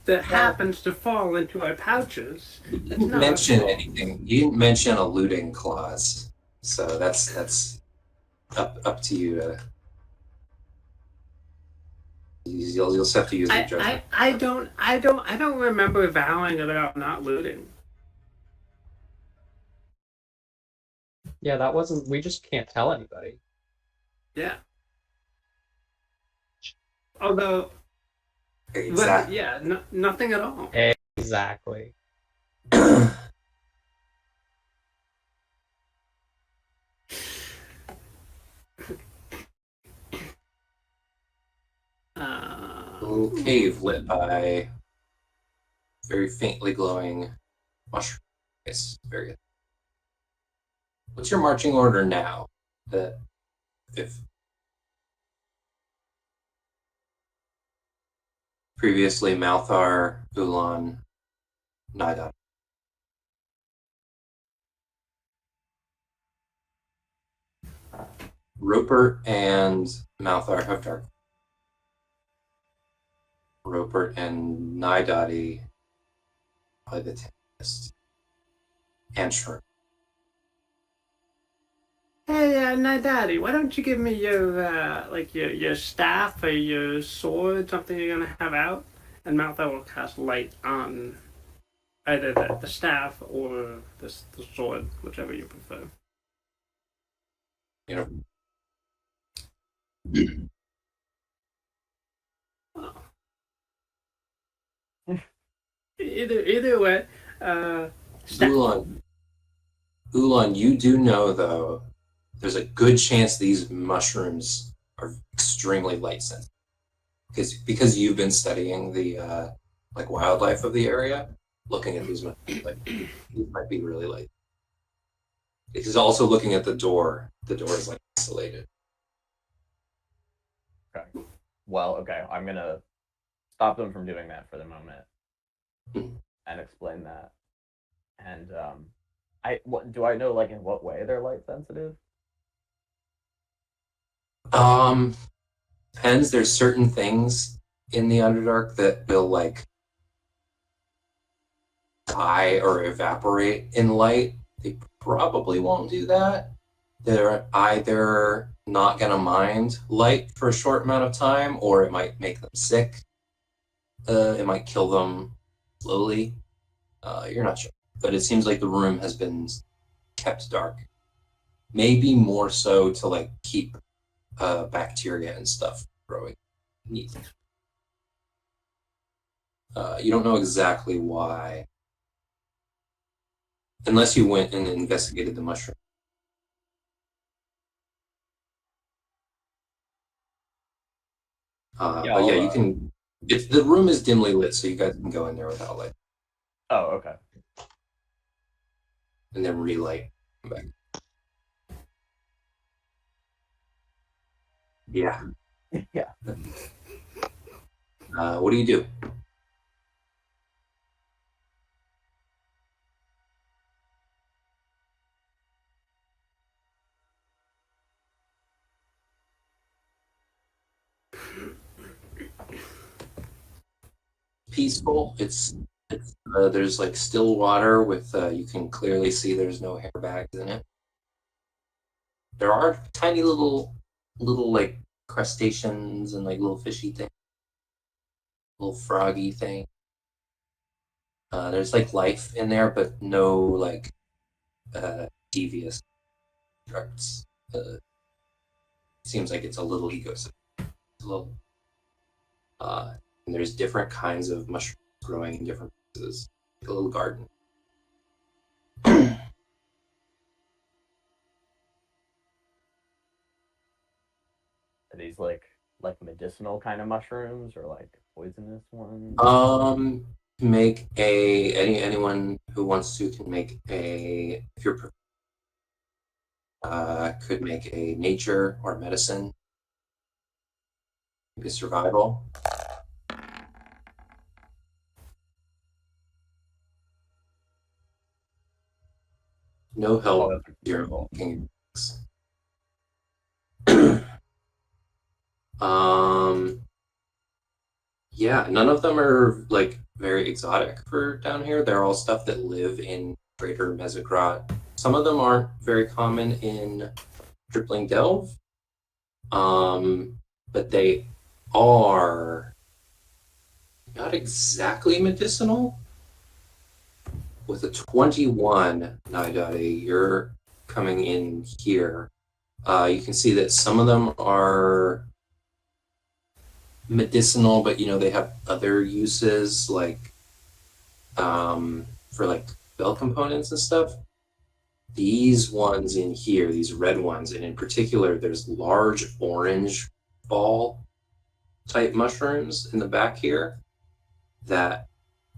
That happens to fall into our pouches. you didn't mention anything. You didn't mention a looting clause, so that's up to you. You'll just have to use your judgment. I don't remember vowing about not looting. Yeah, that wasn't. We just can't tell anybody. Yeah. Although, Exactly. yeah, nothing at all. Exactly. Little cave lit by very faintly glowing mushroom. Yes, very good. What's your marching order now? That if previously Malthar, Ulan, Nida. Rupert and Malthar have dark. Rupert and Nidati are the tempest. And Shrimp. Hey, Daddy, why don't you give me your your staff or your sword, something you're gonna have out, and Malthar will cast light on either the staff or the sword, whichever you prefer. You know. Either way, Ulan, you do know though, there's a good chance these mushrooms are extremely light sensitive, because you've been studying the like wildlife of the area, looking at these mushrooms, like these might be really light. He's also looking at the door. The door is like isolated. okay. Well, okay, I'm gonna stop them from doing that for the moment and explain that. And what do I know? Like, in what way they're light sensitive? Depends. There's certain things in the Underdark that will like die or evaporate in light. They probably won't do that. They're either not gonna mind light for a short amount of time, or it might make them sick. It might kill them slowly. You're not sure, but it seems like the room has been kept dark. Maybe more so to like keep bacteria and stuff growing. Neat. You don't know exactly why, unless you went and investigated the mushroom. But yeah, you can. The room is dimly lit, so you guys can go in there without light, Oh, okay. and then relight. Come back. Yeah. Yeah. What do you do? Peaceful. It's there's like still water with you can clearly see there's no hair bags in it. There are tiny little like crustaceans and like little fishy things, little froggy thing. There's like life in there, but no like devious constructs. Seems like it's a little ecosystem. It's a little, and there's different kinds of mushrooms growing in different places, like a little garden. Are these like medicinal kind of mushrooms or like poisonous ones? Make anyone who wants to can make a if you're could make a nature or medicine, maybe survival. No help. Oh, that's You're cool. making yeah, none of them are like very exotic for down here. They're all stuff that live in Greater Mesogrot. Some of them aren't very common in Tripling Delve, but they are not exactly medicinal. With a 21, Naidade, you're coming in here. You can see that some of them are medicinal, but they have other uses, like for like bell components and stuff. These ones in here, these red ones, and in particular, there's large orange ball type mushrooms in the back here that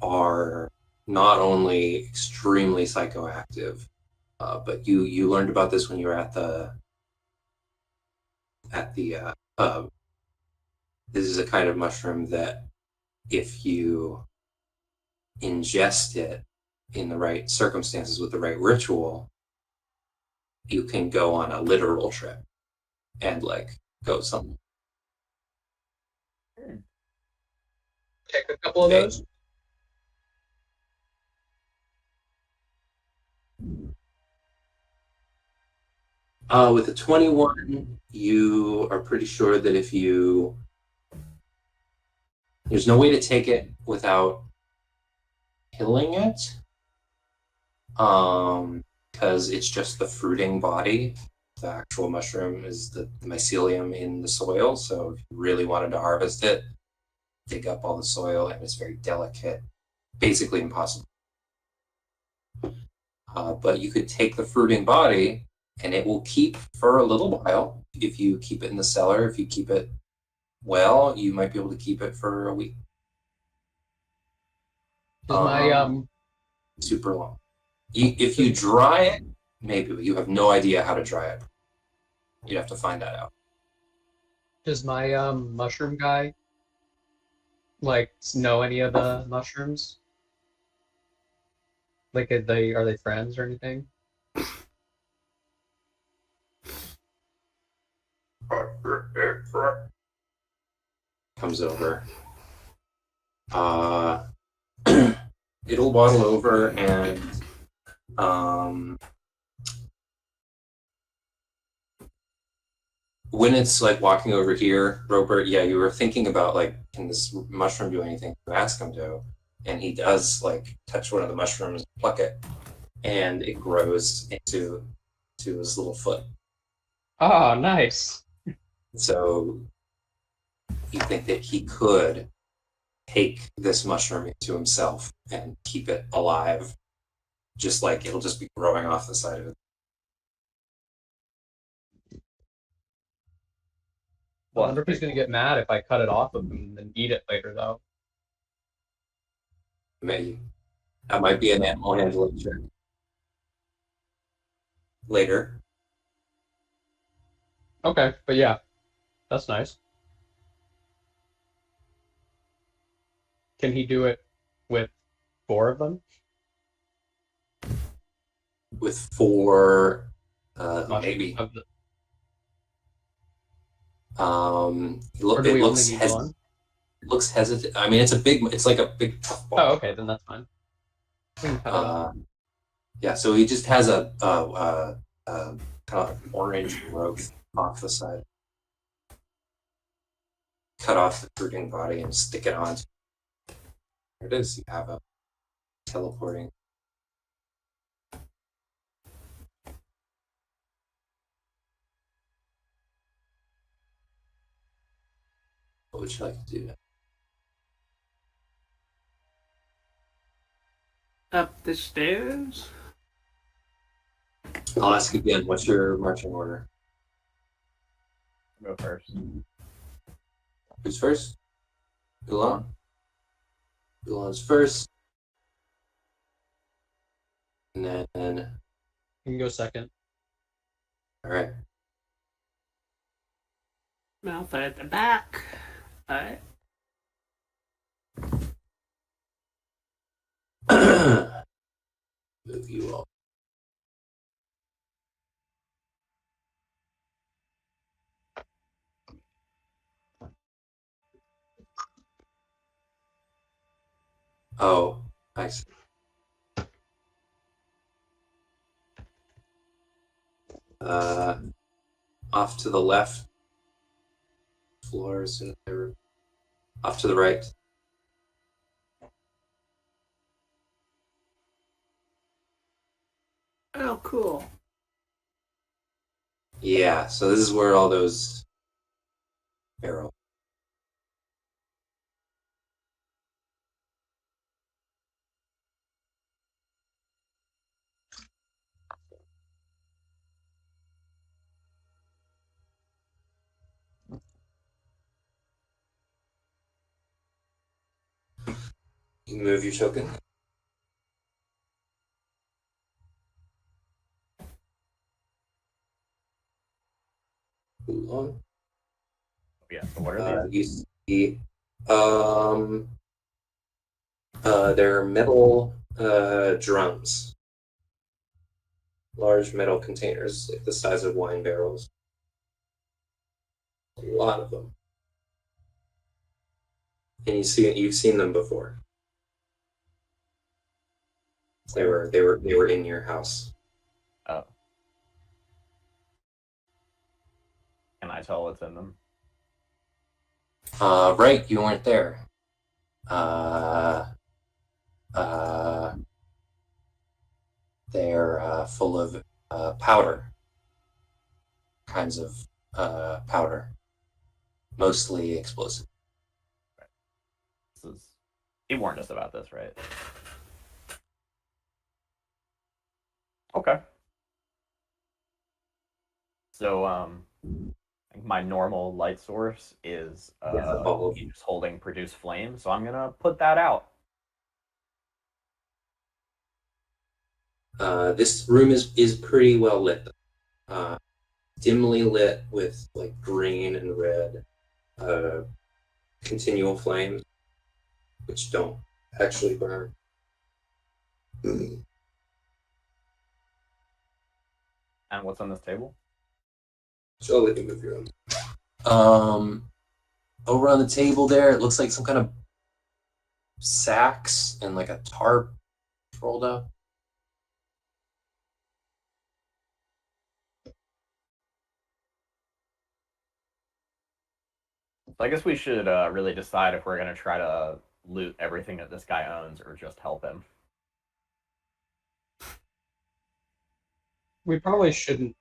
are not only extremely psychoactive, but you learned about this when you were at the pub. This is a kind of mushroom that if you ingest it in the right circumstances with the right ritual, you can go on a literal trip and like go somewhere. Take a couple of those. With a 21, you are pretty sure that if you there's no way to take it without killing it, because it's just the fruiting body. The actual mushroom is the mycelium in the soil. So if you really wanted to harvest it, dig up all the soil, and it's very delicate, basically impossible. But you could take the fruiting body, and it will keep for a little while. If you keep it in the cellar, if you keep it well, you might be able to keep it for a week. Is my super long. If you dry it, maybe, but you have no idea how to dry it. You'd have to find that out. does my mushroom guy like know any of the mushrooms? Like are they friends or anything? Comes over. It'll waddle over and when it's like walking over here, Robert, yeah, you were thinking about like, can this mushroom do anything to ask him to? and he does like touch one of the mushrooms, pluck it, and it grows into his little foot. Oh, nice. So you think that he could take this mushroom into himself and keep it alive, just like it'll just be growing off the side of it. I wonder if he's gonna get mad if I cut it off of him and then eat it later, though. Maybe that might be an animal handling trick. Later, Okay, but yeah, that's nice. Can he do it with 4 of them? with 4, Mush- maybe. of the- It Or do we only looks need one? it looks hesitant. I mean, it's like a big tough ball. Oh, okay, then that's fine. We can cut it off. Yeah, so he just has a kind of orange growth off the side. Cut off the fruiting body and stick it on. There it is. You have a teleporting. What would you like to do now? Up the stairs? I'll ask again. What's your marching order? Go first. Who's first? Ulan. Ulan's first. And then, You can go second. all right. Malfoy at the back. Alright. Move you all. Oh, I see. Off to the left. Floor as soon as they were off to the right. Oh, cool. Yeah, so this is where all those barrels. You can move your token. Ulan. Yeah. So what are these? You see, um, they're metal drums, large metal containers, like the size of wine barrels. A lot of them, and you've seen them before. They were in your house. Oh. Can I tell what's in them? Right, you weren't there. They're full of powder, kinds of powder, mostly explosive. He warned us about this, right? Okay. So, I think my normal light source is just holding produce flame, so I'm gonna put that out. This room is pretty well lit. Dimly lit with like green and red continual flames, which don't actually burn. And what's on this table? So I'll let you move your own. Over on the table there, it looks like some kind of sacks and like a tarp rolled up. So I guess we should really decide if we're gonna try to loot everything that this guy owns or just help him. We probably shouldn't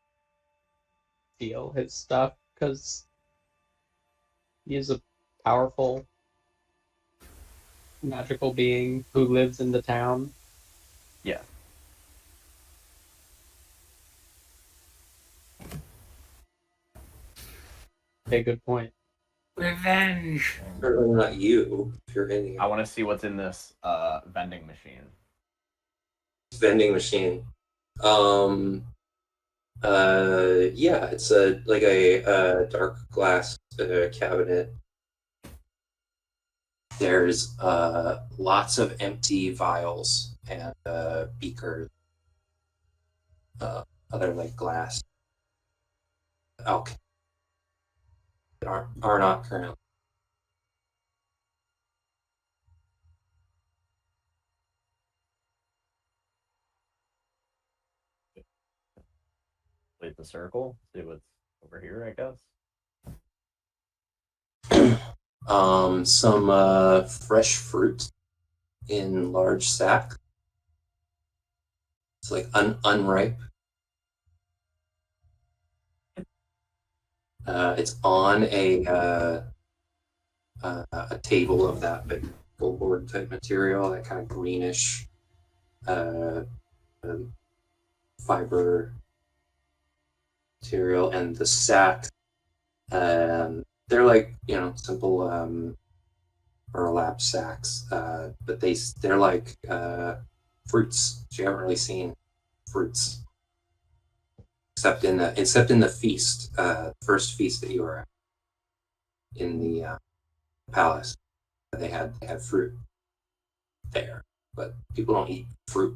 steal his stuff because he's a powerful magical being who lives in the town. Yeah. Okay, good point. Revenge. Certainly not you, if you're hitting I a want to see what's in this vending machine. vending machine. Yeah, it's a dark glass cabinet. There's lots of empty vials and beakers, other like glass alcohol that are not currently. Complete the circle. See what's over here, I guess. Some fresh fruit in large sack. It's like unripe. It's on a table of that big board type material, that kind of greenish fiber material, and the sack. They're like simple burlap sacks, but they're like fruits. You haven't really seen fruits except in the feast, first feast that you were at in the palace. They had fruit there, but people don't eat fruit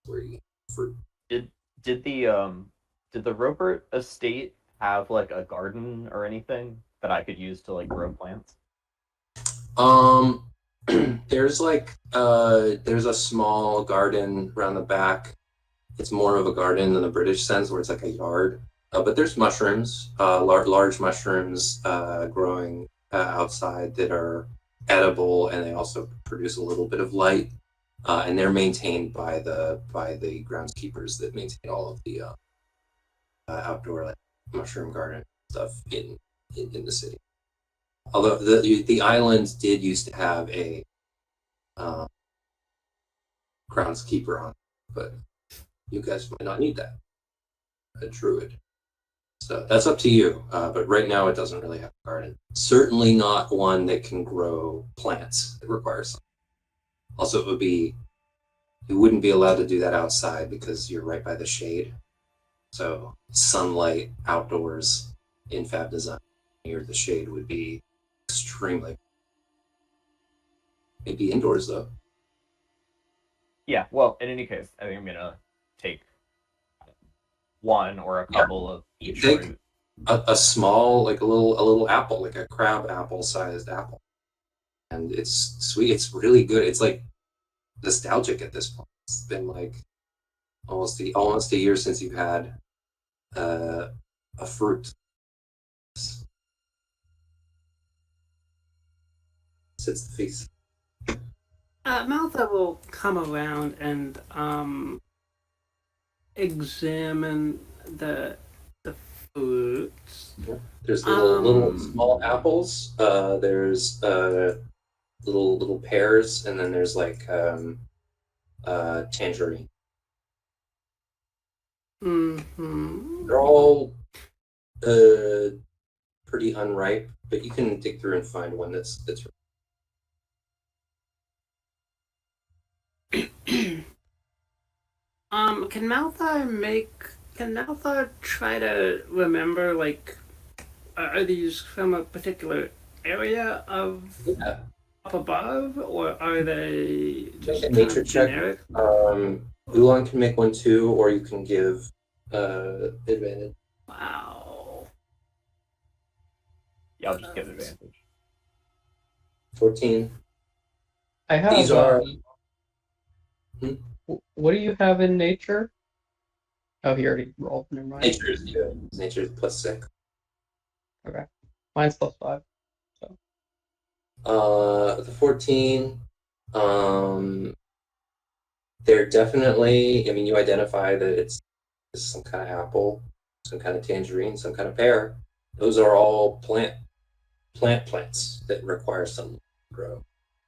where you eat fruit. Did the Roper estate have like a garden or anything that I could use to like grow plants? There's there's a small garden around the back. It's more of a garden in the British sense, where it's like a yard. But there's mushrooms, large mushrooms growing outside that are edible, and they also produce a little bit of light. And they're maintained by the groundskeepers that maintain all of the outdoor mushroom garden stuff in the city. Although the island did used to have a groundskeeper on, but you guys might not need that. A druid. So that's up to you. But right now it doesn't really have a garden. Certainly not one that can grow plants. It requires some. Also, you wouldn't be allowed to do that outside because you're right by the shade. So sunlight outdoors in Fab Design near the shade would be extremely. Maybe indoors though. Yeah, well, in any case, I think I'm gonna take one or a couple of each Take fruit. a small, like a little apple, like a crab apple sized apple, and it's sweet. It's really good. It's like nostalgic at this point. It's been like almost a year since you've had a fruit. Since the feast. Maltha will come around and examine the fruits. There's little small apples. There's little pears, and then there's like tangerine. Mm-hmm. They're all pretty unripe, but you can dig through and find one that's Can Malthar try to remember, like, are these from a particular area of yeah. up above, or are they just Make a nature check. generic? Ulan can make one too, or you can give advantage. Wow. Yeah, I'll just give advantage. 14. I have. These are. What do you have in nature? Oh, he already rolled. Never mind. Nature is good. Nature is +6. Okay, mine's +5. So. The 14, they're definitely, I mean, you identify that it's some kind of apple, some kind of tangerine, some kind of pear. Those are all plants that require sunlight to grow.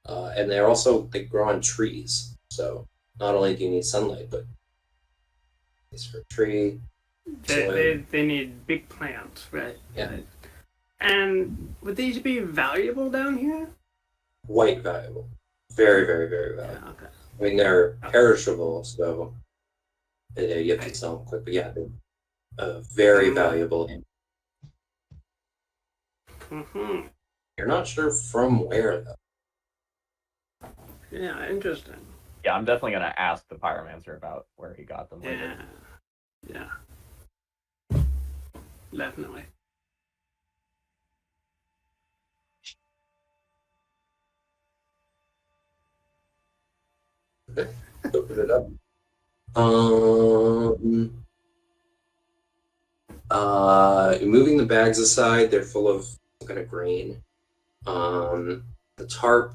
And they grow on trees. So not only do you need sunlight, but it's for a tree, soil. They need big plants, right? Yeah. Right. And would these be valuable down here? Quite valuable. Very, very, very valuable. Yeah, okay. I mean, they're perishable, so you have to sell them quick. But yeah, they're very valuable. Mm-hmm. You're not sure from where, though. Yeah, interesting. Yeah, I'm definitely gonna ask the pyromancer about where he got them later. Yeah. Definitely. Okay, open it up. Moving the bags aside, they're full of some kind of grain. The tarp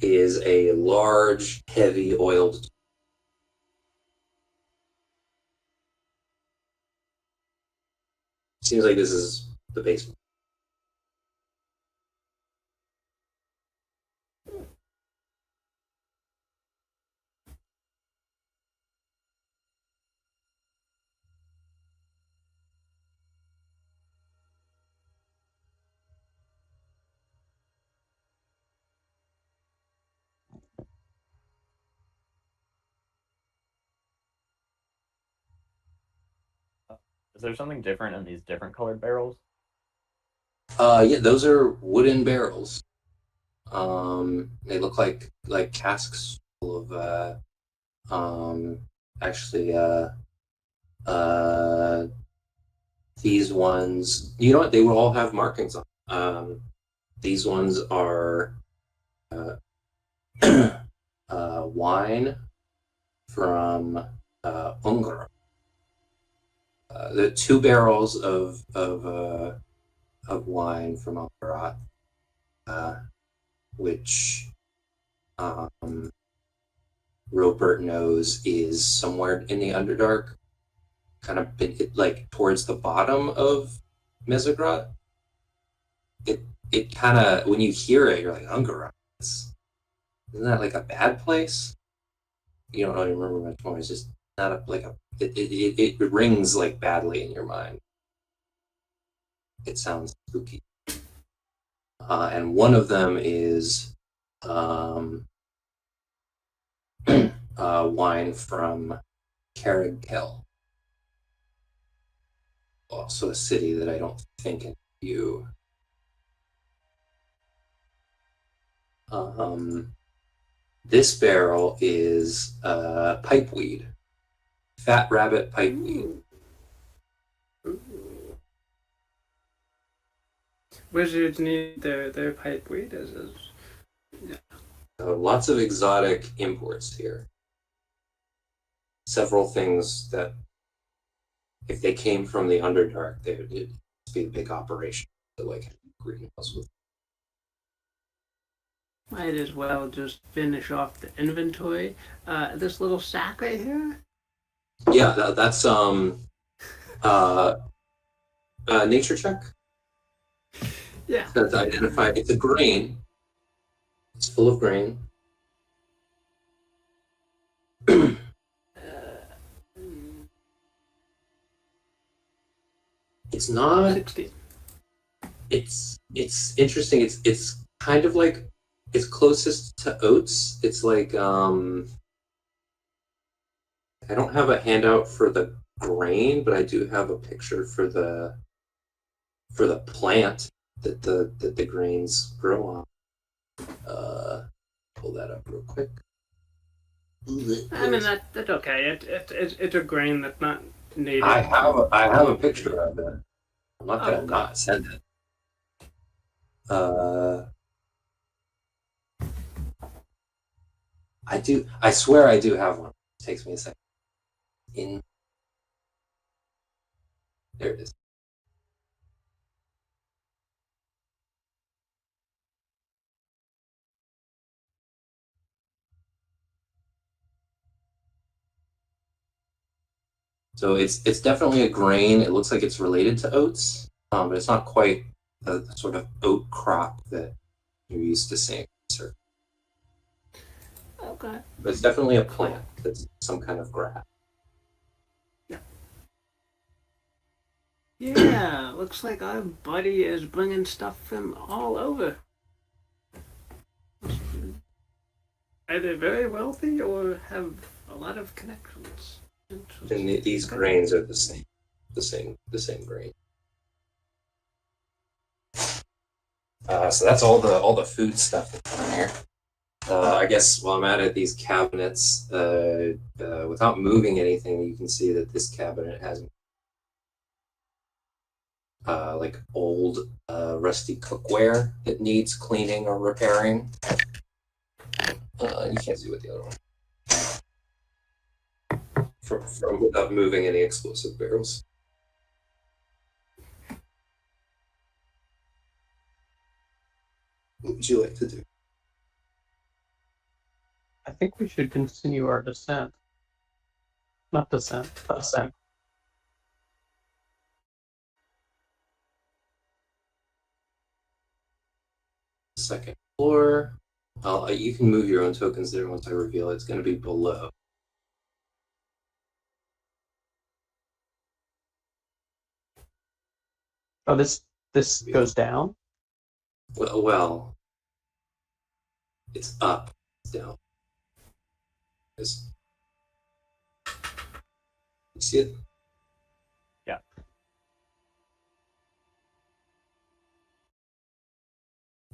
is a large, heavy, oiled. Seems like this is the basement. Is there something different in these different colored barrels? Yeah, those are wooden barrels. They look like casks full of actually uh these ones. You know what? They will all have markings on. These ones are uh, wine from Ungar. The 2 barrels of wine from Ungarat, which Rupert knows is somewhere in the Underdark, kind of like towards the bottom of Mesograd. It kind of, when you hear it, you're like, Ungarat. Isn't that like a bad place? You don't really remember much more. It's just not it rings like badly in your mind. It sounds spooky. And one of them is wine from Carrigal, also a city that I don't think you. This barrel is pipeweed, fat rabbit pipeweed. Wizards need their pipeweed as Lots of exotic imports here. Several things that, if they came from the Underdark, it'd be a big operation to like greenhouse with. might as well just finish off the inventory. This little sack right here. Yeah, that's nature check. Yeah. That's identified. It's a grain. It's full of grain. It's not. 16. It's interesting. It's kind of like it's closest to oats. It's like I don't have a handout for the grain, but I do have a picture for the plant that the grains grow on. Pull that up real quick. I mean that's okay. It's a grain that's not native. I have a picture of it. I'm not gonna Oh, not send it. I do. I swear I do have one. It takes me a second. There it is. So it's definitely a grain. It looks like it's related to oats, but it's not quite the sort of oat crop that you're used to seeing. Sir. Okay. But it's definitely a plant that's some kind of grass. Yeah, looks like our buddy is bringing stuff from all over. Either very wealthy or have a lot of connections. And these grains are the same grain. So that's all the food stuff that's in here. I guess while I'm at it, these cabinets, without moving anything, you can see that this cabinet has like old rusty cookware that needs cleaning or repairing. You can't see what the other one. From without moving any explosive barrels. What would you like to do? I think we should continue our descent. Not descent, ascent. Second floor. Well, you can move your own tokens there once I reveal it. It's going to be below. Oh, this goes down? Well, it's up, it's down. You see it? Yeah.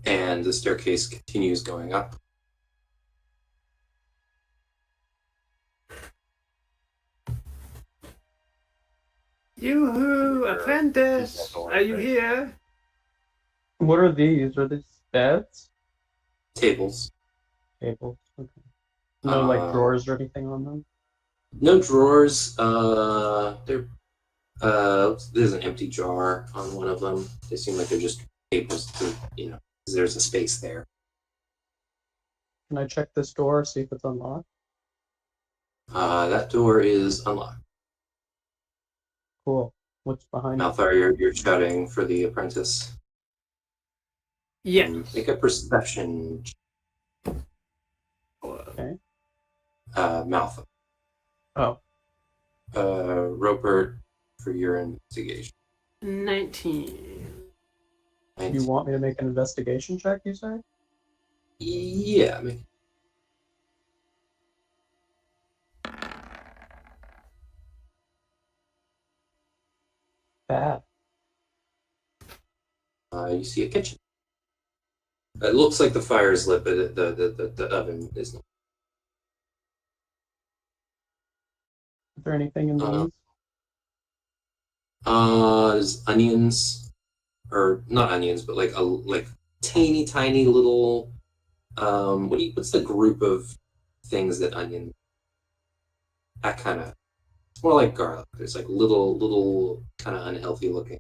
And the staircase continues going up. Yoo-hoo, apprentice! Are you here? What are these? Are these beds? Tables. Tables? Okay. No, like drawers or anything on them? No drawers. There's an empty jar on one of them. They seem like they're just tables to, there's a space there. Can I check this door, see if it's unlocked? That door is unlocked. Cool. What's behind it? Malthar, you're shouting for the apprentice. Yes. Make a perception. Okay. Malthar. Oh. Rupert, for your investigation. 19. You want me to make an investigation check, you say? Yeah, Bad. you see a kitchen. It looks like the fire is lit, but the oven is not. Is there anything in these? There's onions, or not onions, but like teeny tiny little. What's the group of things that onion? That kind of. It's more like garlic. There's like little kind of unhealthy looking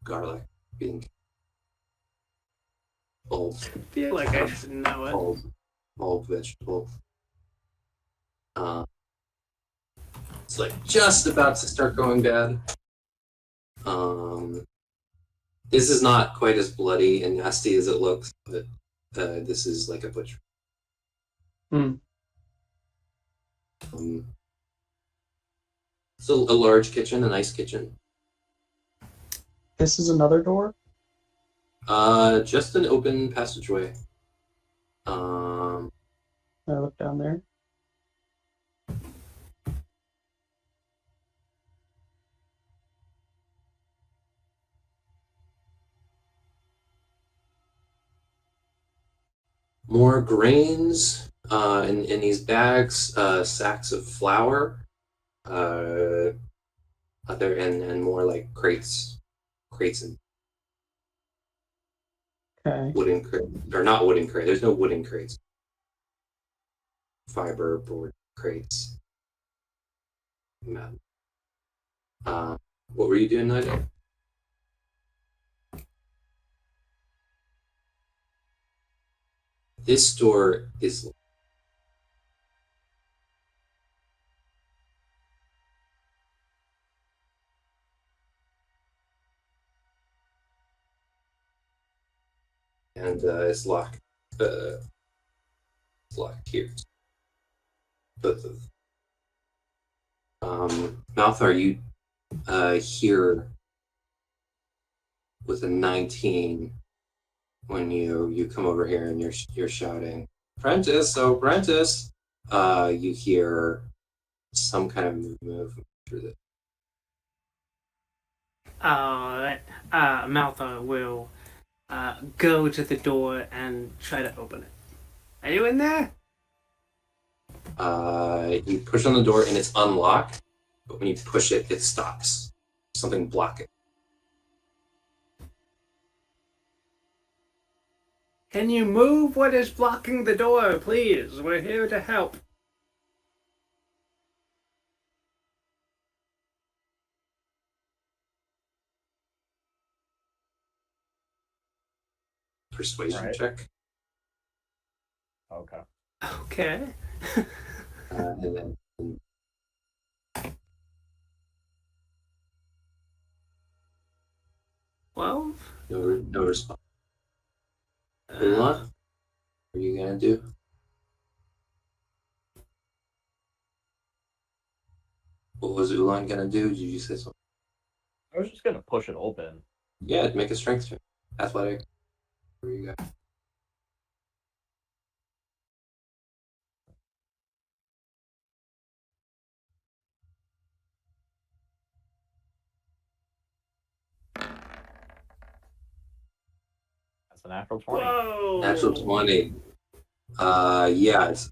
garlic being bulb. I feel like I should know it. Bulb vegetable. It's like just about to start going bad. This is not quite as bloody and nasty as it looks, but this is like a butcher. It's a large kitchen, a nice kitchen. This is another door? Just an open passageway. I look down there. More grains in these bags, sacks of flour, other and more like crates and Okay. wooden crate, or not wooden crate. There's no wooden crates. Fiber board crates. What were you doing, Nigel? This door is and it's locked. It's locked here. Both of Malthar, you hear with a 19 when you come over here and you're shouting, Prentice, oh Prentice! You hear some kind of movement through the. Maltha will go to the door and try to open it. Are you in there? You push on the door and it's unlocked, but when you push it, it stops. Something blocking. Can you move what is blocking the door, please? We're here to help. Persuasion Right. check. Okay. Okay. And then 12? no response. Ulan, what are you gonna do? What was Ulan gonna do? Did you say something? I was just gonna push it open. Yeah, make a strength check. Athletic. Where you got? That's a natural 20. Whoa! Natural 20. Yeah, it's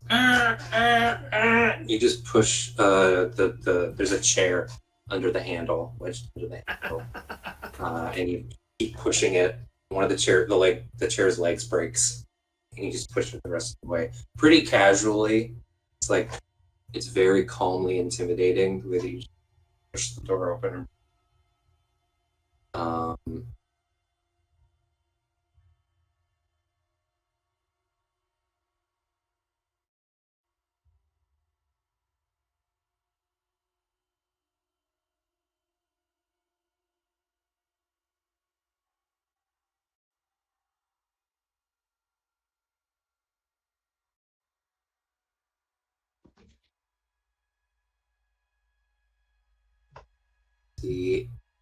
you just push there's a chair under the handle, wedged under the handle, and you keep pushing it. One of the chair's legs breaks, and you just push it the rest of the way, pretty casually. It's very calmly intimidating the way that you push the door open.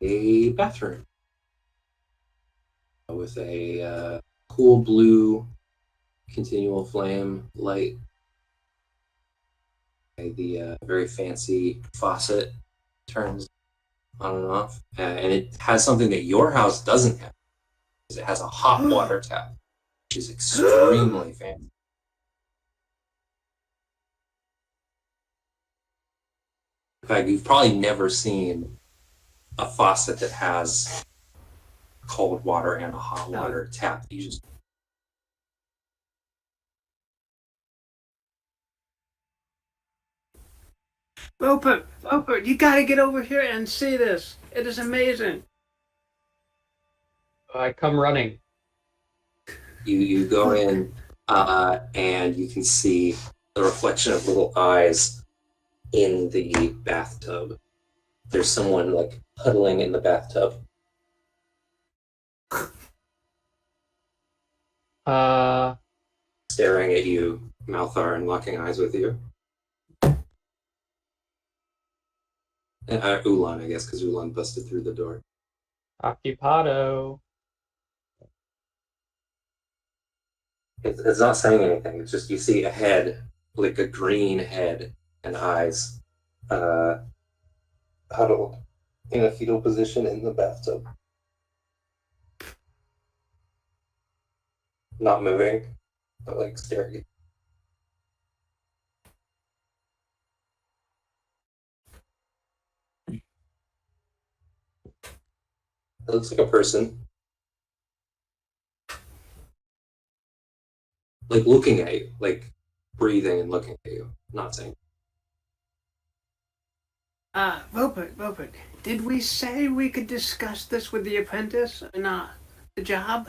A bathroom with a cool blue continual flame light. The very fancy faucet turns on and off, and it has something that your house doesn't have. It has a hot water tap, which is extremely fancy. In fact, you've probably never seen a faucet that has cold water and a hot water tap. You just Rupert, you gotta get over here and see this. It is amazing. I come running. you go in and you can see the reflection of little eyes in the bathtub. There's someone like huddling in the bathtub. Staring at you, Malthar, and locking eyes with you. Ulan, I guess, because Ulan busted through the door. Occupado. It's not saying anything. It's just you see a head, like a green head, and eyes, huddled in a fetal position in the bathtub. Not moving, but like staring. It looks like a person. Like looking at you, like breathing and looking at you, not saying. Rupert, did we say we could discuss this with the apprentice or not? The job?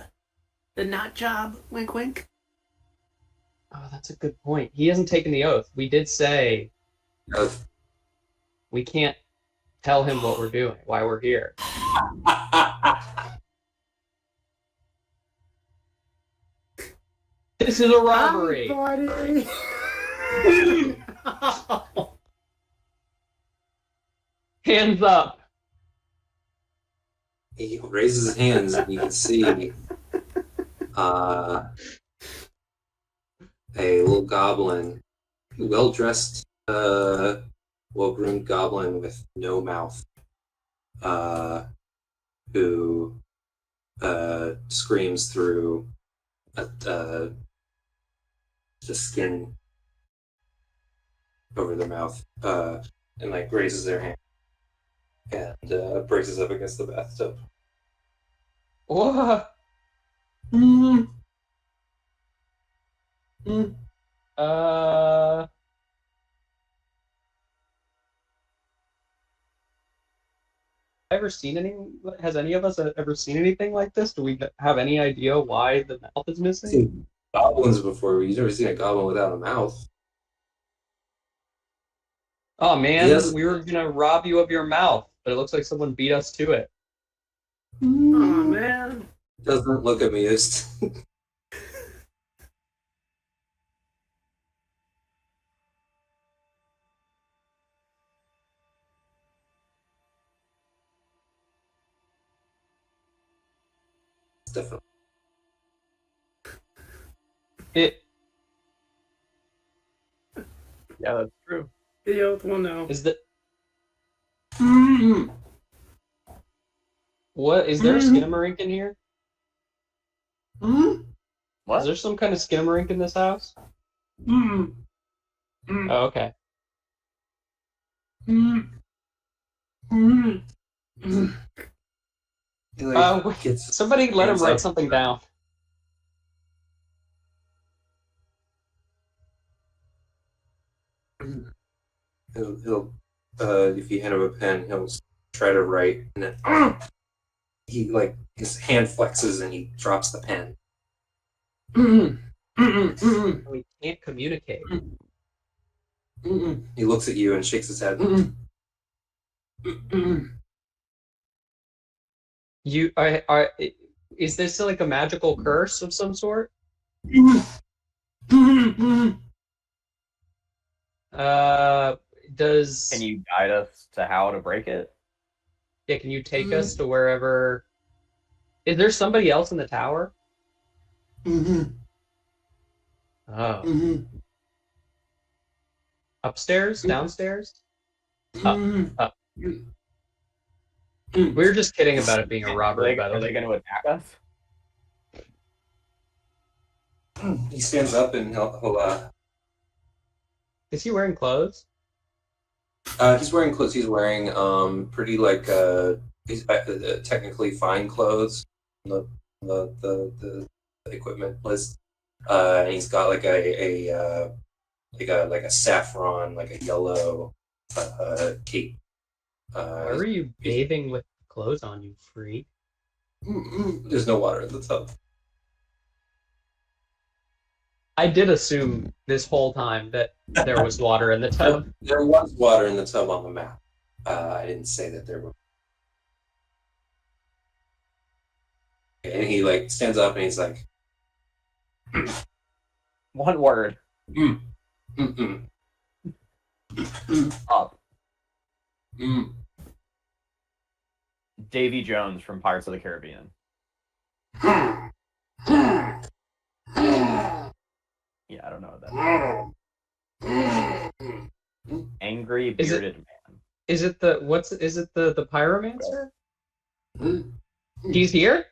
The not job? Wink, wink. Oh, that's a good point. He hasn't taken the oath. We did say we can't tell him what we're doing, why we're here. This is a robbery. Buddy. Hands up. He raises his hands, and you can see a little goblin, well-dressed, well-groomed goblin with no mouth, who screams through the skin over their mouth, and like raises their hand and braces up against the bathtub. What? Ever seen any? Has any of us ever seen anything like this? Do we have any idea why the mouth is I've missing? seen goblins before. You've never seen a goblin without a mouth. Oh man, Yes. we were gonna rob you of your mouth, but it looks like someone beat us to it. Oh man. Doesn't look amused. It's definitely. It Yeah, that's true. The oath will know. is the what is there a skinamarink in here? Is What? there some kind of skinamarink in this house? Oh, okay. He, like, Wait, gets somebody let him hands write up. something down. he'll if you hand him a pen, he'll try to write, and then he like his hand flexes and he drops the pen. We can't communicate. He looks at you and shakes his head. You is this like a magical curse of some sort? Does Can you guide us to how to break it? yeah, can you take us to wherever? Is there somebody else in the tower? Oh. Upstairs? Downstairs? Up. We were just kidding about it being a robbery, by the Are they way. going to attack us? He stands up and he'll Is he wearing clothes? he's wearing clothes. He's wearing pretty like he's technically fine clothes on the equipment list. And he's got like a saffron, like a yellow cape. Why are you bathing with clothes on, you freak? There's no water in the tub. I did assume this whole time that there was water in the tub. There was water in the tub on the map. I didn't say that there were. And he like stands up and he's like, One word. mm-mm, Up. mm. Davy Jones from Pirates of the Caribbean. Yeah, I don't know what that is. Angry Is it- bearded man. Is it the the pyromancer? He's here?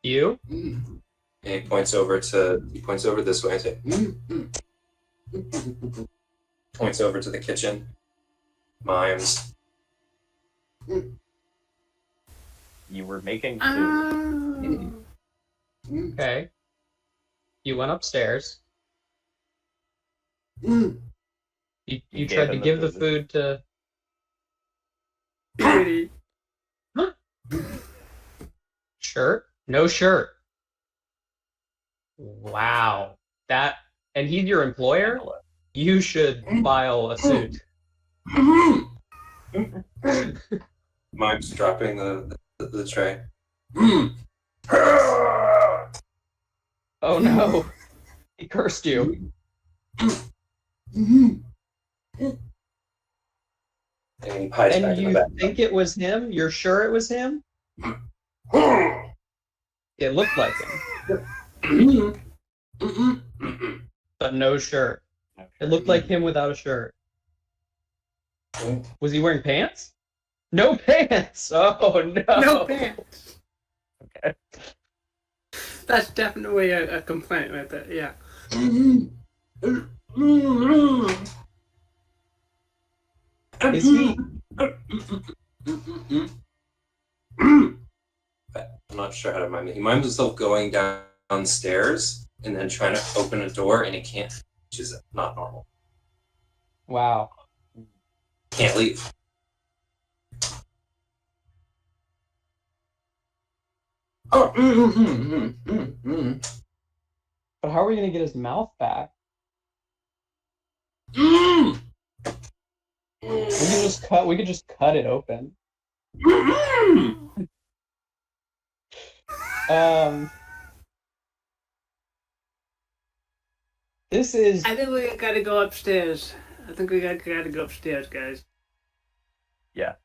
You? And he points over this way and says, points over to the kitchen. Mimes. You were making food. Okay. You went upstairs. You You gave tried to him the give the food. food to Beauty. shirt? No shirt. Wow. And he's your employer? You should file a suit. Mimes dropping the the tray. Oh no, he cursed you. And he pies And back in the you back. think it was him? You're sure it was him? It looked like him, but no shirt. It looked like him without a shirt. Was he wearing pants? No pants! Oh no! No pants. Okay. That's definitely a complaint right there. Yeah. Is he? I'm not sure how to mime it. He mimes himself going downstairs and then trying to open a door, and he can't, which is not normal. Wow. Can't leave. Oh, But how are we gonna get his mouth back? We could just cut it open. This is I think we gotta go upstairs. I think we gotta go upstairs, guys. Yeah.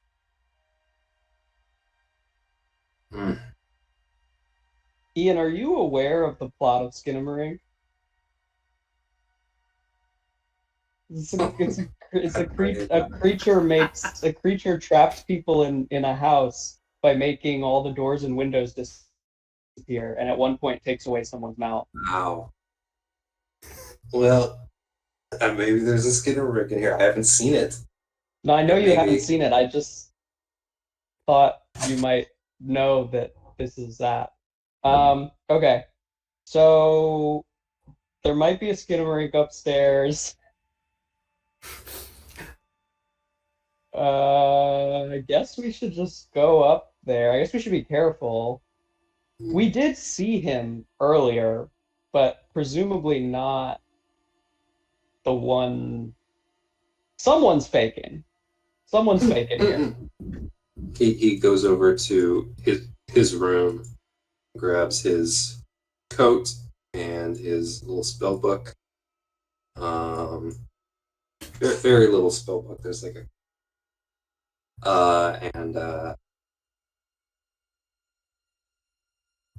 Ian, are you aware of the plot of Skinamarink? A creature traps people in a house by making all the doors and windows disappear, and at one point takes away someone's mouth. Wow. Well, maybe there's a Skinamarink in here. I haven't seen it. No, I know you Maybe. haven't seen it. I just thought you might know that this is that. Okay. So there might be a Skinamarink upstairs. I guess we should just go up there. I guess we should be careful. We did see him earlier, but presumably not the one. Someone's faking. Someone's faking here. He goes over to his room, grabs his coat and his little spell book. Very little spell book. There's like and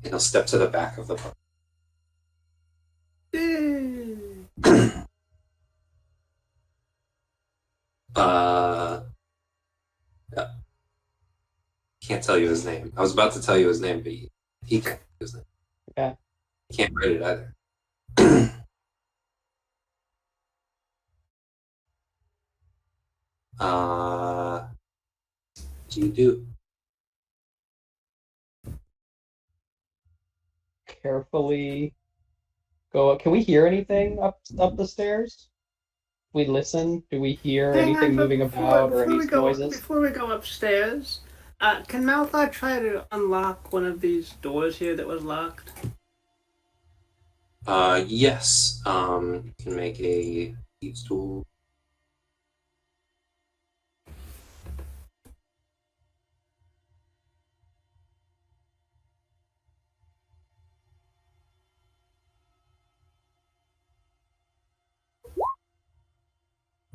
he'll step to the back of the book. Yeah. Can't tell you his name. I was about to tell you his name, but he can't tell you his name. Yeah. He can't write it either. Do you do? Carefully go up. Can we hear anything up the stairs? We listen. Do we hear anything moving about or any noises? Before we go upstairs, can Malfoy try to unlock one of these doors here that was locked? Yes. You can make a thieves tool.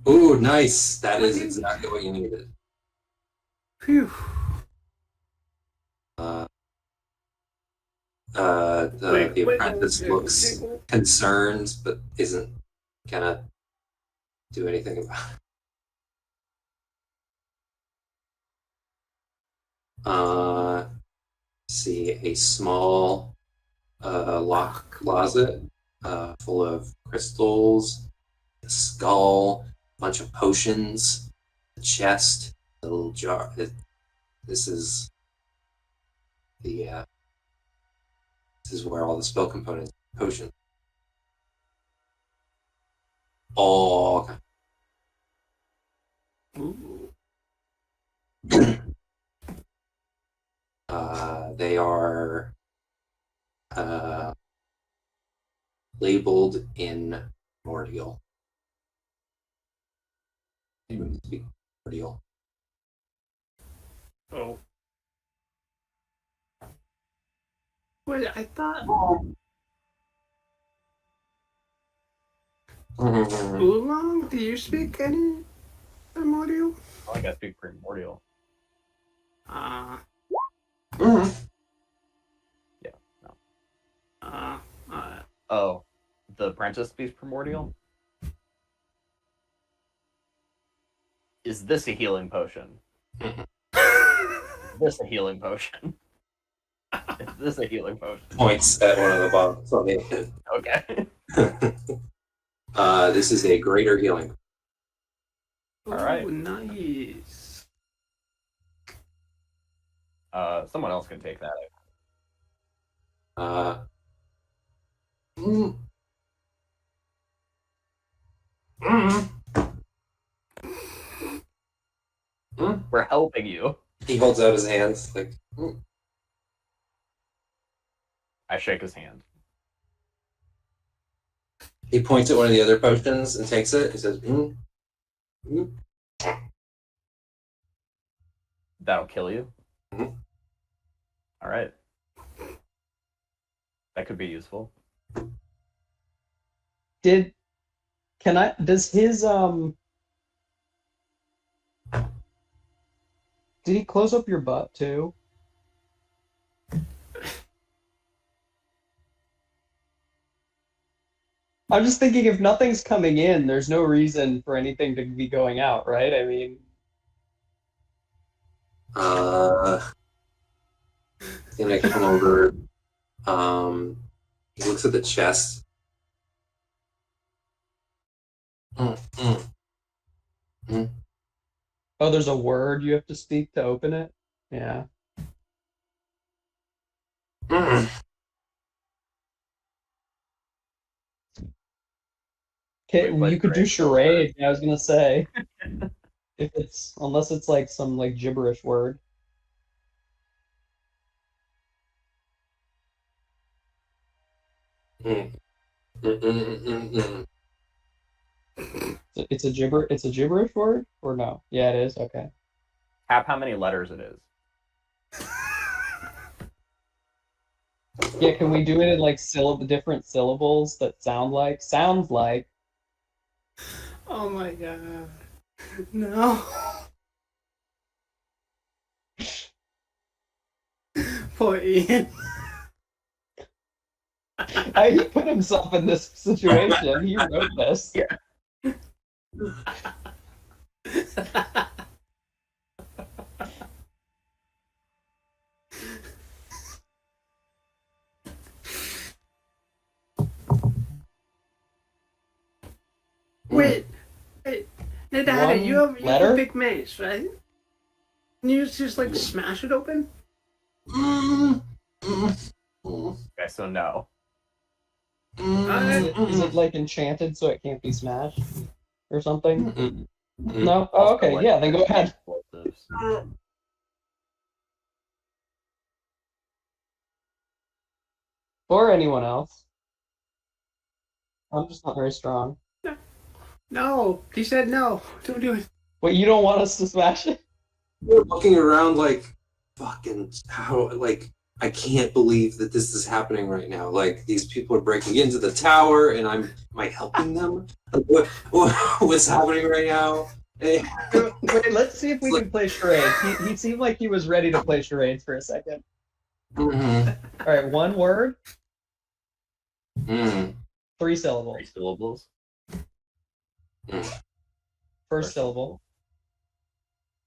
Ooh, nice. That is exactly what you needed. Phew. The apprentice looks concerned, but isn't gonna do anything about it. See a small locked closet full of crystals, a skull, a bunch of potions, a chest, a little jar. This is the this is where all the spell components, potions, all. Ooh. They are labeled in primordial. Primordial. Oh. Wait, I thought Oolong. Do you speak any primordial? I think I speak primordial. Uh, Mhm. Yeah, no. uh, uh, Oh, the apprentice speaks primordial? Is this a healing potion? Is this a healing potion? Is this a healing potion? Points at one of the bottles on the Okay. This is a greater healing. All right. Nice. Someone else can take that. Uh, mm, mm, We're helping you. He holds out his hands like. Mm. I shake his hand. He points at one of the other potions and takes it. He says, mm. That'll kill you. Mhm. All right. That could be useful. Does his did he close up your butt too? I'm just thinking if nothing's coming in, there's no reason for anything to be going out, right? I mean, Gonna come over. He looks at the chest. Mm. oh, there's a word you have to speak to open it? Yeah. Mm. Okay, We play you could do charades. charade, I was gonna say. Unless it's like some like gibberish word. Mm. Mm. It's a gibberish word? Or no? Yeah, it is, okay. Cap how many letters it is. Yeah, can we do it in like different syllables that sounds like Oh my god. No. Poor Ian. he put himself in this situation. He wrote this. Yeah. Wait. Hey, Daddy, you have letter? a big mace, right? Can you just like smash it open? Okay, so no. Is it like enchanted so it can't be smashed? Or something? No? Oh, Also, okay, like, yeah, then go ahead. explosives. Or anyone else. I'm just not very strong. No, he said no. Don't do it. Wait, you don't want us to smash it? We're looking around like, fucking, how, like, I can't believe that this is happening right now. Like, these people are breaking into the tower, and am I helping them? Like, what's happening right now? Wait, let's see if we can play charades. He seemed like he was ready to play charades for a second. Mm-hmm. All right, one word, Mm. 3 syllables. 3 syllables. First syllable,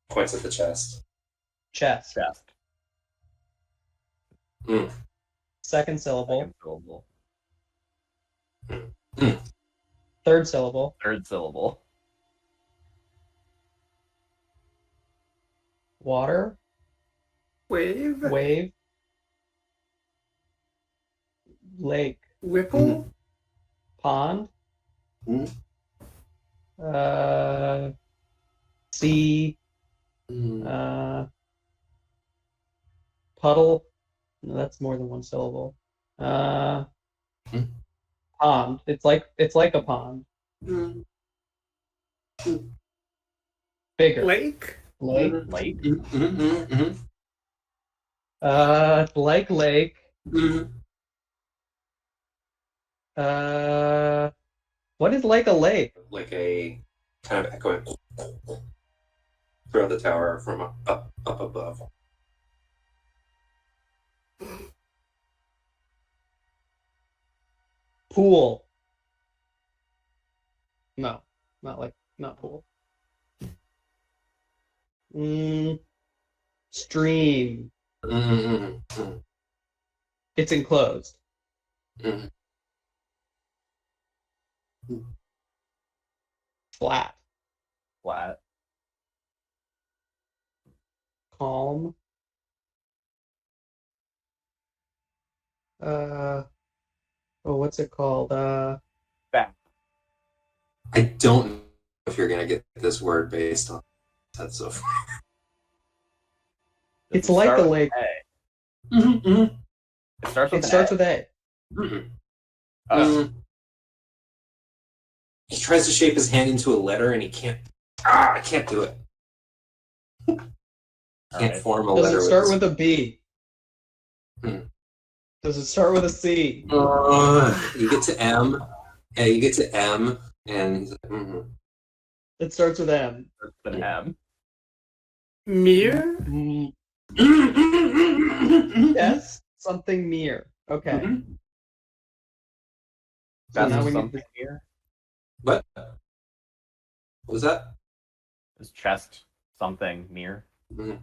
Points at the chest. chest. Chest. Mm. Second syllable, Second syllable. third syllable, Third syllable. water, Wave. wave, lake, Whipple. pond, Mm. sea, Mm. puddle. No, that's more than 1 syllable. Pond. It's like a pond. Mm. Bigger. Lake. Lake. Lake. Mm-hmm. Like lake. Mhm. What is like a lake? Like a kind of echoing throughout the tower from up above. Pool. No, not pool. Stream. Mm-hmm. It's enclosed. Mm-hmm. Flat. Flat. Calm. What's it called? Back. I don't know if you're gonna get this word based on that so far. Does It's it like start a with lake. A? Mm-hmm. It starts with It an starts A. with A. Mm-hmm. Oh, He tries to shape his hand into a letter and he can't. I can't do it. Can't Alright. form a Does letter it start his- with a B? Hmm. Does it start with a C? You get to M. Yeah, you get to M, and he's like, mm-hmm. It starts with M. Starts with an M. Mirror? Mm, Yes. yes, something near. Okay. Mm-hmm. So Best now of we need something to. here. What? What was that? Is chest something near? Mm-hmm.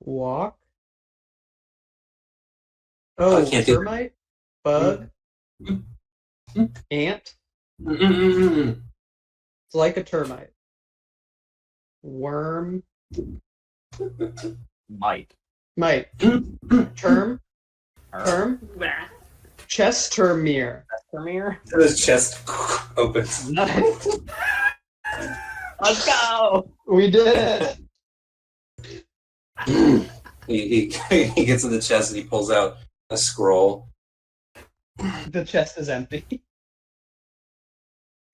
Walk. I Oh, can't do- termite? Bug? Mm-hmm. Ant? Mm-hmm. It's like a termite. Worm? Might. Mite. Mm-hmm. Term? Alright. Term? Bah. Chestermere. Chestermere? His chest opens. Nice. Let's go! We did it. He gets in the chest and he pulls out a scroll. The chest is empty.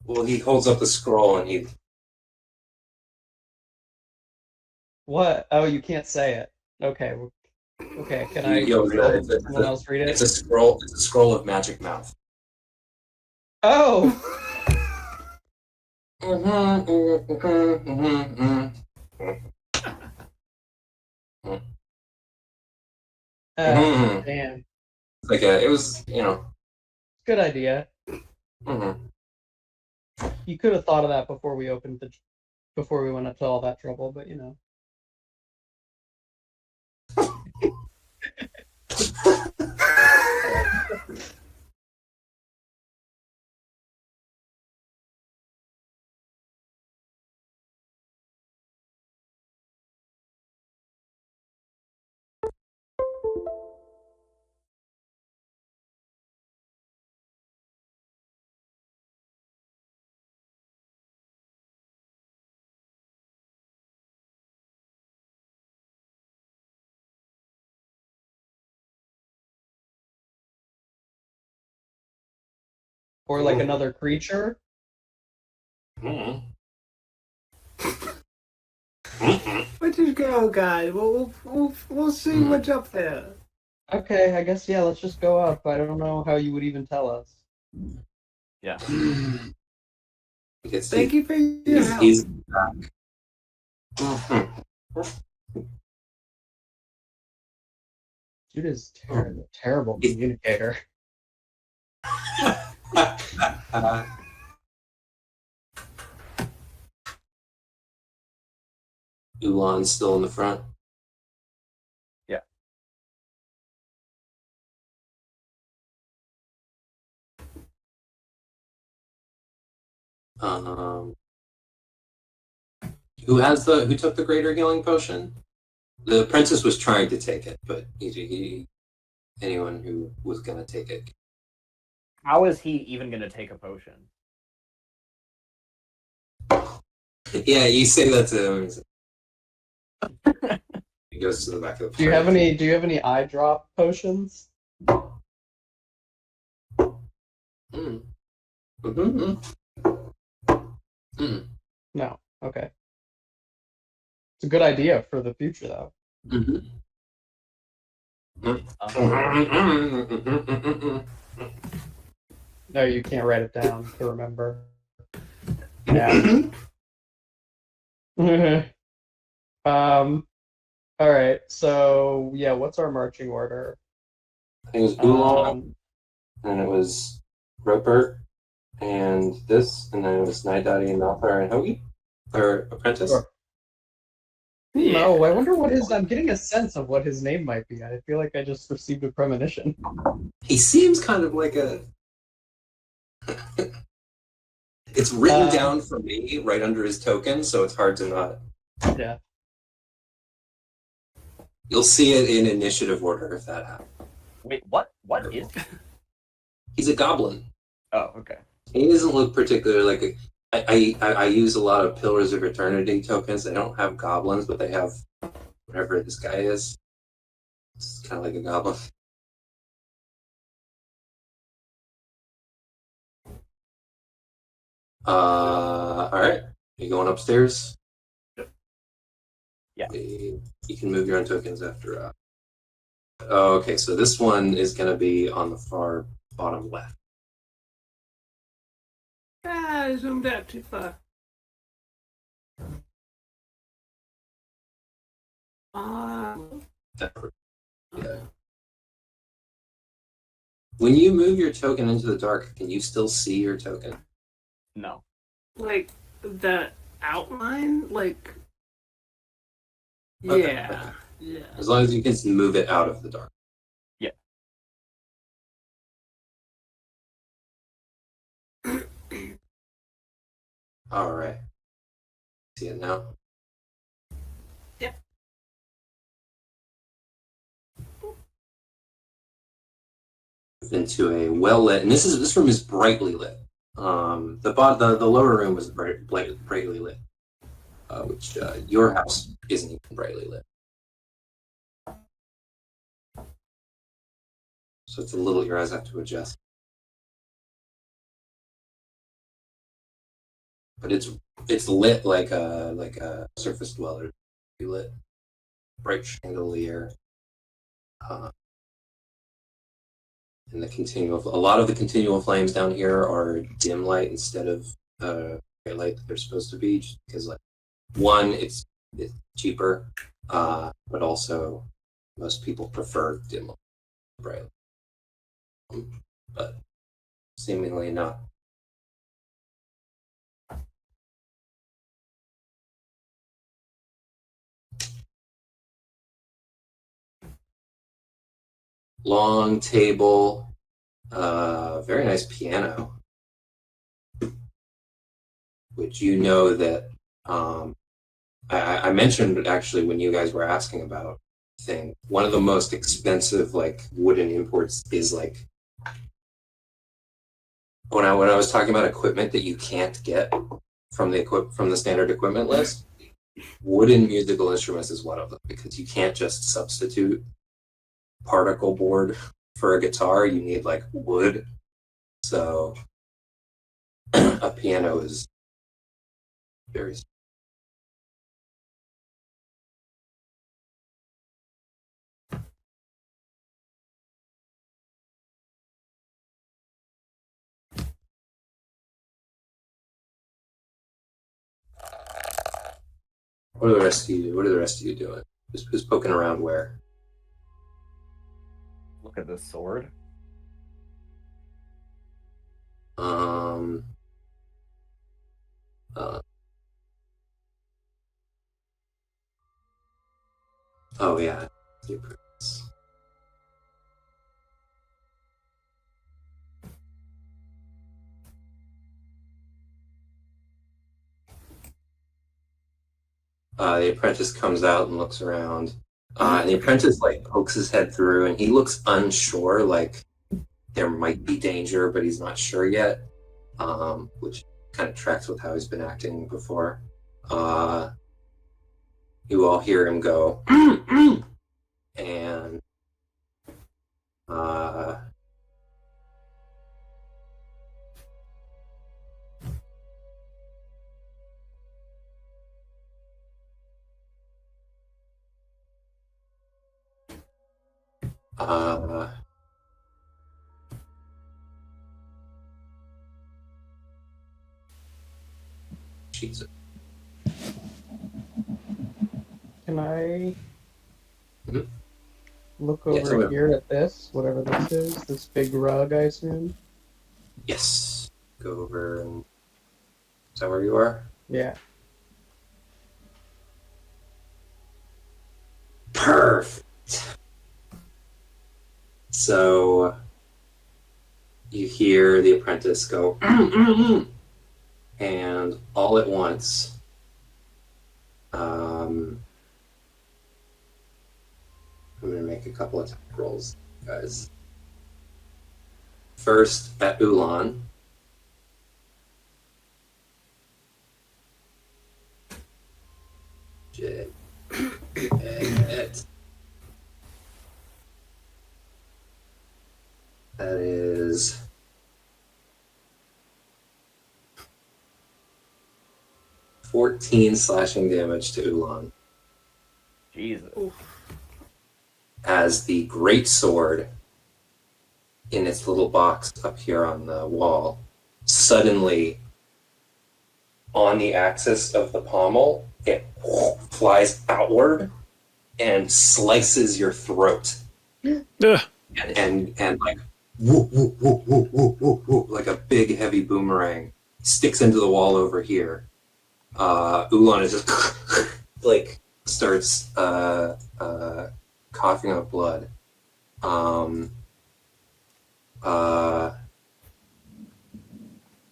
Well, he holds up the scroll and he. What? Oh, you can't say it. Okay. Okay. Can I? Yo, Can someone else read it's it? a scroll. It's a scroll of magic mouth. Oh. Mhm. Damn. Like it was, you know. Good idea. Mhm. You could have thought of that before we before we went up to all that trouble, but you know. Or like Ooh. another creature. Mhm. Mhm. Where'd you go, guys? We'll see what's up there. Okay, I guess yeah. Let's just go up. I don't know how you would even tell us. Yeah. Because Thank you for your help. he's back. Mhm. Dude is terrible communicator. Ulan's still in the front. Yeah. Um, who took the greater healing potion? The apprentice was trying to take it, but anyone who was gonna take it. How is he even gonna take a potion? Yeah, you say that to him. He goes to the back of the. Do you have any eye drop potions? Mm-hmm. Mm. No. Okay. It's a good idea for the future, though. Mm-hmm. No, you can't write it down to remember. Yeah. All right. So yeah, what's our marching order? I think it was Oolong, Um, and it was Roper, and this, and then it was Night Daddy and Malfire and Hoagie, or Apprentice. Sure. No, I wonder what his. I'm getting a sense of what his name might be. I feel like I just received a premonition. He seems kind of like a. It's written down for me right under his token, so it's hard to not. Yeah. You'll see it in initiative order if that happens. Wait, what? What is? He's a goblin. Oh, okay. He doesn't look particularly like a. I use a lot of Pillars of Eternity tokens. They don't have goblins, but they have whatever this guy is. It's kind of like a goblin. All right. You going upstairs? Yeah. You can move your own tokens after. Oh, okay, so this one is going to be on the far bottom left. Ah, I zoomed out too far. Yeah. When you move your token into the dark, can you still see your token? No. Like the outline, like Okay, yeah, okay. yeah. As long as you can move it out of the dark. Yeah. All right. See it now? Yep. Into a well lit, and this room is brightly lit. The lower room was brightly lit, which your house isn't even brightly lit. So it's a little, your eyes have to adjust. But it's lit like a surface dweller. Lit, bright chandelier, and a lot of the continual flames down here are dim light instead of bright light that they're supposed to be, just because like one, it's cheaper, but also most people prefer dim light, bright light. But seemingly not. Long table, very nice piano, which you know that I mentioned actually when you guys were asking about thing. One of the most expensive like wooden imports is like when I was talking about equipment that you can't get from the standard equipment list. Wooden musical instruments is one of them because you can't just substitute particle board for a guitar. You need like wood. So a piano is very. What are the rest of you? What are the rest of you doing? Who's poking around where? Look at this sword. Um. Oh yeah. The apprentice comes out and looks around. And the apprentice like pokes his head through, and he looks unsure, like there might be danger, but he's not sure yet. Which kind of tracks with how he's been acting before. You all hear him go, and Uh, Jesus. Can I Mhm. look Yeah, over tell me. here at this, whatever this is? This big rug, I assume? Yes. Go over and is that where you are? Yeah. Perfect. So you hear the apprentice go, and all at once, I'm going to make a couple of attack rolls, guys. First at Ulan. Shit. That is 14 slashing damage to Ulan Jesus. as the great sword in its little box up here on the wall suddenly, on the axis of the pommel, it flies outward and slices your throat. Ugh. And like whoop, whoop, whoop, whoop, whoop, whoop, whoop, like a big heavy boomerang sticks into the wall over here. Ulan is just like starts coughing up blood.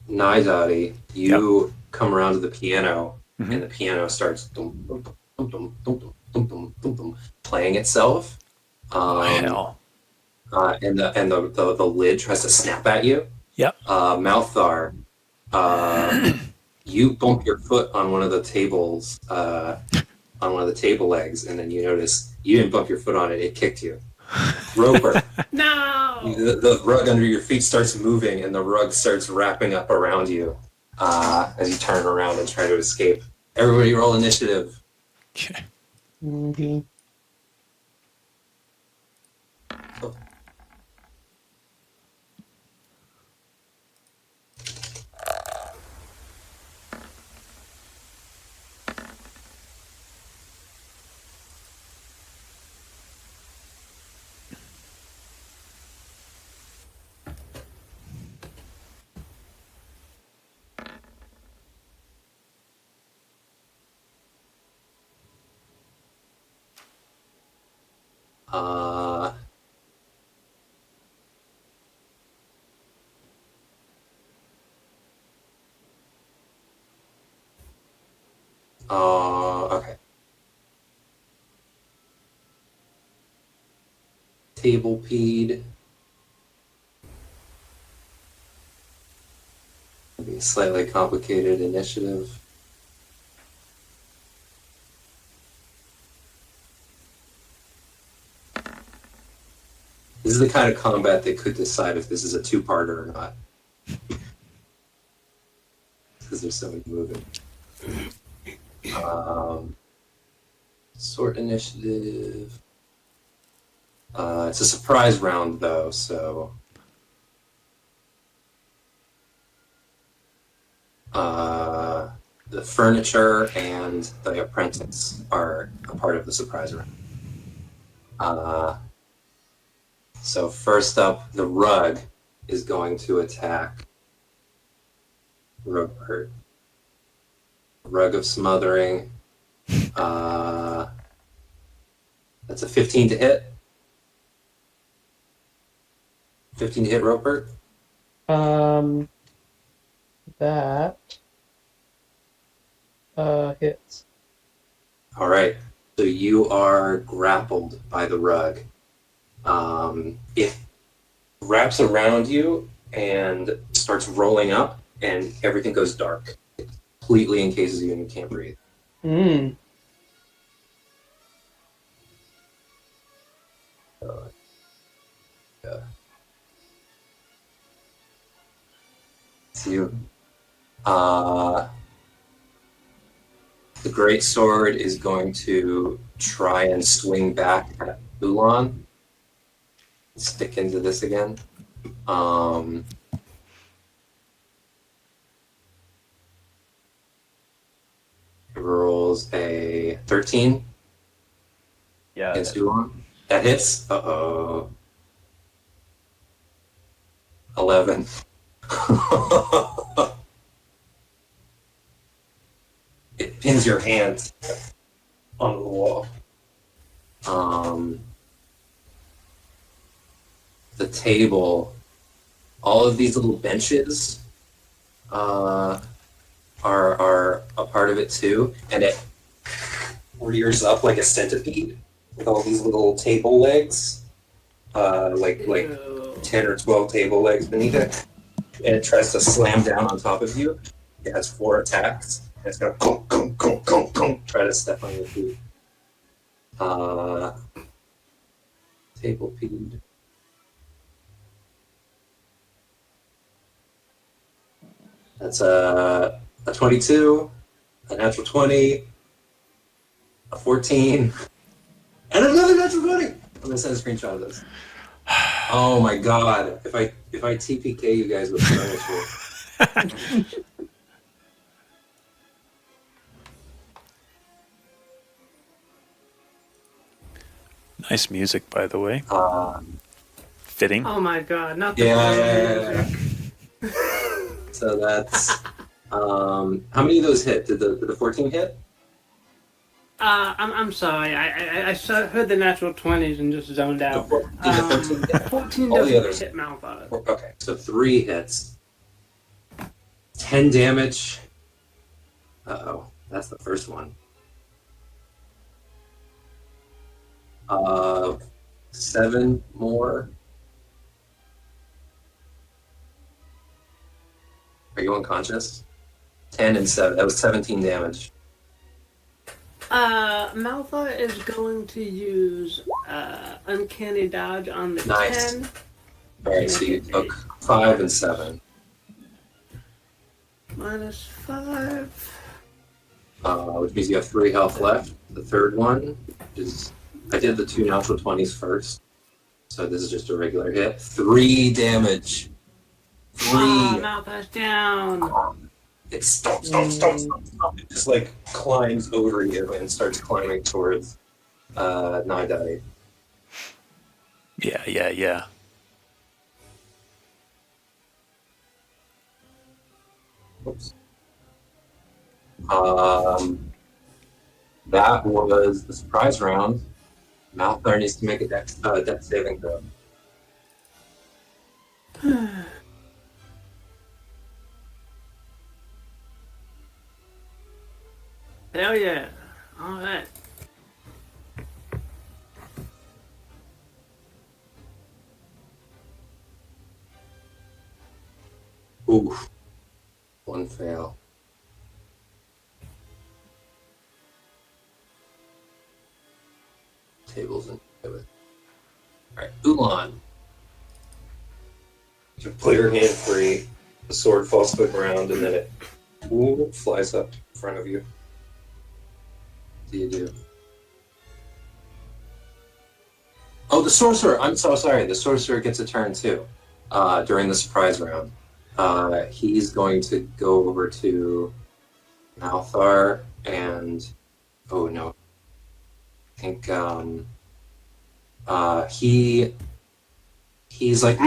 Naidati, you come around to the piano, and the piano starts dum, dum, dum, dum, dum, dum, dum, dum, dum, dum, playing itself. Hell. And the lid tries to snap at you. Yep. Malthar, you bump your foot on one of the tables, on one of the table legs, and then you notice you didn't bump your foot on it; it kicked you. Roper, No! the rug under your feet starts moving, and the rug starts wrapping up around you as you turn around and try to escape. Everybody, roll initiative. Okay. Mm-hmm. Uh, okay. Table peed. Maybe a slightly complicated initiative. This is the kind of combat that could decide if this is a two-parter or not. Because there's so many moving. Sort initiative. It's a surprise round, though, so... the furniture and the apprentice are a part of the surprise round. So first up, the rug is going to attack Rupert. Rug of Smothering. That's a 15 to hit. 15 to hit, Rupert. That hits. All right. So you are grappled by the rug. It wraps around you and starts rolling up, and everything goes dark. It completely encases you, and you can't breathe. Mm. Yeah. So you, the great sword is going to try and swing back at Ulan. stick into this again. Rolls a 13 Yeah. against Ulan. That hits. Uh-oh. 11. It pins your hand on the wall. The table, all of these little benches are a part of it too, and it rears up like a centipede with all these little table legs, like Ew. 10 or 12 table legs beneath it, and it tries to slam down on top of you. It has 4 attacks. And it's gonna try to step on your feet. Table peed. That's a 22, a natural 20, a 14, and another natural 20. I'm gonna send a screenshot of this. Oh my god! If I TPK you guys with furniture. Nice music, by the way. Uh, Fitting. Oh my god, not the Yeah. music. So that's how many of those hit? Did the 14 hit? I'm sorry. I heard the natural 20s and just zoned out. Did the 13 hit? 14 All the doesn't others. hit Malphite. Okay, so 3 hits. 10 damage. Uh-oh, that's the first one. 7 more. Are you unconscious? 10 and 7. That was 17 damage. Malphite is going to use Uncanny Dodge on the Nice. 10. Alright, so you took 5 and 7. Minus 5. Which means you have 3 health left. The third one is... I did the 2 natural 20s first. So this is just a regular hit. 3 damage. 3. Malphite's down. It stomps. It just like climbs over you and starts climbing towards Nidai. Yeah. Oops. That was the surprise round. Malthar needs to make a dex saving throw. Hell yeah. Alright. Oof. 1 fail. Tables and pivot. Alright, Ulan. You pull your hand free, the sword falls to the ground, and then it flies up in front of you. What do you do? Oh, the sorcerer! I'm so sorry. The sorcerer gets a turn too during the surprise round. He's going to go over to Malthar and... Oh no. I think he's like...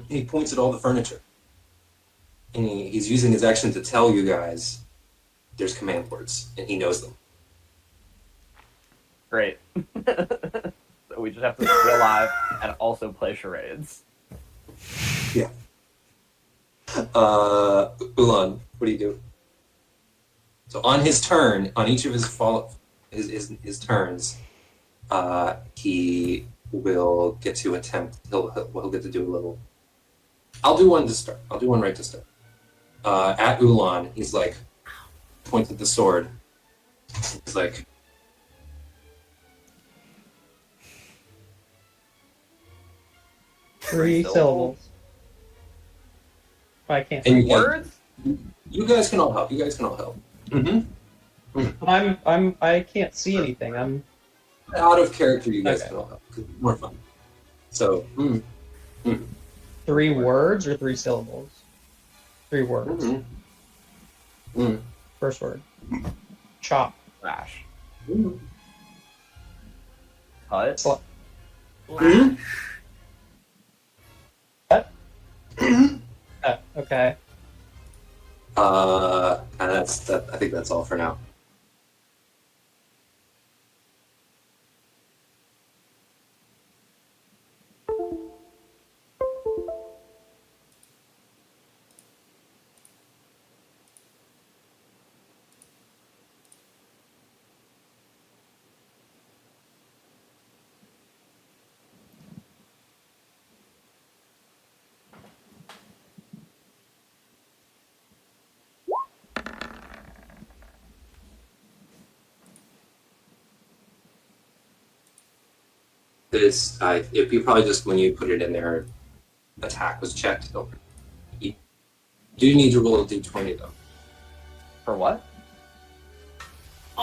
He points at all the furniture. And he's using his action to tell you guys there's command words, and he knows them. Great. So we just have to stay alive and also play charades. Yeah. Ulan, what do you do? So on his turn, on each of his turns, he will get to attempt. He'll get to do a little. I'll do one to start. I'll do one right to start. At Ulan, he's like, points at the sword. He's like, Three syllables. I can't. and Words? you guys can all help. Mm-hmm. I can't see anything. I'm Out of character, you guys Okay. can all help. Could be more fun. So, 3 words or 3 syllables? 3 words. First word. Chop. Slash. Mm. Cut. Sla- okay. And that's that. I think that's all for now. This, if you probably just when you put it in there, attack was checked. You do need to roll a d20 though For what?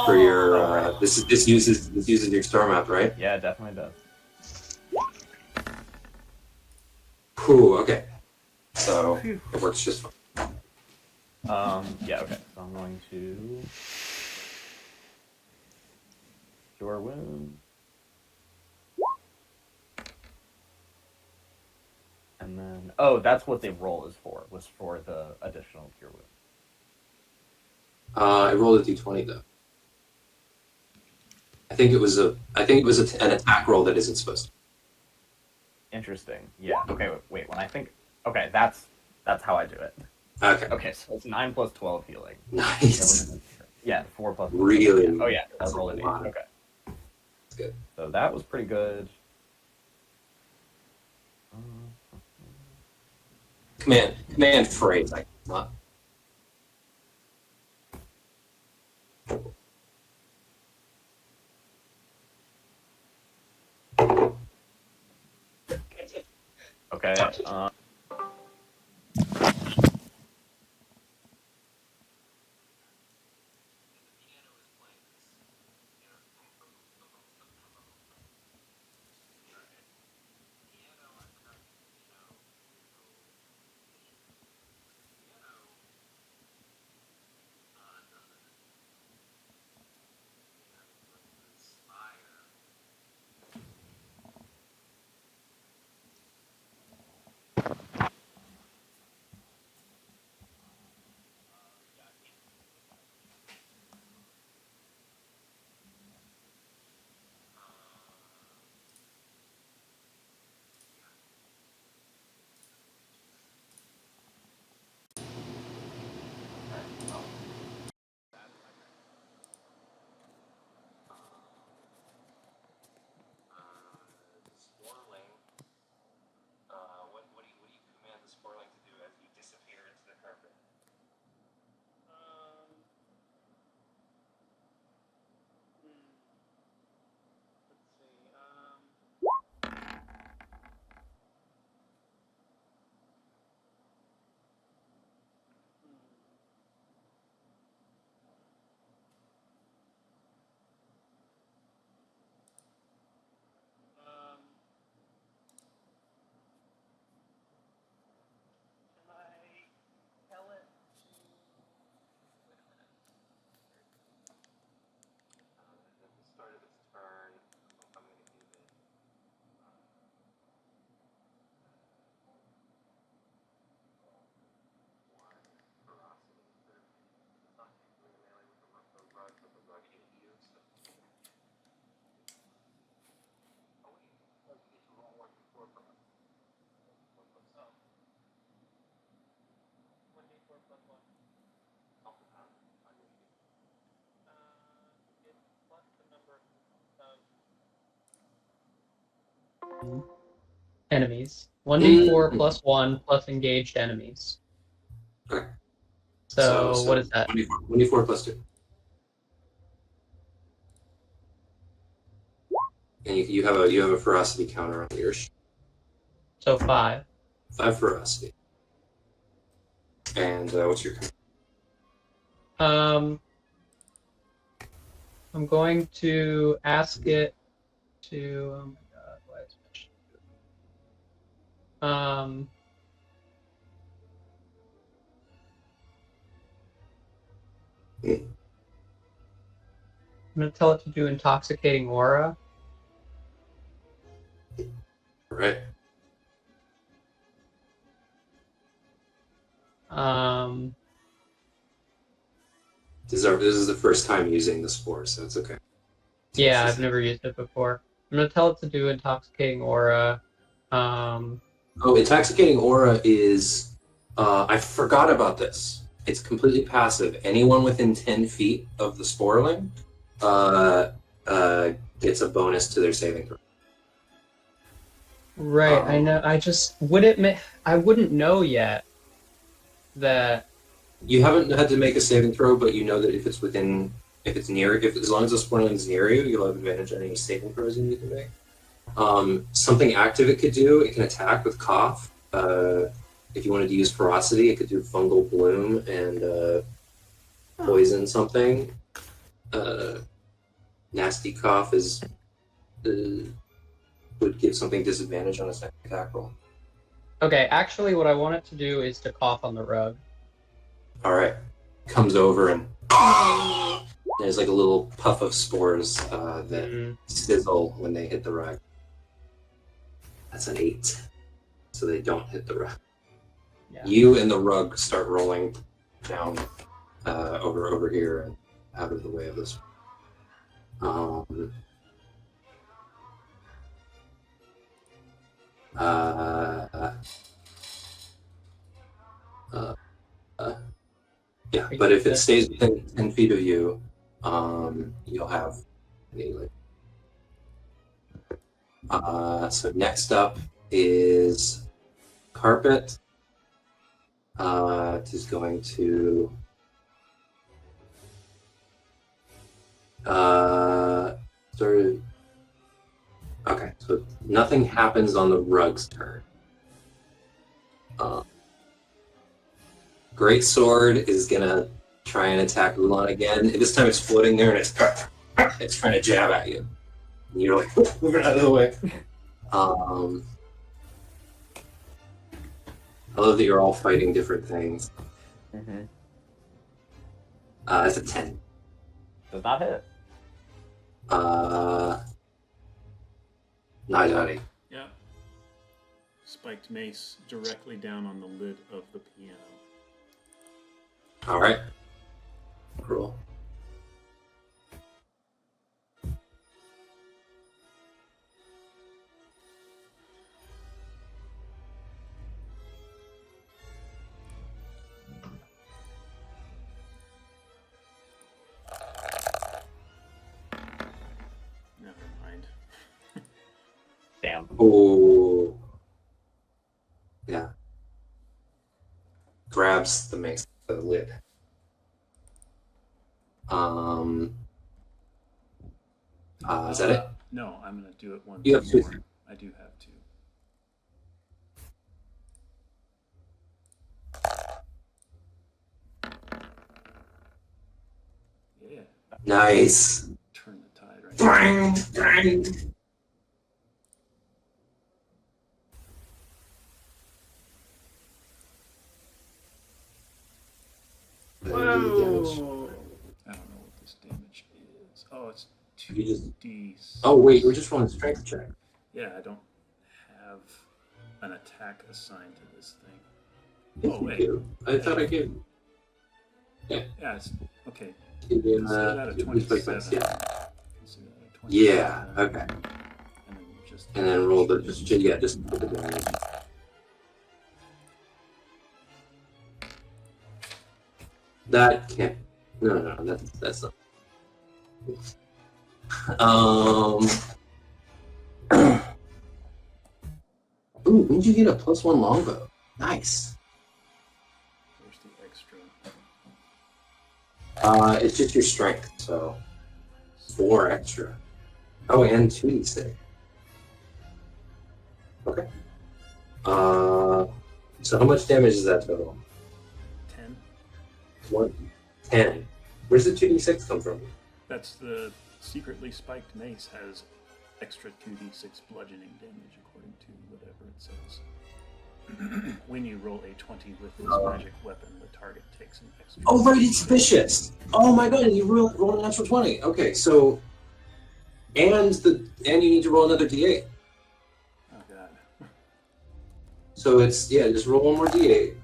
for your. Oh, right. This uses your star map, right? Yeah, it definitely does. Whew, okay. So it works just fine. Yeah, okay. So I'm going to cure wound. And then that's what the roll is for, was for the additional cure wound. I rolled a d20 though. I think it was an attack roll that isn't supposed to. Interesting. Yeah. Okay, wait, when I think okay, that's how I do it. Okay. Okay, so it's 9 plus 12 healing. Nice. Yeah, 4 plus Really? Oh yeah, That's that's roll a an 8. lot. Okay. That's good. So that was pretty good. Command phrase. I not. Okay. What do you command the sporling to do as you disappear into the carpet? At the start of its turn, I'm going to give it. One ferocity. It's not technically a melee with the rug, but the rug hit you. So. Oh wait, you get to roll 1d4 for us. 1d4 plus 1. Oh, on your sheet. It's plus the number of Enemies. 1d4 plus 1 plus engaged enemies. Okay. So what is that? 24 plus 2. And you have a ferocity counter on yours. So 5. 5 ferocity. And what's your? Um, I'm going to ask it to. Oh my god, why is it? I'm gonna tell it to do intoxicating aura. Right. This is the first time using the spore, so it's okay. Yeah, I've never used it before. I'm gonna tell it to do intoxicating aura. Oh, intoxicating aura is. I forgot about this. It's completely passive. Anyone within 10 feet of the sporling gets a bonus to their saving throw. Right, I know. I just I wouldn't know yet that. You haven't had to make a saving throw, but you know that if it's near, as long as the sporling's near you, you'll have advantage on any saving throws you need to make. Something active it could do, it can attack with cough. If you wanted to use ferocity, it could do fungal bloom and poison something. Nasty cough would give something disadvantage on a second attack roll. Okay, actually, what I want it to do is to cough on the rug. All right, comes over and there's like a little puff of spores that sizzle when they hit the rug. That's an 8, so they don't hit the rug. Yeah. You and the rug start rolling down over here and out of the way of this. Yeah, but if it stays within 10 feet of you, you'll have any. So next up is Carpet. It is going to sort of. Okay, so nothing happens on the rug's turn. Great Sword is gonna try and attack Ulan again. This time it's floating there and it's trying to jab at you. And you're like, move it out of the way. I love that you're all fighting different things. Mm-hmm. That's a 10. Does not hit. Nightati. Yeah. Spiked mace directly down on the lid of the piano. All right. Cool. Never mind. Damn. Oh. Yeah. Grabs the mace, the lid. Is that it? No, I'm gonna do it one You have more. two. I do have two. Yeah. Nice. Turn the tide right now. Bang, bang. Whoa! I don't know what this damage is. Oh, it's You just- 2d. Oh wait, we're just rolling strength check. Yeah, I don't have an attack assigned to this thing. Yes, Oh, you wait. do. I thought I gave. Yeah, it's okay. Give you Consider that a at least like 27. yeah. Consider that a 27. Yeah. Okay. And then just And then roll the just put the damage. That can't. No, that's not. Ooh, when did you get a +1 longbow? Nice. There's the extra. It's just your strength, so 4 extra. Oh, and 2d6. Okay. So how much damage is that total? 10. 10. Where's the 2d6 come from? That's the secretly spiked mace has extra 2d6 bludgeoning damage according to whatever it says. When you roll a 20 with this magic weapon, the target takes an extra. Oh right, it's vicious. Oh my god, you roll a natural 20. Okay, so and you need to roll another d8. Oh god. So it's just roll one more d8 Alright.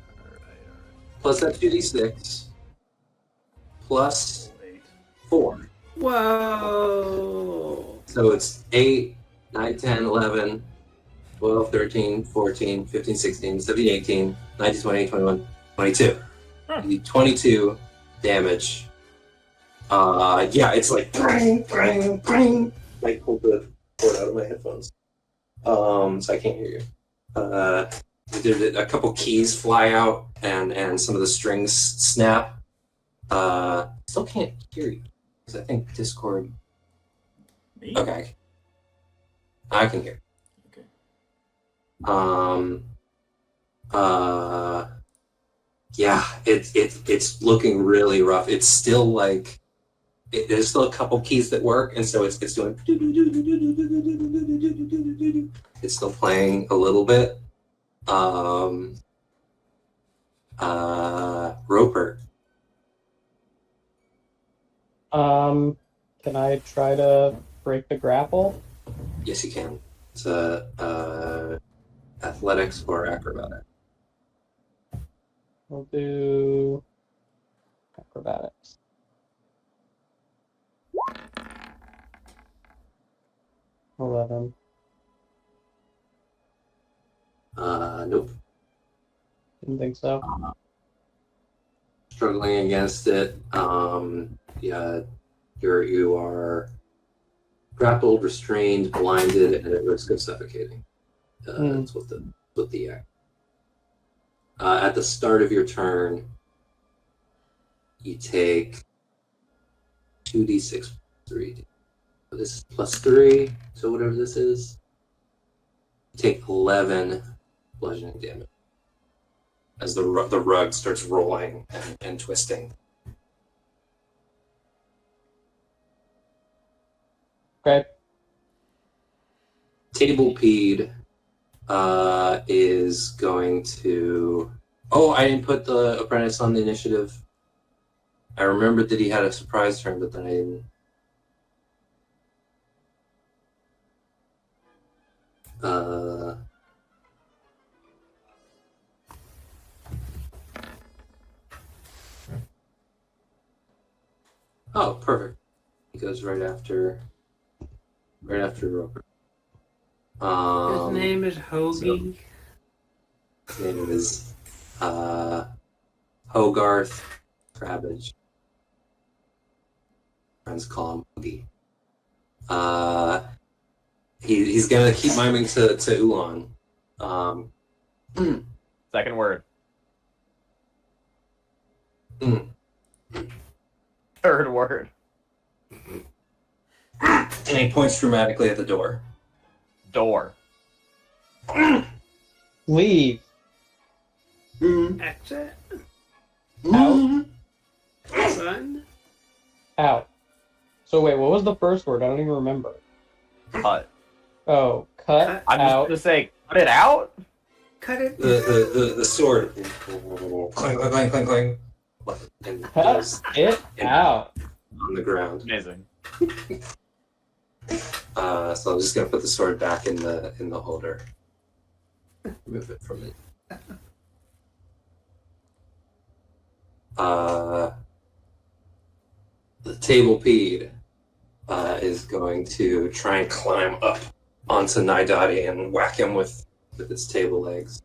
plus that 2d6 plus Roll 8. 4. Whoa! So it's 8, 9, 10, 11, 12, 13, 14, 15, 16, 17, 18, 19, 20, 21, 22. Huh. You need 22 damage. It's like bring, bring, bring. I pulled the cord out of my headphones. So I can't hear you. A couple keys fly out and some of the strings snap. Still can't hear you. Because I think Discord. Me? Okay. I can hear. Okay. It's looking really rough. It's still like there's still a couple keys that work, and so it's doing. It's still playing a little bit. Roper. Can I try to break the grapple? Yes, you can. It's athletics or acrobatics. We'll do acrobatics. $11. Nope. Didn't think so. Struggling against it. You are grappled, restrained, blinded, and at risk of suffocating. That's what the at the start of your turn, you take 2d6 3. This is plus 3, so whatever this is, you take 11 bludgeoning damage as the rug starts rolling and twisting. Okay. Table Pede is going to. Oh, I didn't put the apprentice on the initiative. I remembered that he had a surprise turn, but then I didn't. Oh, perfect. He goes right after Roper. His name is Hoagie. His name is Hogarth Crabbage. Friends call him Hoagie. He's gonna keep miming to Ulan. Second word. Third word. And he points dramatically at the door. Door. Leave. Exit. Out. Run. Out. So wait, what was the first word? I don't even remember. Cut. Oh, cut I'm just out. gonna say, cut it out. Cut it. The sword. Clang, clang, clang, clang, clang. And Cut goes it out. on the ground. Amazing. So I'm just gonna put the sword back in the holder. Remove it from it. The table Pede is going to try and climb up onto Naidati and whack him with its table legs.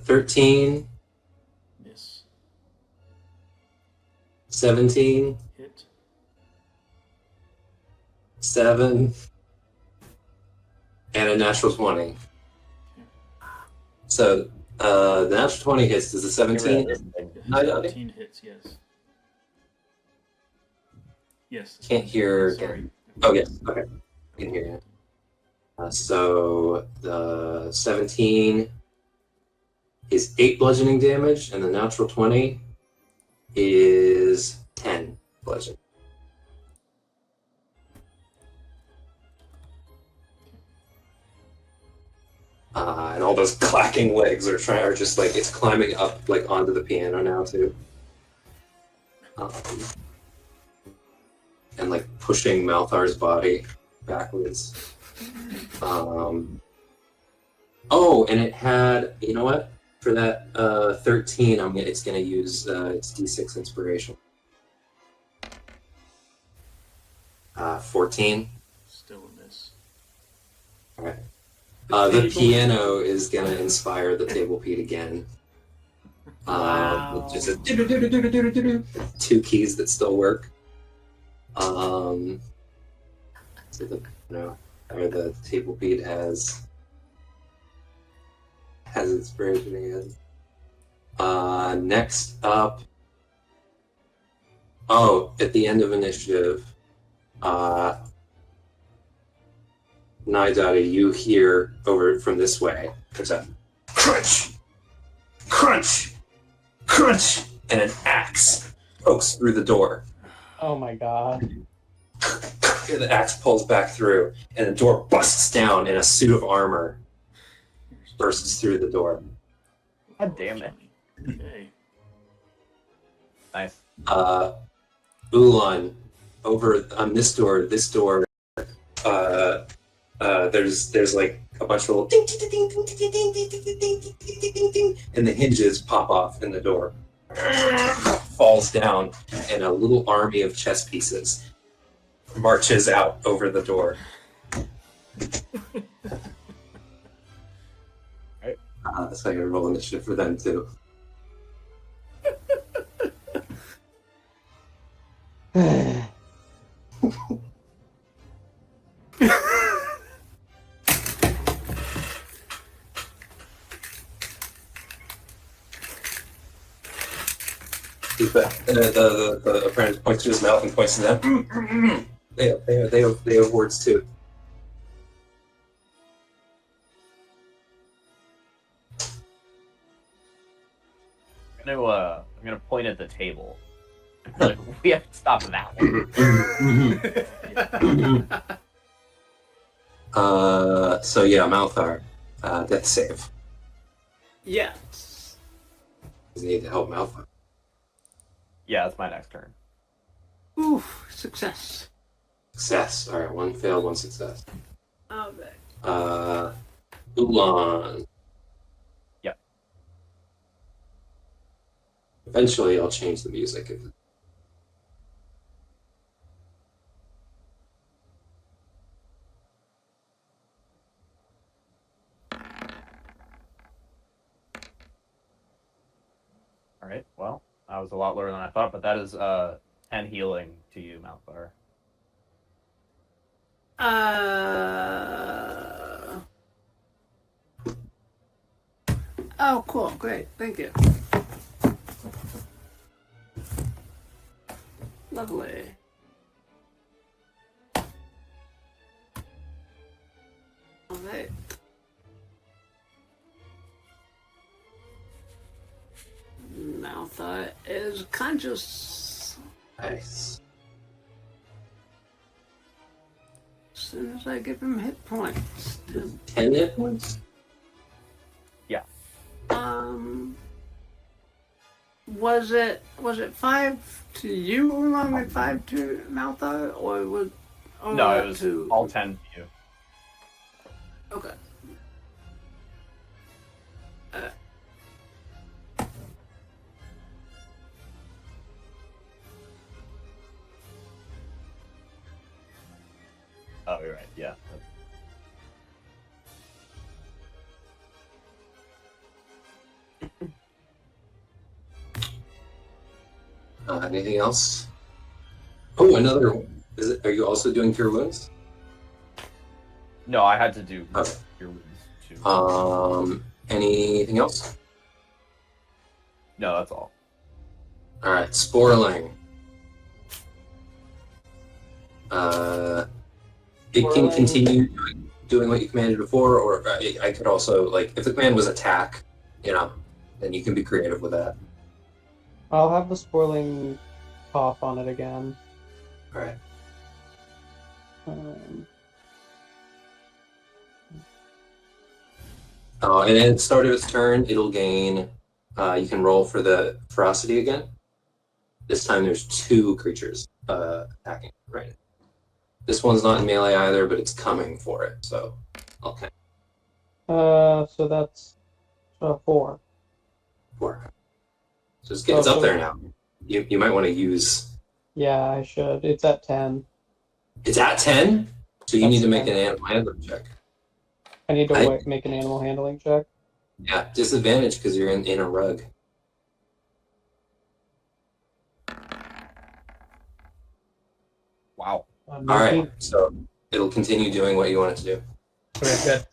$13, Miss. 17, Hit. 7, and a natural 20. So the natural 20 hits. Does the 17? Naidati? 17 hits, yes. Yes. Can't hear. Sorry. Oh yes. Okay. I can hear you. So the 17 is 8 bludgeoning damage, and the natural 20 is 10 bludgeoning. And all those clacking legs are just like it's climbing up like onto the piano now too, and like pushing Malthar's body backwards. Oh, and it had, you know what? For that 13, it's gonna use its D6 inspiration. 14. Still a miss. All right. The piano is gonna inspire the table beat again. Wow. Just a do-do-do-do-do-do-do-do. 2 keys that still work. So the table beat has inspiration again. Next up, at the end of initiative, Naidari, you hear over from this way. There's a crunch, crunch, crunch, and an axe pokes through the door. Oh my god. And the axe pulls back through, and the door busts down, and a suit of armor bursts through the door. God damn it. Okay. Nice. Ulan, over on this door, there's like a bunch of little ding, ding, ding, ding, ding, ding, ding, ding, ding, ding, ding, ding, ding, and the hinges pop off in the door. Falls down, and a little army of chess pieces marches out over the door. So I gotta roll initiative for them too. The apprentice points to his mouth and points to them. They have words too. I'm gonna point at the table. Like, we have to stop that one. So yeah, Malthar, death save. Yes. You need to help Malthar. Yeah, that's my next turn. Oof, success. Success. All right, 1 fail, 1 success. Okay. Ulan. Yep. Eventually, I'll change the music. All right. Well, that was a lot lower than I thought, but that is 10 healing to you, Malthar. Oh, cool. Great. Thank you. Lovely. All right. Malthar is conscious. Nice. As soon as I give him hit points. 10 hit points? Was it 5 to you, Ulan, and 5 to Malthar, or was? Or No, it was to... all 10 to you. Okay. Oh, you're right. Yeah. Anything else? Oh, another. Are you also doing Cure Wounds? No, I had to do Okay. your wounds too. Anything else? No, that's all. All right, Sporling. It can Sporling. continue doing what you commanded before, or I could also, like, if the command was attack, you know, then you can be creative with that. I'll have the spoiling cough on it again. All right. And at the start of its turn, it'll gain. You can roll for the ferocity again. This time there's 2 creatures attacking. Right. This one's not in melee either, but it's coming for it. So, okay. So that's 4. 4. So it's up there now. You might want to use. Yeah, I should. It's at 10. It's at 10, so you That's need to make 10. an animal handling check. I need to make an animal handling check. Yeah, disadvantage because you're in a rug. Wow. All right, so it'll continue doing what you want it to do. Okay, good.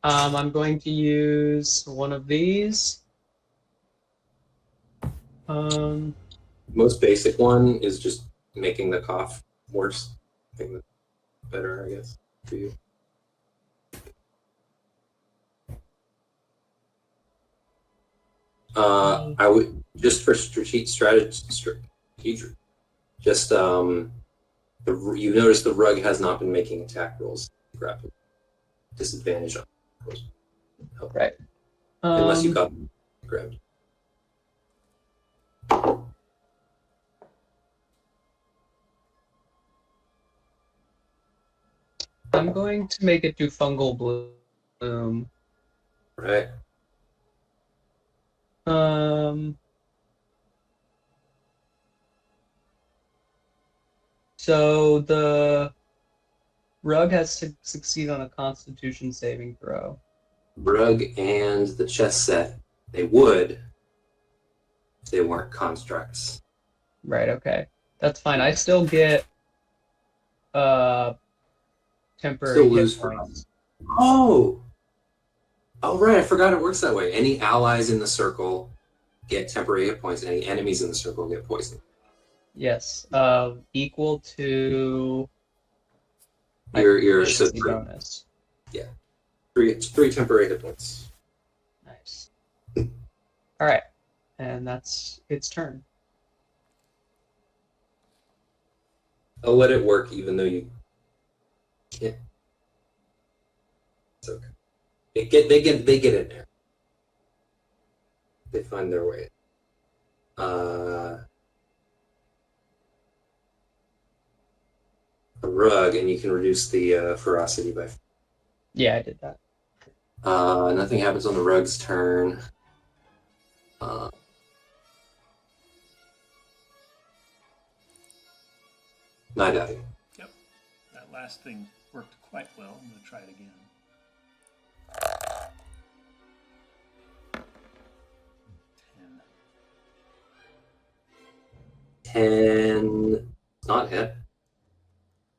I'm going to use one of these. Most basic one is just making the cough worse. Making it better, I guess, for you. I would just for strategy. Just you notice the rug has not been making attack rolls. Grapple disadvantage on rolls. Right. Unless you got grabbed. I'm going to make it do fungal bloom. Right. So the rug has to succeed on a Constitution saving throw. Rug and the chess set, they would if they weren't constructs. Right. Okay. That's fine. I still get temporary Still hit lose for points. us. Oh, right. I forgot it works that way. Any allies in the circle get temporary hit points, and any enemies in the circle get poison. Yes. Equal to Your efficiency bonus. three temporary hit points. Nice. All right, and that's its turn. I'll let it work, even though you can't. It's okay. They get in there. They find their way. A rug, and you can reduce the ferocity by. Yeah, I did that. Nothing happens on the rug's turn. Night Alley. Yep. That last thing worked quite well. I'm going to try it again. Ten. Not hit.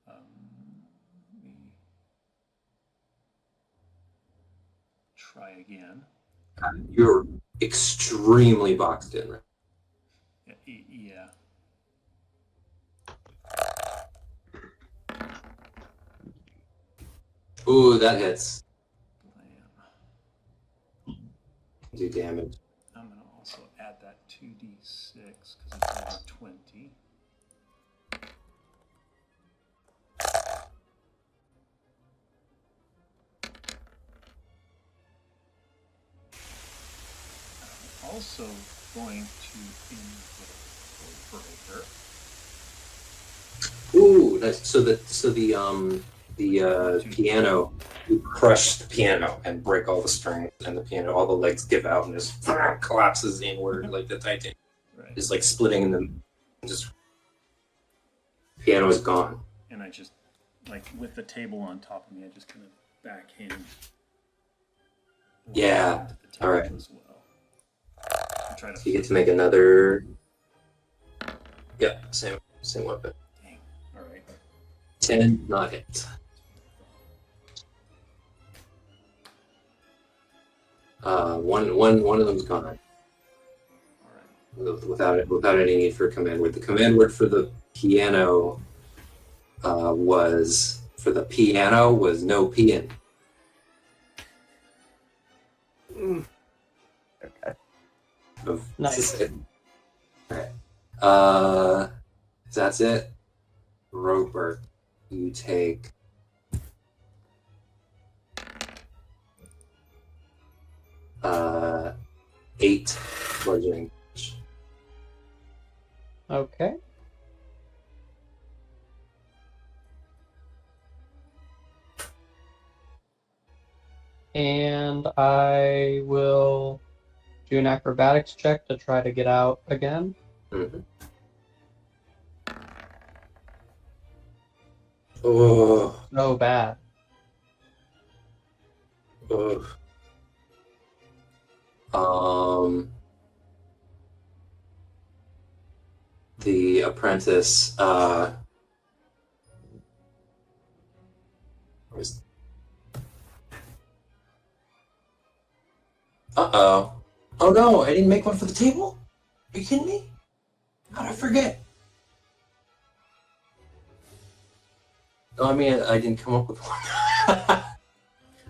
We try again. You're extremely boxed in, right? Yeah. Ooh, that hits. Blam. Do damage. I'm going to also add that 2d6 because it's over 20. I'm also going to invoke Breaker. Ooh, nice. So the piano, you crush the piano and break all the strings, and the piano, all the legs give out and just collapses inward like the Titan. Right. It's like splitting in them. Just piano is gone. And I just, like, with the table on top of me, I just kind of backhand. Yeah. To the table All right. as well. Try to So you get to make another. Yeah, same weapon. Dang. All right. 10, not hit. One of them's gone. All right. Without any need for a command word. The command word for the piano was no peeing. Okay. of Nice. society. Alright. That's it. Roper, you take 8 bludgeoning. Okay. And I will do an acrobatics check to try to get out again. Mm-hmm. Oh, So bad. oh. The apprentice, where's- uh-oh. Oh no, I didn't make one for the table? Are you kidding me? How'd I forget? No, I mean, I didn't come up with one.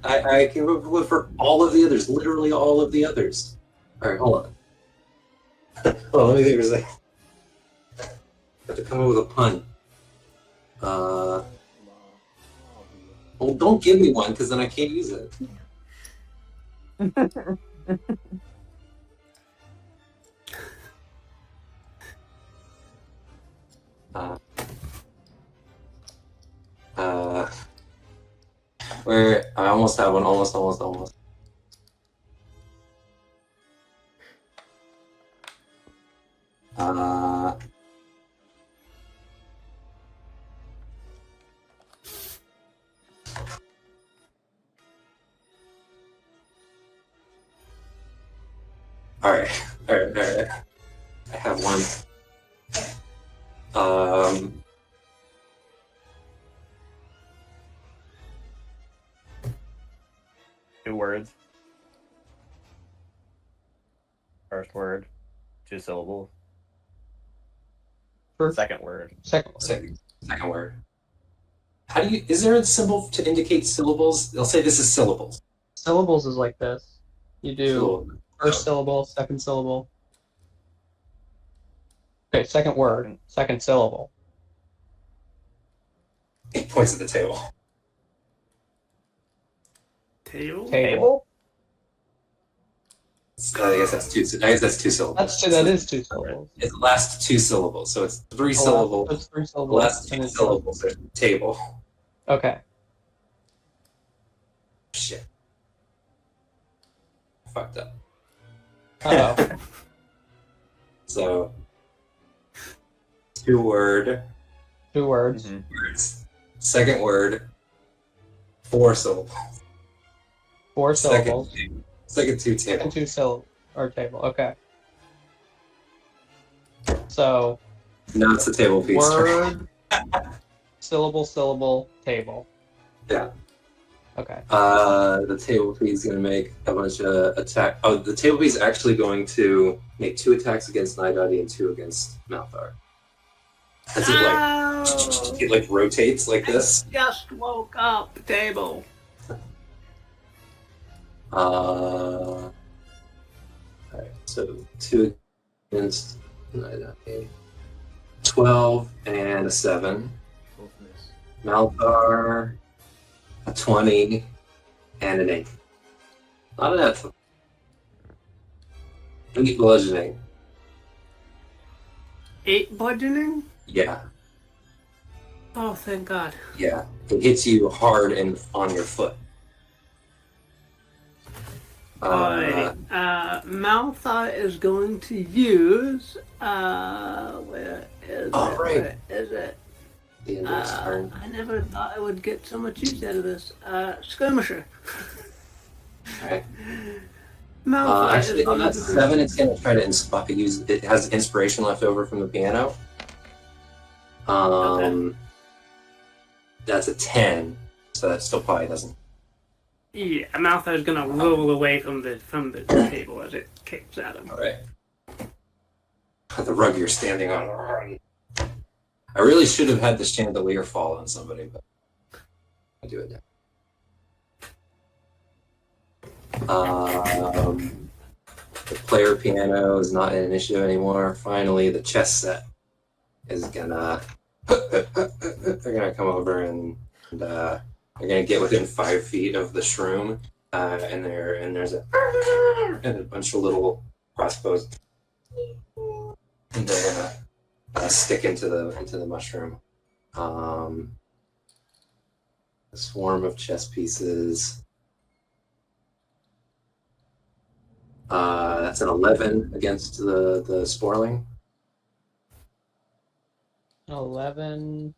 I came up with one for all of the others, literally all of the others. Alright, hold on. Hold on, let me think for a second. I have to come up with a pun. Well, don't give me one, because then I can't use it. Where I almost have one, almost. All right. I have one. Two words. First word, 2 syllables. First, Second word. second. Second word. How do you? Is there a symbol to indicate syllables? They'll say this is syllables. Syllables is like this. You do Syllable. first syllable, second syllable. Okay, second word, second syllable. 8 points at the table. Table? Table. I guess that's two. I guess that's 2 syllables. That is 2 syllables. It's the last 2 syllables, so it's 3 The last- syllables. That's 3 The syllables. last and 2 it's syllables are table. Okay. Shit. Fucked up. Uh-oh. So 2 word. 2 words. Mhm. Words. Second word. 4 syllables. 4 Second syllables. Second 2 table. And 2 syllables. Or table. Okay. So, Now it's the table piece. word, syllable, table. Yeah. Okay. The table piece is going to make a bunch of attack. Oh, the table piece is actually going to make 2 attacks against Nidadi and 2 against Malthar. As it like rotates like this. Just woke up. Table. Alright, so 2 against Nidadi. 12 and a 7. Both miss. Malthar, a 20 and an 8. Not enough. 8 bludgeoning. 8 bludgeoning? Yeah. Oh, thank God. Yeah, it hits you hard and on your foot. Alright. Maltha is going to use. Where is Oh, it? right. Where is it? The end of its turn. I never thought I would get so much use out of this. Skirmisher. Right. Maltha Actually, is on going that to 7, it's going to try to use. It has inspiration left over from the piano. Okay. That's a 10, so that still probably doesn't. Yeah, Maltha is going to roll away from the table as it kicks at him. All right. The rug you're standing on. I really should have had the chandelier fall on somebody, but I do it now. The player piano is not an issue anymore. Finally, the chess set is gonna they're gonna come over and they're gonna get within 5 feet of the shroom, and there's a bunch of little crossbows, and they're gonna stick into the mushroom. A swarm of chess pieces. That's an 11 against the Sporling. 11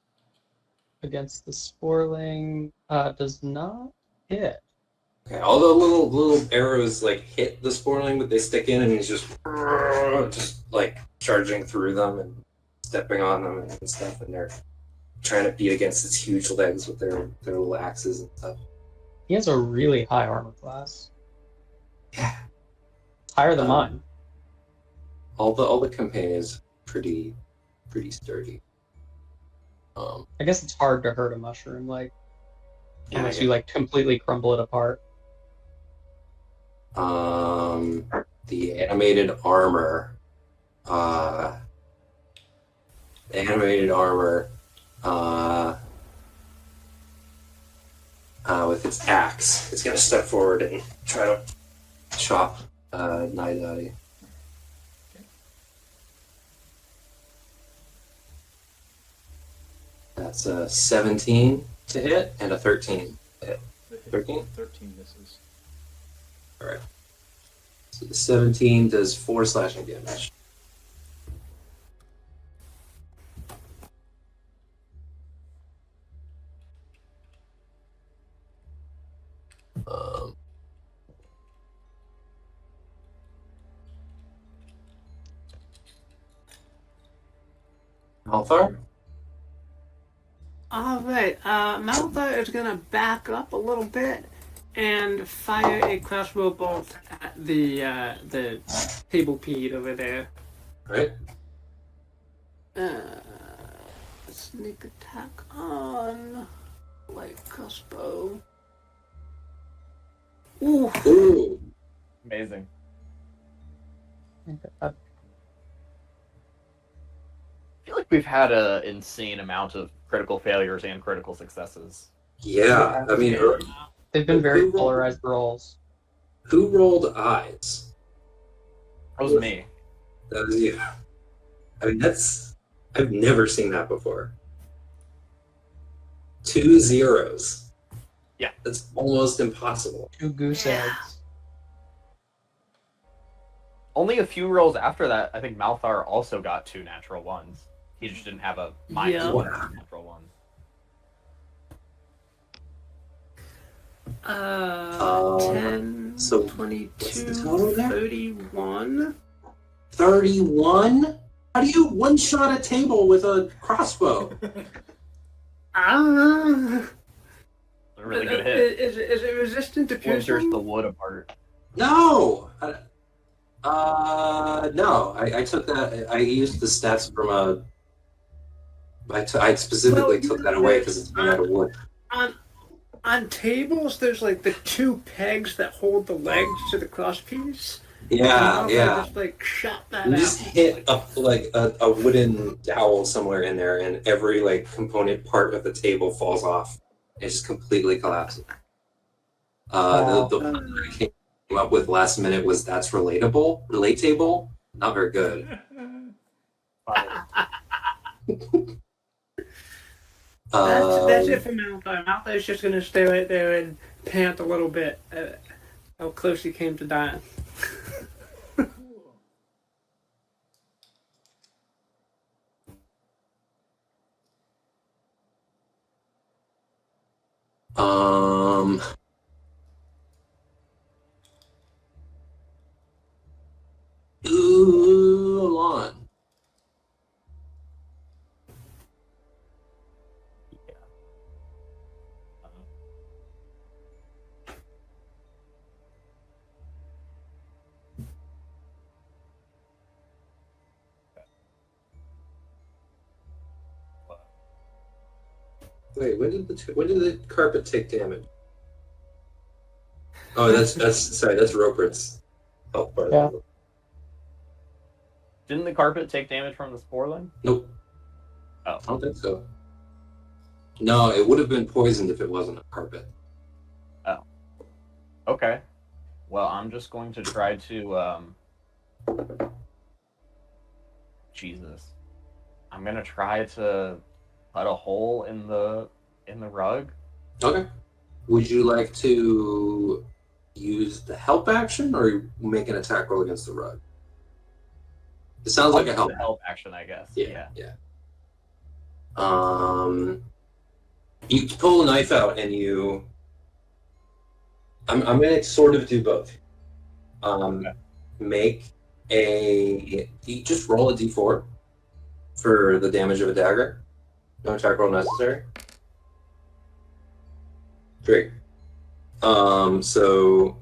against the Sporling does not hit. Okay, all the little arrows like hit the Sporling, but they stick in, and he's just like charging through them and stepping on them and stuff, and they're trying to beat against its huge legs with their little axes and stuff. He has a really high armor class. Yeah. Higher than mine. All the companions pretty sturdy. I guess it's hard to hurt a mushroom, like unless yeah. you like completely crumble it apart. The animated armor. With its axe, it's gonna step forward and try to chop Nidadi. That's a 17 to hit and a 13 to hit. 13? 13 misses. Alright. So the 17 does 4 slashing damage. Malthar? Alright, Malthar is gonna back up a little bit and fire a crossbow bolt at the table peed over there. Right? Sneak attack on light crossbow. Ooh. Ooh. Amazing. Uh, I feel like we've had an insane amount of critical failures and critical successes. Yeah, I mean, They've been very polarized rolls. who rolled eyes? That was me. That was you. I mean, I've never seen that before. 2 zeros. Yeah. That's almost impossible. 2 goose eggs. Only a few rolls after that, I think Malthar also got 2 natural ones. He just didn't have a -1 Yeah. natural one. 10, so 22, what's the total there? 31. 31? How do you one-shot a table with a crossbow? Ah! A really good hit. Is it resistant to Splinters piercing? the wood apart. No! No. I took that. I used the stats from I specifically took that away because it's made out of wood. On tables, there's like the 2 pegs that hold the legs to the crosspiece. Yeah, And yeah. Just like shot that You out. just hit a wooden dowel somewhere in there, and every like component part of the table falls off. It just completely collapses. The one that I came up with last minute was that's relatable. Not very good. That's it for Malthar. Malthar's just gonna stay right there and pant a little bit at how close he came to dying. Ulan. Wait, when did the carpet take damage? Oh, that's Rupert's health bar. Yeah. Didn't the carpet take damage from the sporling? Nope. Oh. I don't think so. No, it would have been poisoned if it wasn't a carpet. Okay. Well, I'm just going to try to Jesus. I'm gonna try to cut a hole in the rug. Okay. Would you like to use the help action or make an attack roll against the rug? It sounds like a help. Help action, I guess. Yeah. You pull a knife out and you. I'm gonna sort of do both. Okay. Make you just roll a d4 for the damage of a dagger. No attack roll necessary. Great. So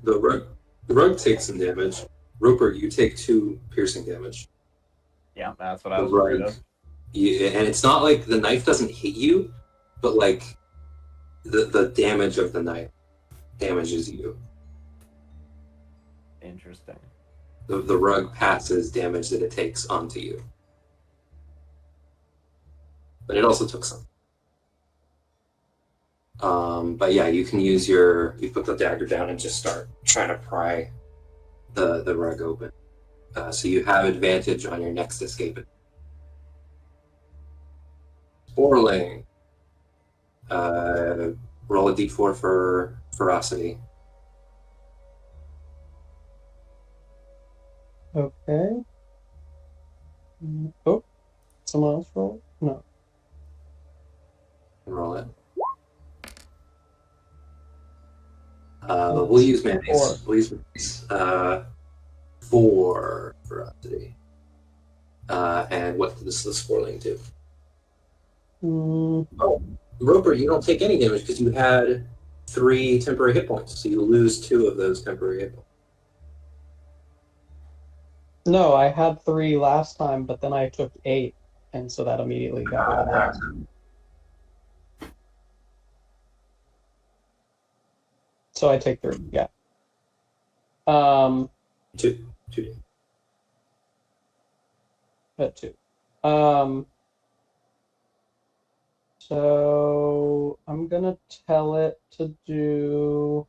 the rug takes some damage. Roper, you take 2 piercing damage. Yeah, that's what I was worried of. Yeah, and it's not like the knife doesn't hit you, but like the damage of the knife damages you. Interesting. The rug passes damage that it takes onto you. But it also took some. But yeah, you can use you put the dagger down and just start trying to pry the rug open. So you have advantage on your next escape. Sporling. Roll a d4 for ferocity. Okay. Oh, someone else roll? No. Roll it. We'll use mayonnaise. 4. We'll use mayonnaise. 4 ferocity. And what does the sporling do? Oh, Roper, you don't take any damage because you had 3 temporary hit points, so you lose 2 of those temporary hit points. No, I had 3 last time, but then I took 8, and so that immediately got rid of that. So I take 3, yeah. 2. At 2. So I'm gonna tell it to do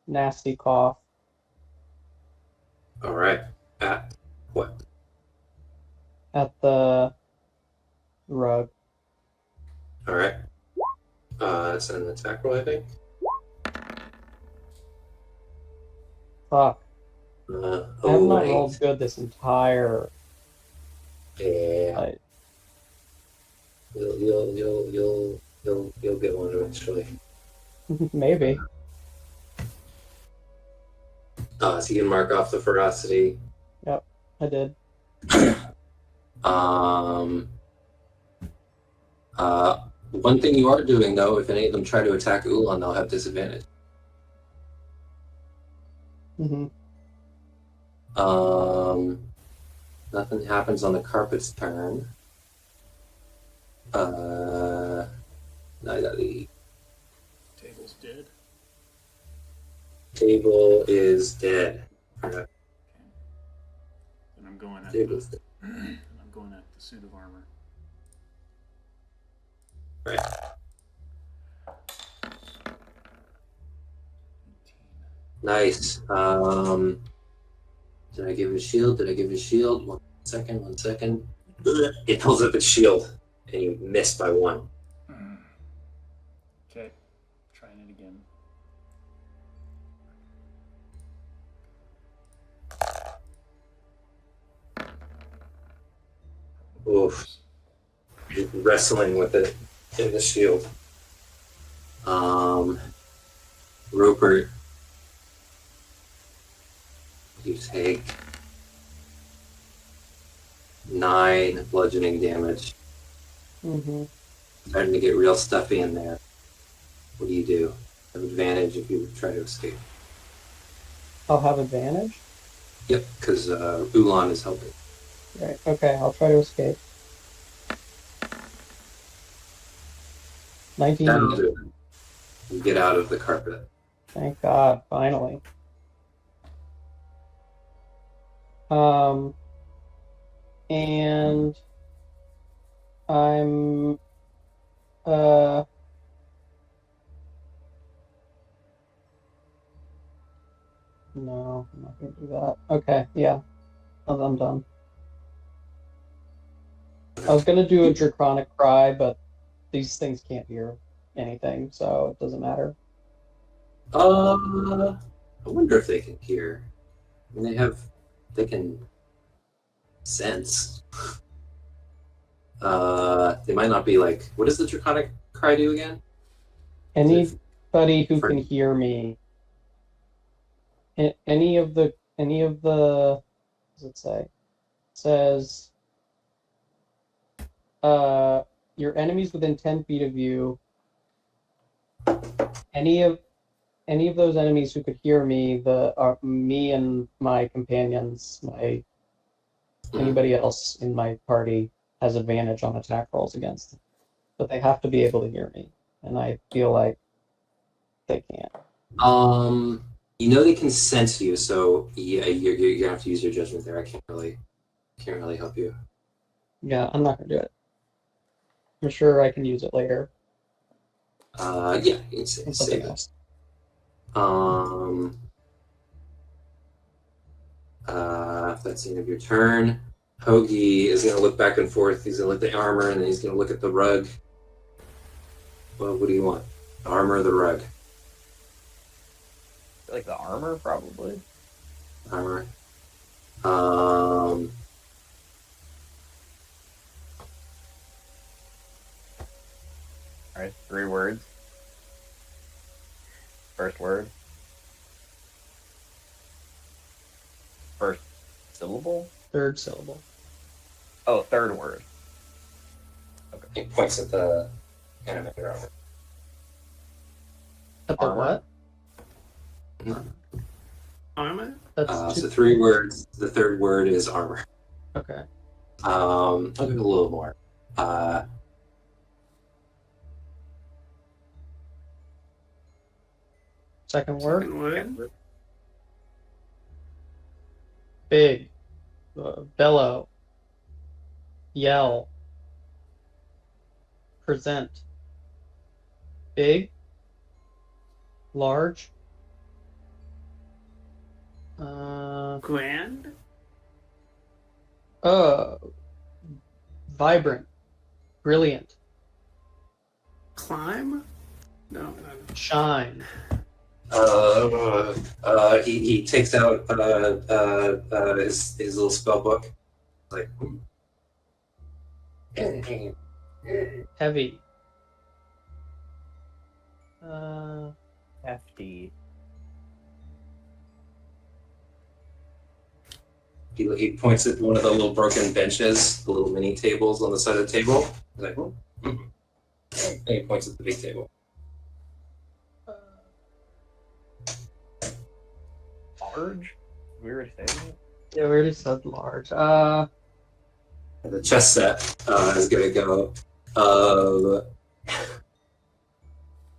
nasty cough. All right. At what? At the rug. All right. It's an attack roll, I think. Fuck. I have not 8. rolled good this entire. Yeah. Fight. You'll get one eventually. Maybe. So you can mark off the ferocity. Yep, I did. One thing you are doing though, if any of them try to attack Ulan, they'll have disadvantage. Mm-hmm. Nothing happens on the carpet's turn. I got the Table's dead. table is dead. And I'm going at Table's the, dead. I'm going at the suit of armor. Right. 18. Nice. Did I give it a shield? Did I give it a shield? 1 second, 1 second. It pulls up its shield, and you miss by 1. Okay, trying it again. Oof. You're wrestling with it in the shield. Rupert, you take 9 bludgeoning damage. Mm-hmm. Starting to get real stuffy in there. What do you do? Have advantage if you try to escape. I'll have advantage? Yep, because Ulan is helping. Right, okay, I'll try to escape. 19. That'll do it. You get out of the carpet. Thank God, finally. And I'm uh no, I'm not gonna do that. Okay, yeah, I'm done. I was gonna do a draconic cry, but these things can't hear anything, so it doesn't matter. I wonder if they can hear. I mean, they can sense. They might not be like, what does the draconic cry do again? Anybody who For- can hear me, any of the, what does it say? It says, your enemies within 10 feet of you, any of those enemies who could hear me, me and my companions, anybody else in my party has advantage on attack rolls against them. But they have to be able to hear me, and I feel like they can't. You know they can sense you, so yeah, you're gonna have to use your judgment there. I can't really help you. Yeah, I'm not gonna do it. I'm sure I can use it later. Yeah, you can Something save it. else. That's the end of your turn. Hoagie is gonna look back and forth. He's gonna look at the armor, and then he's gonna look at the rug. Well, what do you want? The armor or the rug? Like the armor, probably. Armor. Alright, 3 words. First word. First syllable? Third syllable. Oh, third word. He points at the animator armor. At the Armor? what? Armor? That's So 3 words. The third word is armor. okay. I'll give it a little more. Second word. Second word? Big. Bellow. Yell. Present. Big. Large. Grand? Vibrant. Brilliant. Climb? No. Shine. He takes out his little spell book. Like, Heavy. Hefty. he points at one of the little broken benches, the little mini tables on the side of the table. He's like, and he points at the big table. Large? We already said that? Yeah, we already said large. And the chess set is gonna go.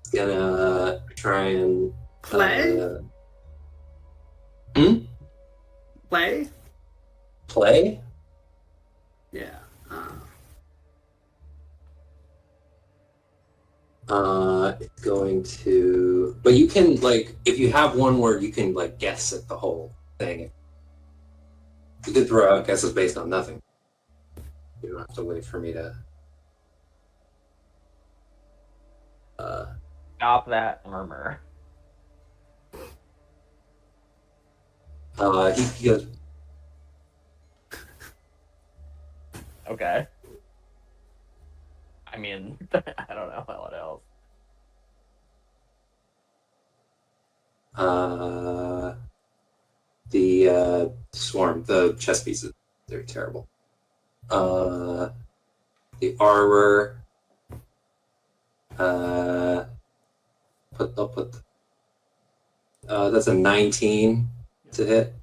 It's gonna try and Play? Play? play. Yeah. It's going to, but you can like, if you have one word, you can like guess at the whole thing. You could throw out guesses based on nothing. You don't have to wait for me to. Stop that armor. He goes, Okay. I mean, I don't know what else. the swarm, the chess pieces, they're terrible. The armor. I'll put. That's a 19 to hit.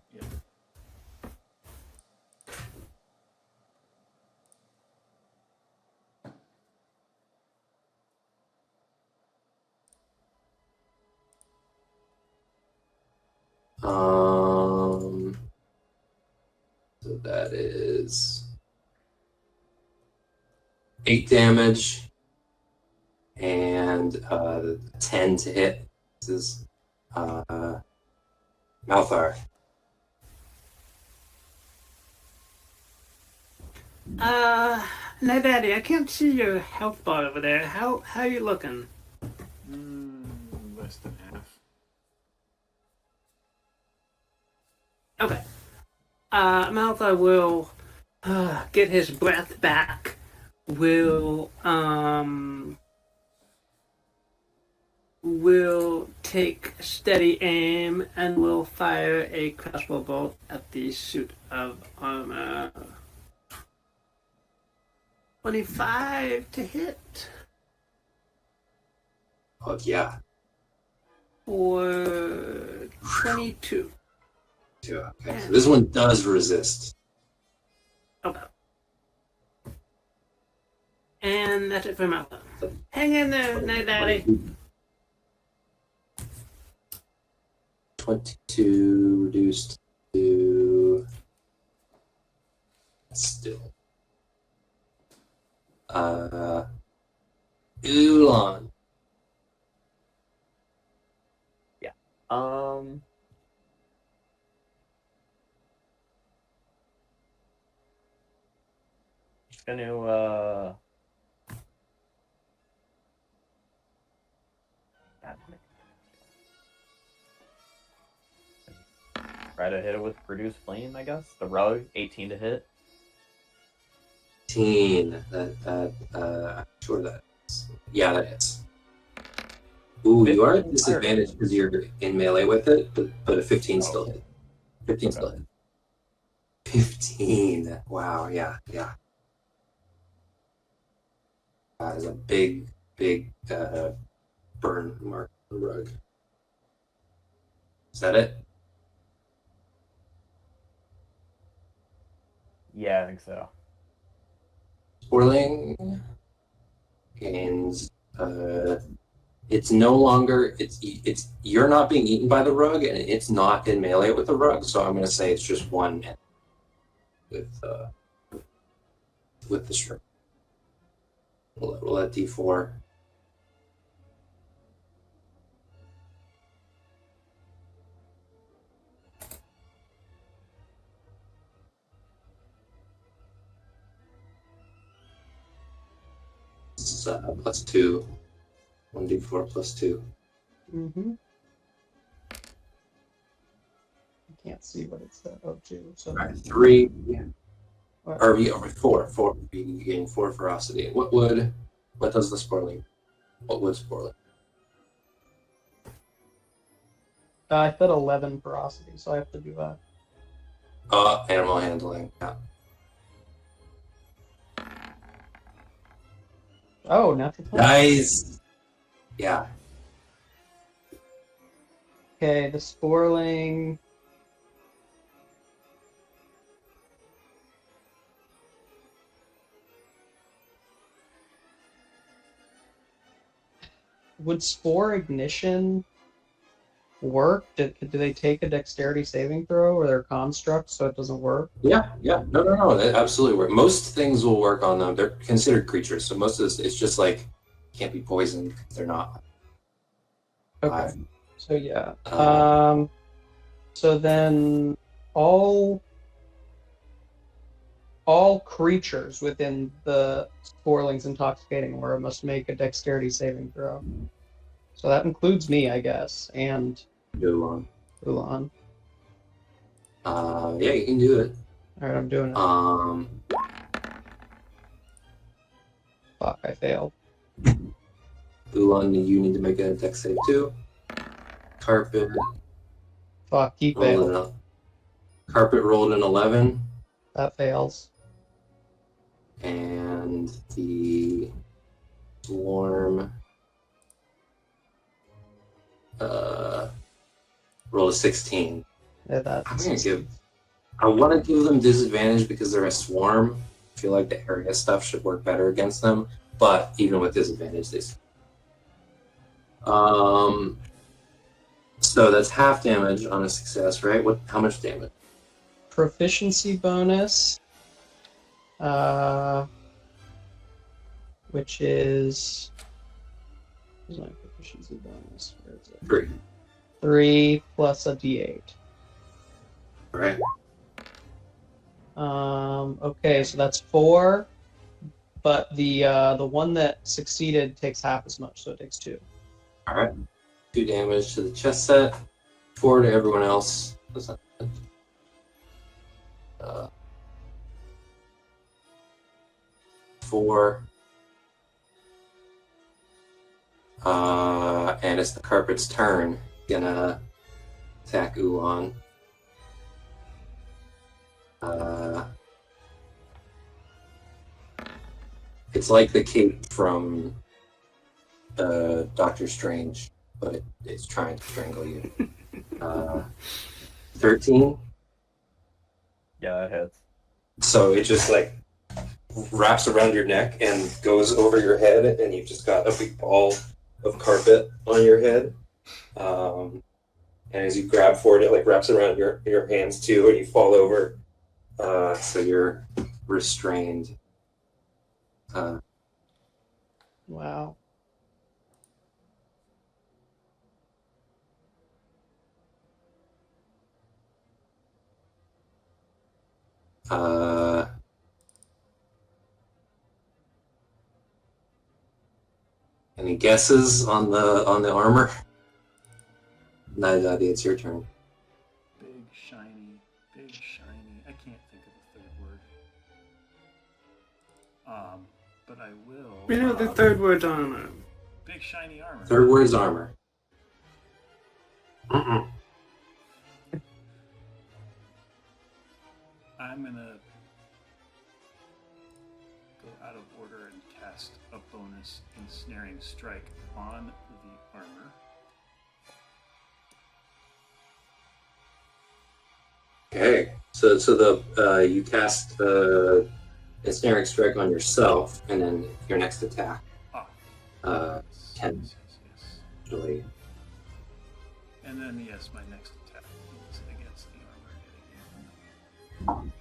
that is 8 damage and 10 to hit. This is Malthar. Now, Daddy, I can't see your health bar over there. How are you looking? Less than half. Okay. Malthar will get his breath back. Will take steady aim and will fire a crossbow bolt at the suit of armor. 25 to hit. Oh, yeah. Or 22. Okay, so this one does resist. Okay. And that's it for Malthar. Hang in there, Night Daddy. 22 reduced to still. Ulan. Just gonna try to hit it with Produce Flame, I guess. The rug, 18 to hit. 18. I'm sure that is. Yeah, that is. Ooh, you are at disadvantage because you're in melee with it, but a 15 still hit. 15 still hit. 15. Wow, yeah. That is a big burn mark on the rug. Is that it? Yeah, I think so. Swirling gains. It's no longer. It's you're not being eaten by the rug, and it's not in melee with the rug. So I'm going to say it's just one with the shrimp. We'll let D4. This is plus 2. 1d4 plus 2. Mm-hmm. I can't see what it's at. Oh, 2. So All right, 3. What? Or 4. 4. You gain 4 ferocity. What does the spoiling? What would spoiling? I said 11 ferocity, so I have to do that. Animal handling. Yeah. Oh, natural 20. Nice. Yeah. Okay, the sporling. Would spore ignition work? Do they take a dexterity saving throw or they're constructs so it doesn't work? Yeah. No. That absolutely work. Most things will work on them. They're considered creatures, so most of this it's just like can't be poisoned because they're not. Okay. alive. So yeah. So then all creatures within the Sporling's intoxicating aura must make a dexterity saving throw. So that includes me, I guess, and Go Ulan. on. Yeah, you can do it. Alright, I'm doing it. Fuck, I failed. Ulan, you need to make a dex save too. Carpet Fuck, he failed. Carpet rolled an 11, That fails. and the swarm rolled a 16. Yeah, that. I want to give them disadvantage because they're a swarm. I feel like the area stuff should work better against them, but even with disadvantage, they. So that's half damage on a success, right? How much damage? proficiency bonus, which is... Where's my proficiency bonus? Where is it? 3. 3 plus a d8. All right. Okay, so that's 4, but the one that succeeded takes half as much, so it takes 2. All right. 2 damage to the chest set. 4 to everyone else. That's not bad. 4. And it's the carpet's turn. Gonna attack Ulan. It's like the cape from Doctor Strange, but it's trying to strangle you. 13. Yeah, that hits. So it just like wraps around your neck and goes over your head, and you've just got a big ball of carpet on your head. And as you grab for it, it like wraps around your hands too, and you fall over. So you're restrained. Wow. Any guesses on the armor? Nidadi, it's your turn. Big, shiny, big, shiny. I can't think of the third word. But I will. We know the third word's armor. Big, shiny armor. Third word is armor. Mm-mm. I'm gonna go out of order and cast a bonus ensnaring strike on the armor. Okay, so the you cast ensnaring strike on yourself, and then your next attack. Yes, 10. yes. Actually, And then, yes, my next attack is against the armor again.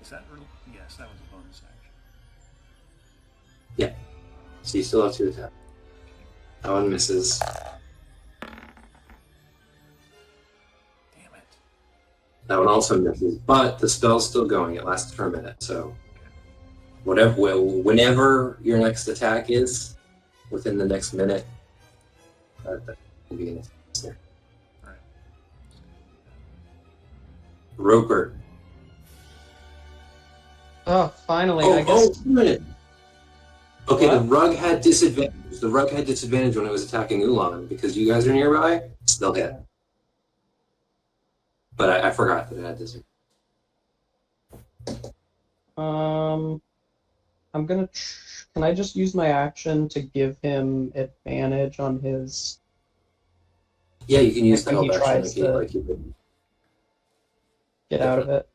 Is that real? Yes, that was a bonus action. so you still have 2 attacks. That one misses. Damn it. That one also misses, but the spell's still going. It lasts for a minute, so whenever your next attack is, within the next minute, that will be an attack. Alright. Roper. Oh, finally, I guess. A minute. Okay, What? the rug had disadvantage. The rug had disadvantage when it was attacking Ulan because you guys are nearby. Still hit. But I forgot that it had disadvantage. I'm gonna. Can I just use my action to give him advantage on his? Yeah, you can use the When he help action tries to like you did. Get out of it.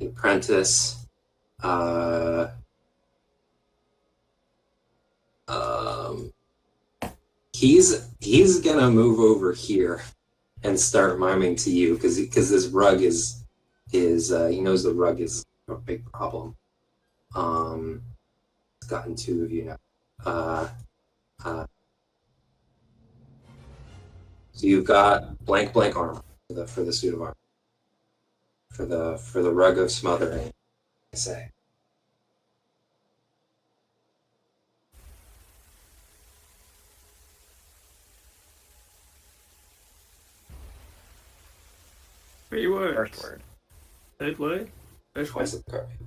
Apprentice. He's gonna move over here and start miming to you because this rug is he knows the rug is a big problem. It's gotten 2 of you now. So you've got blank armor for the suit of armor. For the rug of smothering, I say. Three words. First word. Third word? First word.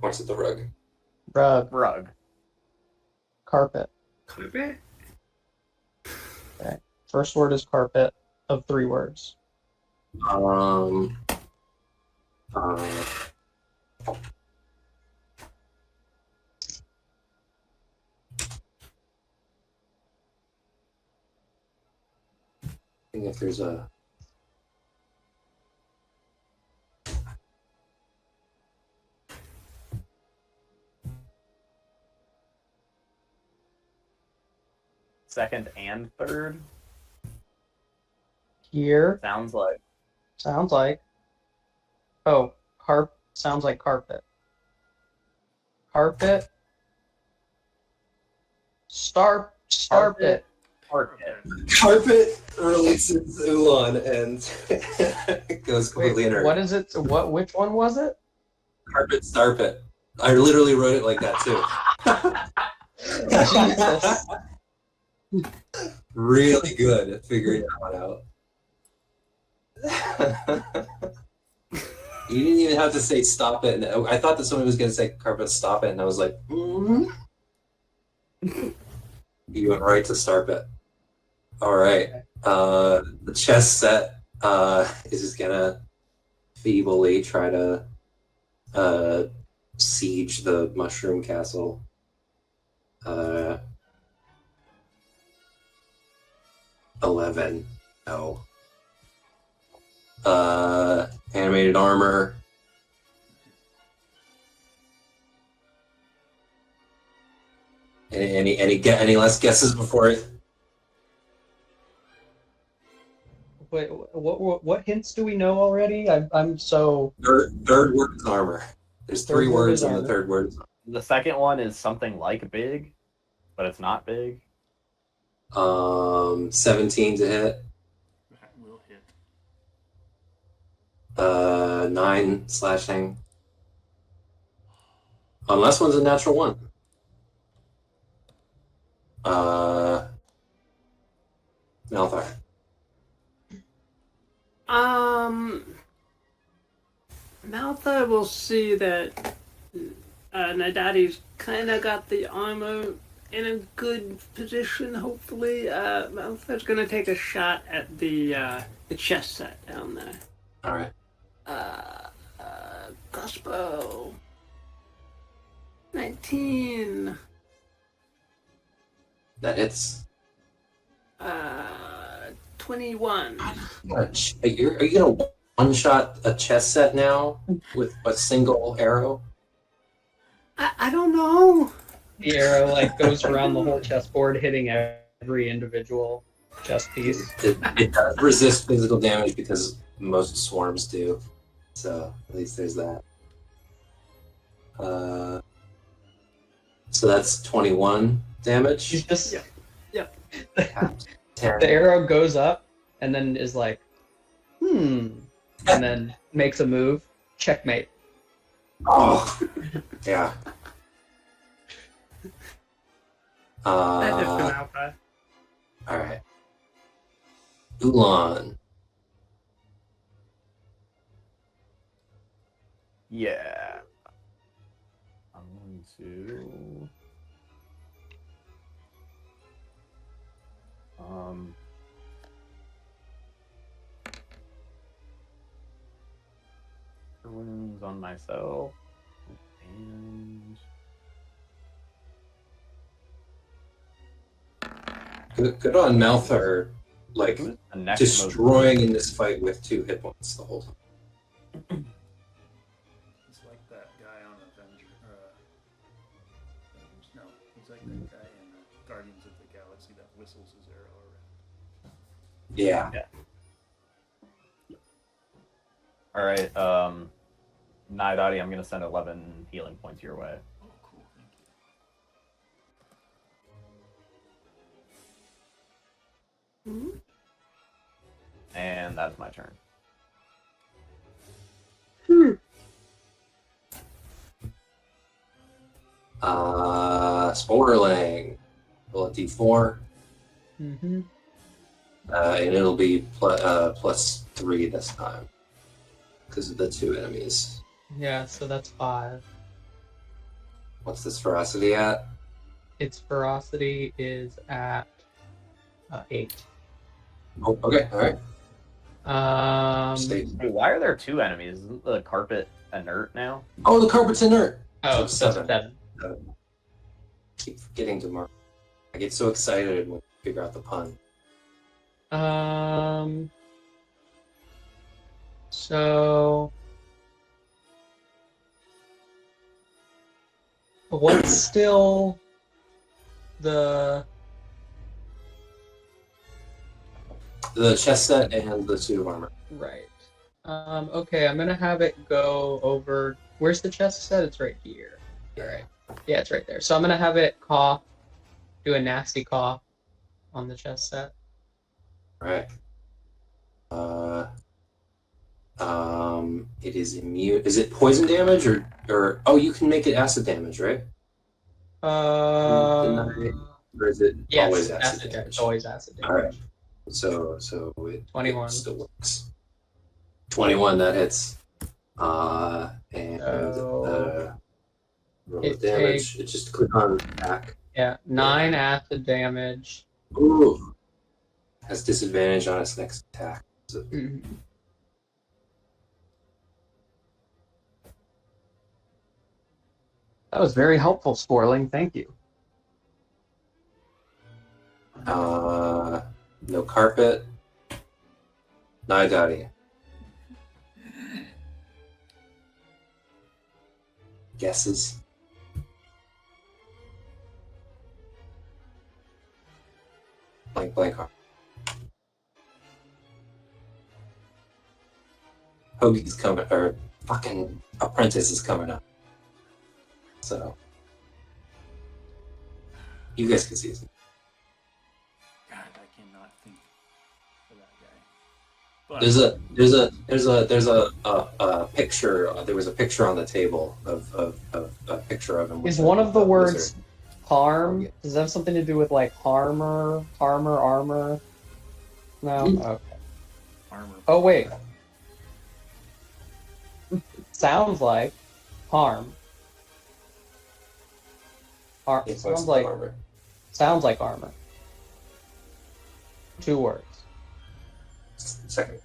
Points at the rug. Rug. Rug. Carpet. Carpet? Okay. First word is carpet of 3 words. I think if there's a second and third. Here Sounds like. sounds like. Oh, sounds like carpet. Carpet. Starpit. Carpet. Carpet releases Ulan and it goes completely inert. What is it? Which one was it? Carpet Starpit. I literally wrote it like that too. Really good at figuring that one out. You didn't even have to say stop it. And I thought that someone was going to say carpet stop it, and I was like, You went right to start it. All right. The chess set is just gonna feebly try to siege the mushroom castle. 11. No. Animated armor. Any less guesses before it? Wait, what hints do we know already? I'm so. Third word is armor. There's three Third word words is and the armor. third word is The second one is something like big, but it's not big. 17 to hit. That will hit. 9 slashing. Unless one's a natural one. Malthar. Malthar will see that Nadati's kind of got the armor in a good position, hopefully. Malthar's going to take a shot at the chess set down there. All right. Crossbow. 19. That hits. 21. Are you gonna one-shot a chess set now with a single arrow? I don't know. The arrow like goes around the whole chessboard, hitting every individual chess piece. It does resist physical damage because most swarms do. So at least there's that. So that's 21 damage. You just Yep. 10. the arrow goes up and then is like, and then makes a move. Checkmate. Oh, yeah. That hits him All out, right. Ulan. Yeah. I'm going to. Wounds on myself. And. Good on Malthar, like Who's the next destroying in this fight with 2 hit points the whole time. He's like that guy on Avenger. No, he's like that guy in Guardians of the Galaxy that whistles his arrow around. Yeah. All right. Nidati, I'm gonna send 11 healing points your way. Oh, cool. Thank you. And that's my turn. Sporterling. Roll a d4. Mm-hmm. And it'll be plus 3 this time. Because of the 2 enemies. Yeah, so that's 5. What's this ferocity at? Its ferocity is at 8. Oh, okay, alright. Stay. Hey, why are there 2 enemies? Isn't the carpet inert now? Oh, the carpet's inert! Oh, So so 7. Keep forgetting to mark. I get so excited when I figure out the pun. So what's still the the chest set and the suit of armor. Right. Okay, I'm gonna have it go over. Where's the chest set? It's right here. All right. Yeah, it's right there. So I'm gonna have it cough, do a nasty cough on the chest set. Right. It is immune. Is it poison damage or oh, you can make it acid damage, right? Uh, Or is it yes, always acid damage? It's always acid damage. All right. So it 21. still works. 21, that hits. And So roll it the damage. It just click on attack. Yeah, 9 acid damage. Ooh. Has disadvantage on its next attack. So, Mhm. That was very helpful, Sporling. Thank you. no carpet. No daddy. Guesses. Blank heart. Hoagie's coming, or fucking Apprentice is coming up. So, you guys can see it. God, I cannot think for that guy. But There's a picture. There was a picture on the table of a picture of him. Is with one of the words wizard. harm? Does that have something to do with like armor? No? Okay. armor. Oh, wait. Sounds like harm. It Sounds like armor. armor. 2 words. Second.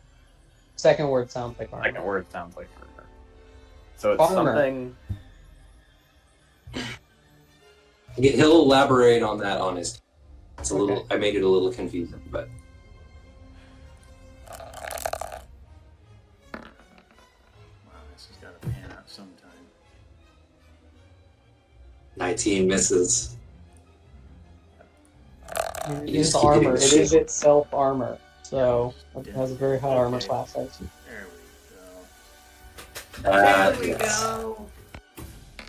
Second word sounds like armor. Second word sounds like armor. So it's Armor. something. He'll elaborate on that on his. It's a little. Okay. I made it a little confusing, but Wow, this has got to pan out sometime. 19 misses. It You is just keep hitting armor. the It shit. is itself armor. So it has a very high armor class. I see. There we go. There we Yes. go.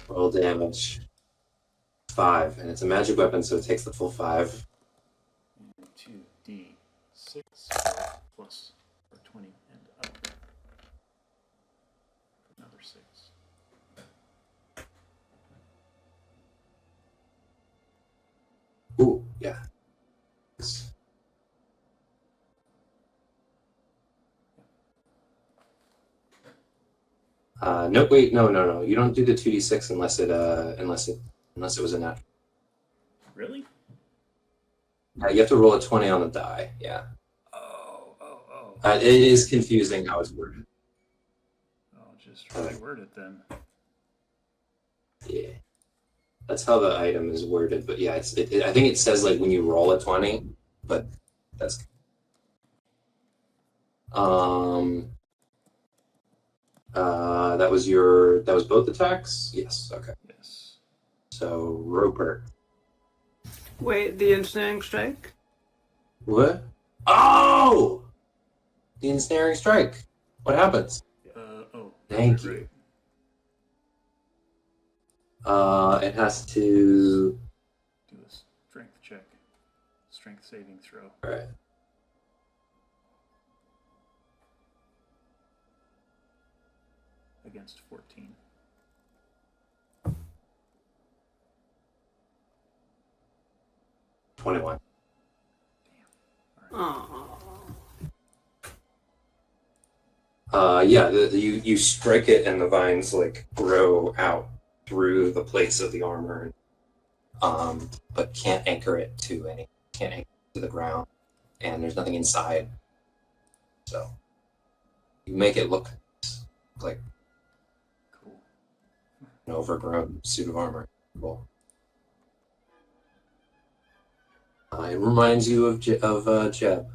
Roll damage. 5, and it's a magic weapon, so it takes the full 5. And 2d6 plus or 20 and up. Another 6. Ooh, yeah. No, wait, no. You don't do the 2d6 unless it was a natural. Really? You have to roll a 20 on the die. Yeah. Oh. It is confusing how it's worded. I'll just reword it then. Yeah. That's how the item is worded, but yeah, I think it says like when you roll a 20, but that's that was both attacks? Yes, okay. Yes. So Roper. Wait, the ensnaring strike? What? Oh! The ensnaring strike. What happens? Oh. Thank you. It has to. Do a strength check. Strength saving throw. Alright. Against 14. Damn. 21. Oh. Yeah, you strike it and the vines like grow out through the plates of the armor, but can't anchor it to the ground, and there's nothing inside. So you make it look like Cool. an overgrown suit of armor. Cool. It reminds you of Jeb. Jeb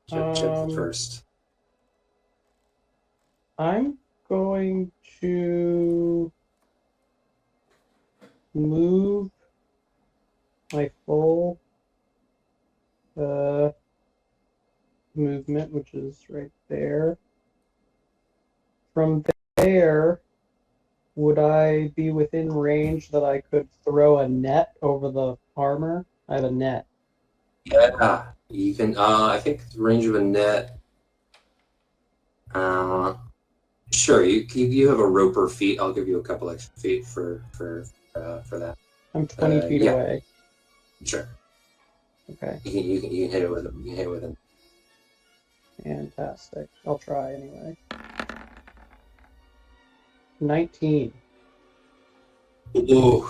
the first. I'm going to move my full movement, which is right there. From there, would I be within range that I could throw a net over the armor? I have a net. Yeah, you can. I think the range of a net. Sure. You have a roper feet. I'll give you a couple extra feet for that. I'm 20 feet yeah. away. Sure. Okay, You can hit it with him. You can hit it with him. fantastic. I'll try anyway. 19. Ooh.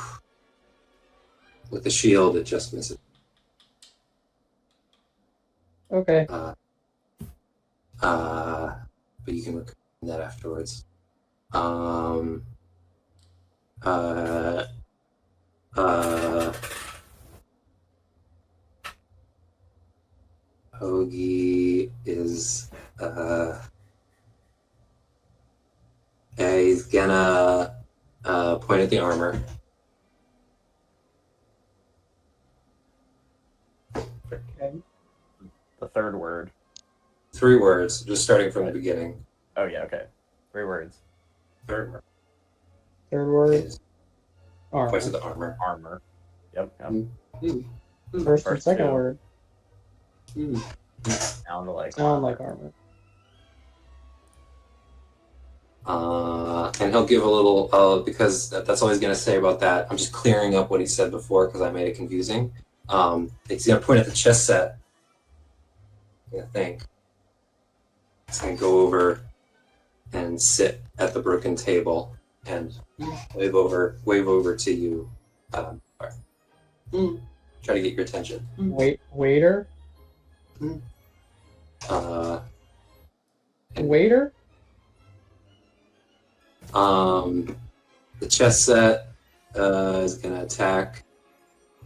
With the shield, it just misses. Okay. But you can recover that afterwards. Hoagie is he's gonna point at the armor. Okay. The third word. 3 words, just starting from the beginning. Oh yeah, okay. 3 words. Third word Third word, is points at armor. the armor. Armor. Yep. First and First second 2. word Sound like sound like armor. And he'll give a little, because that's all he's going to say about that. I'm just clearing up what he said before because I made it confusing. He's going to point at the chess set. I think. He's going to go over and sit at the broken table and wave over to you. Try to get your attention. Waiter? Waiter? The chess set is going to attack.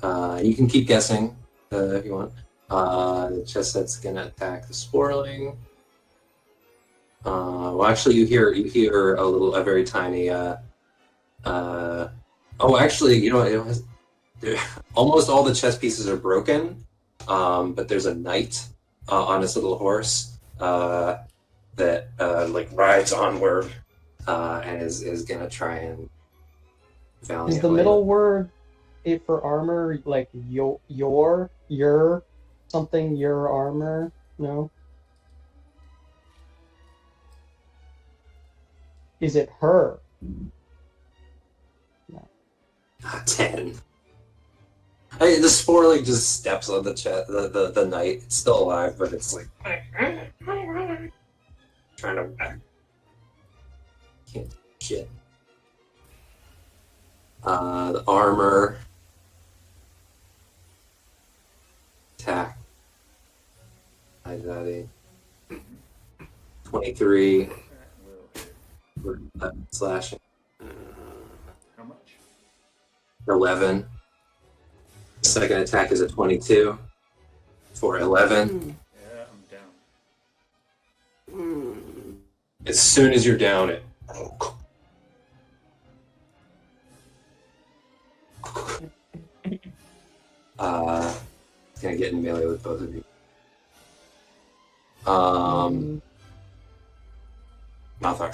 You can keep guessing if you want. The chess set's going to attack the Sporling. Well, actually, you hear a very tiny. Actually, you know, almost all the chess pieces are broken, but there's a knight on this little horse that like rides onward and is gonna try and valiantly. Is the middle word it for armor like your something your armor? No. Is it her? 10. The Sporling just steps on the knight. It's still alive, but it's like trying to can't do shit. The armor attack. Daddy. 23 for slashing. How much? 11. Second attack is a 22 for 11. Yeah, I'm down. As soon as you're down, it. It's gonna get in melee with both of you. Malthar.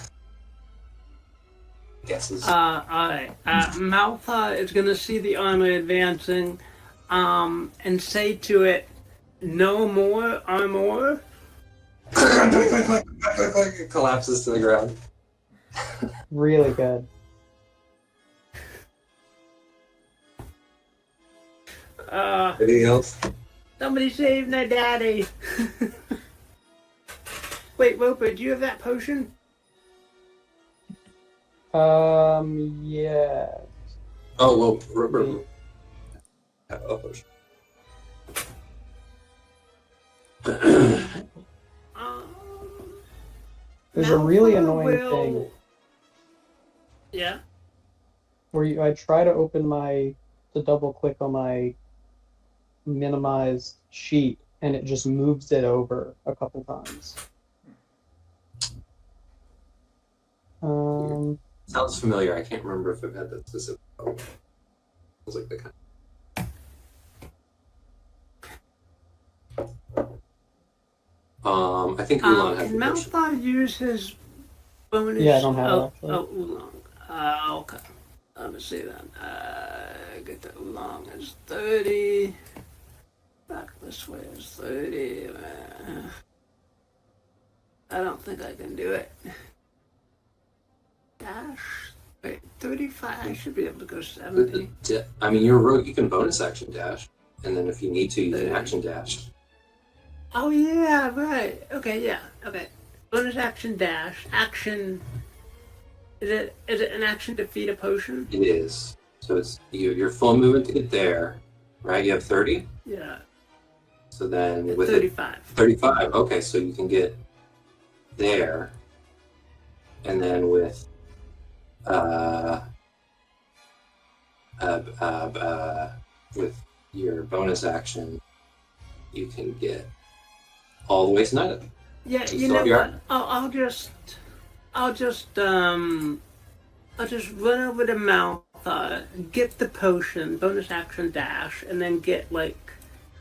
Guesses. Alright. Maltha is gonna see the armor advancing, and say to it, "No more armor." It collapses to the ground. Really good. Anything else? Somebody save my daddy. Wait, Roper, do you have that potion? Yeah. Oh, well, Rubber. Have a potion. There's a really Malfoy annoying will- thing Yeah. where I try to double click on my minimized sheet and it just moves it over a couple times. Sounds familiar. I can't remember if I've had that specific problem. Sounds like the kind. I think Ulan has Can the potion. Malfoy use his bonus? Yeah, I don't have it, actually. Oh, Oolong. Okay. Let me see then. Get the Oolong is 30. Back this way is 30. I don't think I can do it. Dash. Wait, 35. I should be able to go 70. I mean, you're a rogue. You can bonus action dash, and then if you need to, you can action dash. Oh yeah, right. Okay, yeah. Okay. Bonus action dash. Action. Is it an action to feed a potion? It is. So it's your full movement to get there, right? You have 30. Yeah. So then with 35. 35. Okay, so you can get there, and then with with your bonus action, you can get all the way to Nida. Yeah, you So know you're- what? I'll just run over to Maltha, get the potion, bonus action dash, and then get like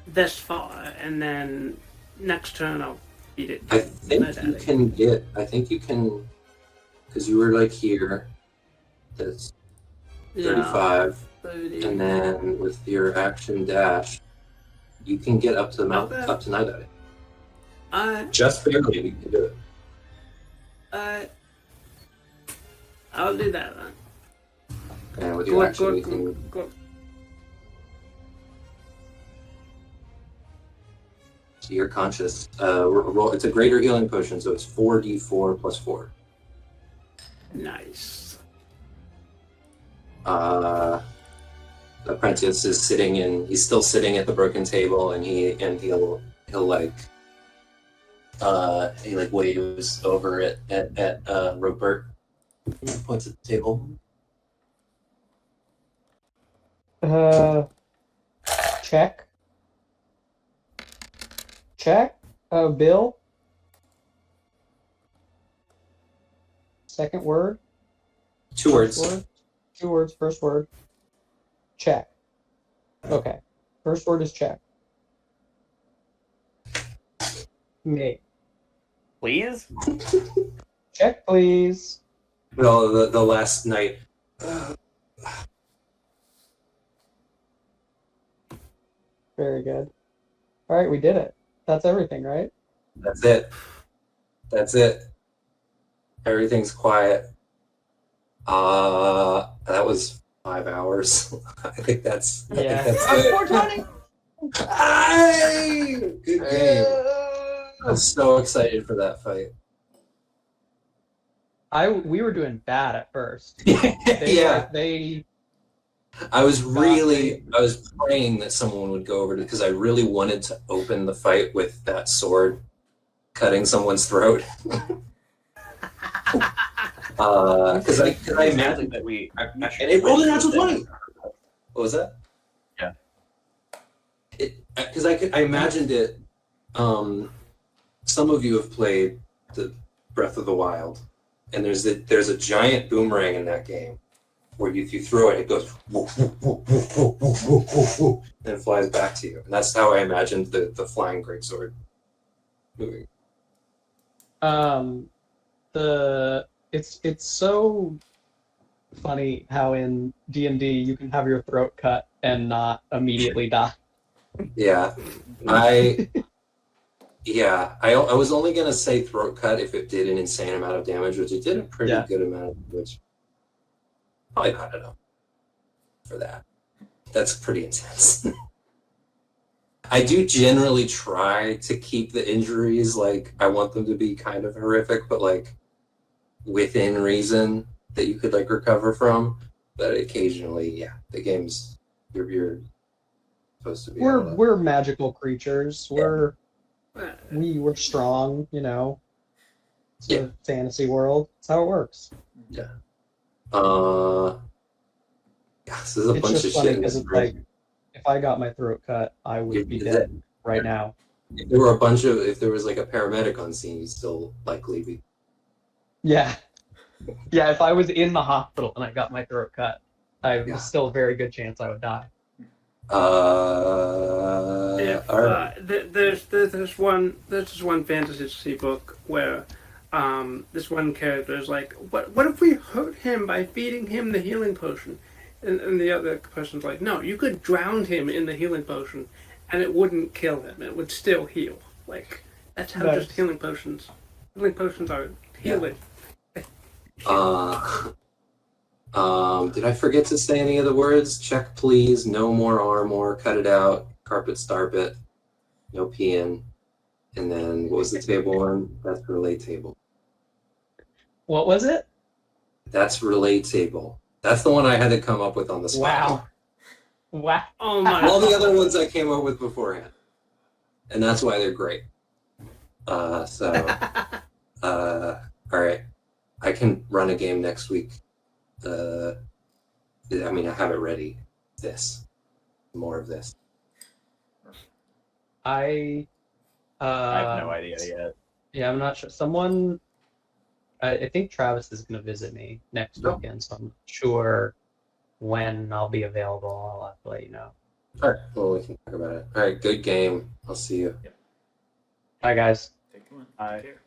this far, and then next turn I'll beat it. I think you can get. I think you can, because you were like here. That's 35, 30. and then with your action dash, you can get up to the mountain, Okay. up to Nida. I Just barely, you can do it. I'll do that then. And with your action, you can. Go. So you're conscious. Roll. It's a greater healing potion, so it's 4d4 plus 4. Nice. Apprentice is sitting in. He's still sitting at the broken table, and he'll like. He like waves over it at Robert. Points at the table. Check. Check. Bill. Second word. Two words. First word. 2 words. First word. Check. Okay. First word is check. Me. Please? Check, please. Well, the last night. Very good. All right, we did it. That's everything, right? That's it. That's it. Everything's quiet. That was 5 hours. I think that's. I think that's it. 420. Aye! Good game. I'm so excited for that fight. We were doing bad at first. Yeah. They I was praying that someone would go over to, because I really wanted to open the fight with that sword cutting someone's throat. Because I imagine that we. and it rolled a natural 20. What was that? Yeah. Because I imagined it. Some of you have played the Breath of the Wild, and there's a giant boomerang in that game, where if you throw it, it goes woof, woof, woof, woof, woof, woof, woof, woof, woof, and it flies back to you. And that's how I imagined the flying greatsword moving. It's so funny how in D&D you can have your throat cut and not immediately die. Yeah, I was only gonna say throat cut if it did an insane amount of damage, which it did a pretty Yeah. good amount of damage. Probably not enough for that. That's pretty intense. I do generally try to keep the injuries, like, I want them to be kind of horrific, but like within reason that you could like recover from. But occasionally, yeah, the game's you're supposed to be. able to- We're magical creatures. Yeah. We're strong, you know. It's Yeah. a fantasy world. That's how it works. Yeah, this is a It's bunch just of funny shit. because it's like, if I got my throat cut, I would be You're dead right now. If there was like a paramedic on scene, you'd still likely be. Yeah. Yeah, if I was in the hospital and I got my throat cut, Yeah. still a very good chance I would die. If, All right. there's this one fantasy book where this one character is like, what if we hurt him by feeding him the healing potion? And the other person's like, no, you could drown him in the healing potion, and it wouldn't kill him. It would still heal. Like that's how Nice. just healing potions. Healing potions are healing. Did I forget to say any of the words? Check, please. No more armor. Cut it out. Carpet, starp it. No peeing. And then what was the table one? That's relay table. What was it? That's relay table. That's the one I had to come up with on the spot. Wow. Oh my! All the other ones I came up with beforehand, and that's why they're great. All right, I can run a game next week. I mean, I have it ready. More of this. I have no idea yet. Yeah, I'm not sure. Someone, I think Travis is going to visit me next Oh. weekend, so I'm not sure when I'll be available. I'll have to let you know. All right, well, we can talk about it. All right, good game. I'll see you. Bye, guys. Take one. Aye. Take care.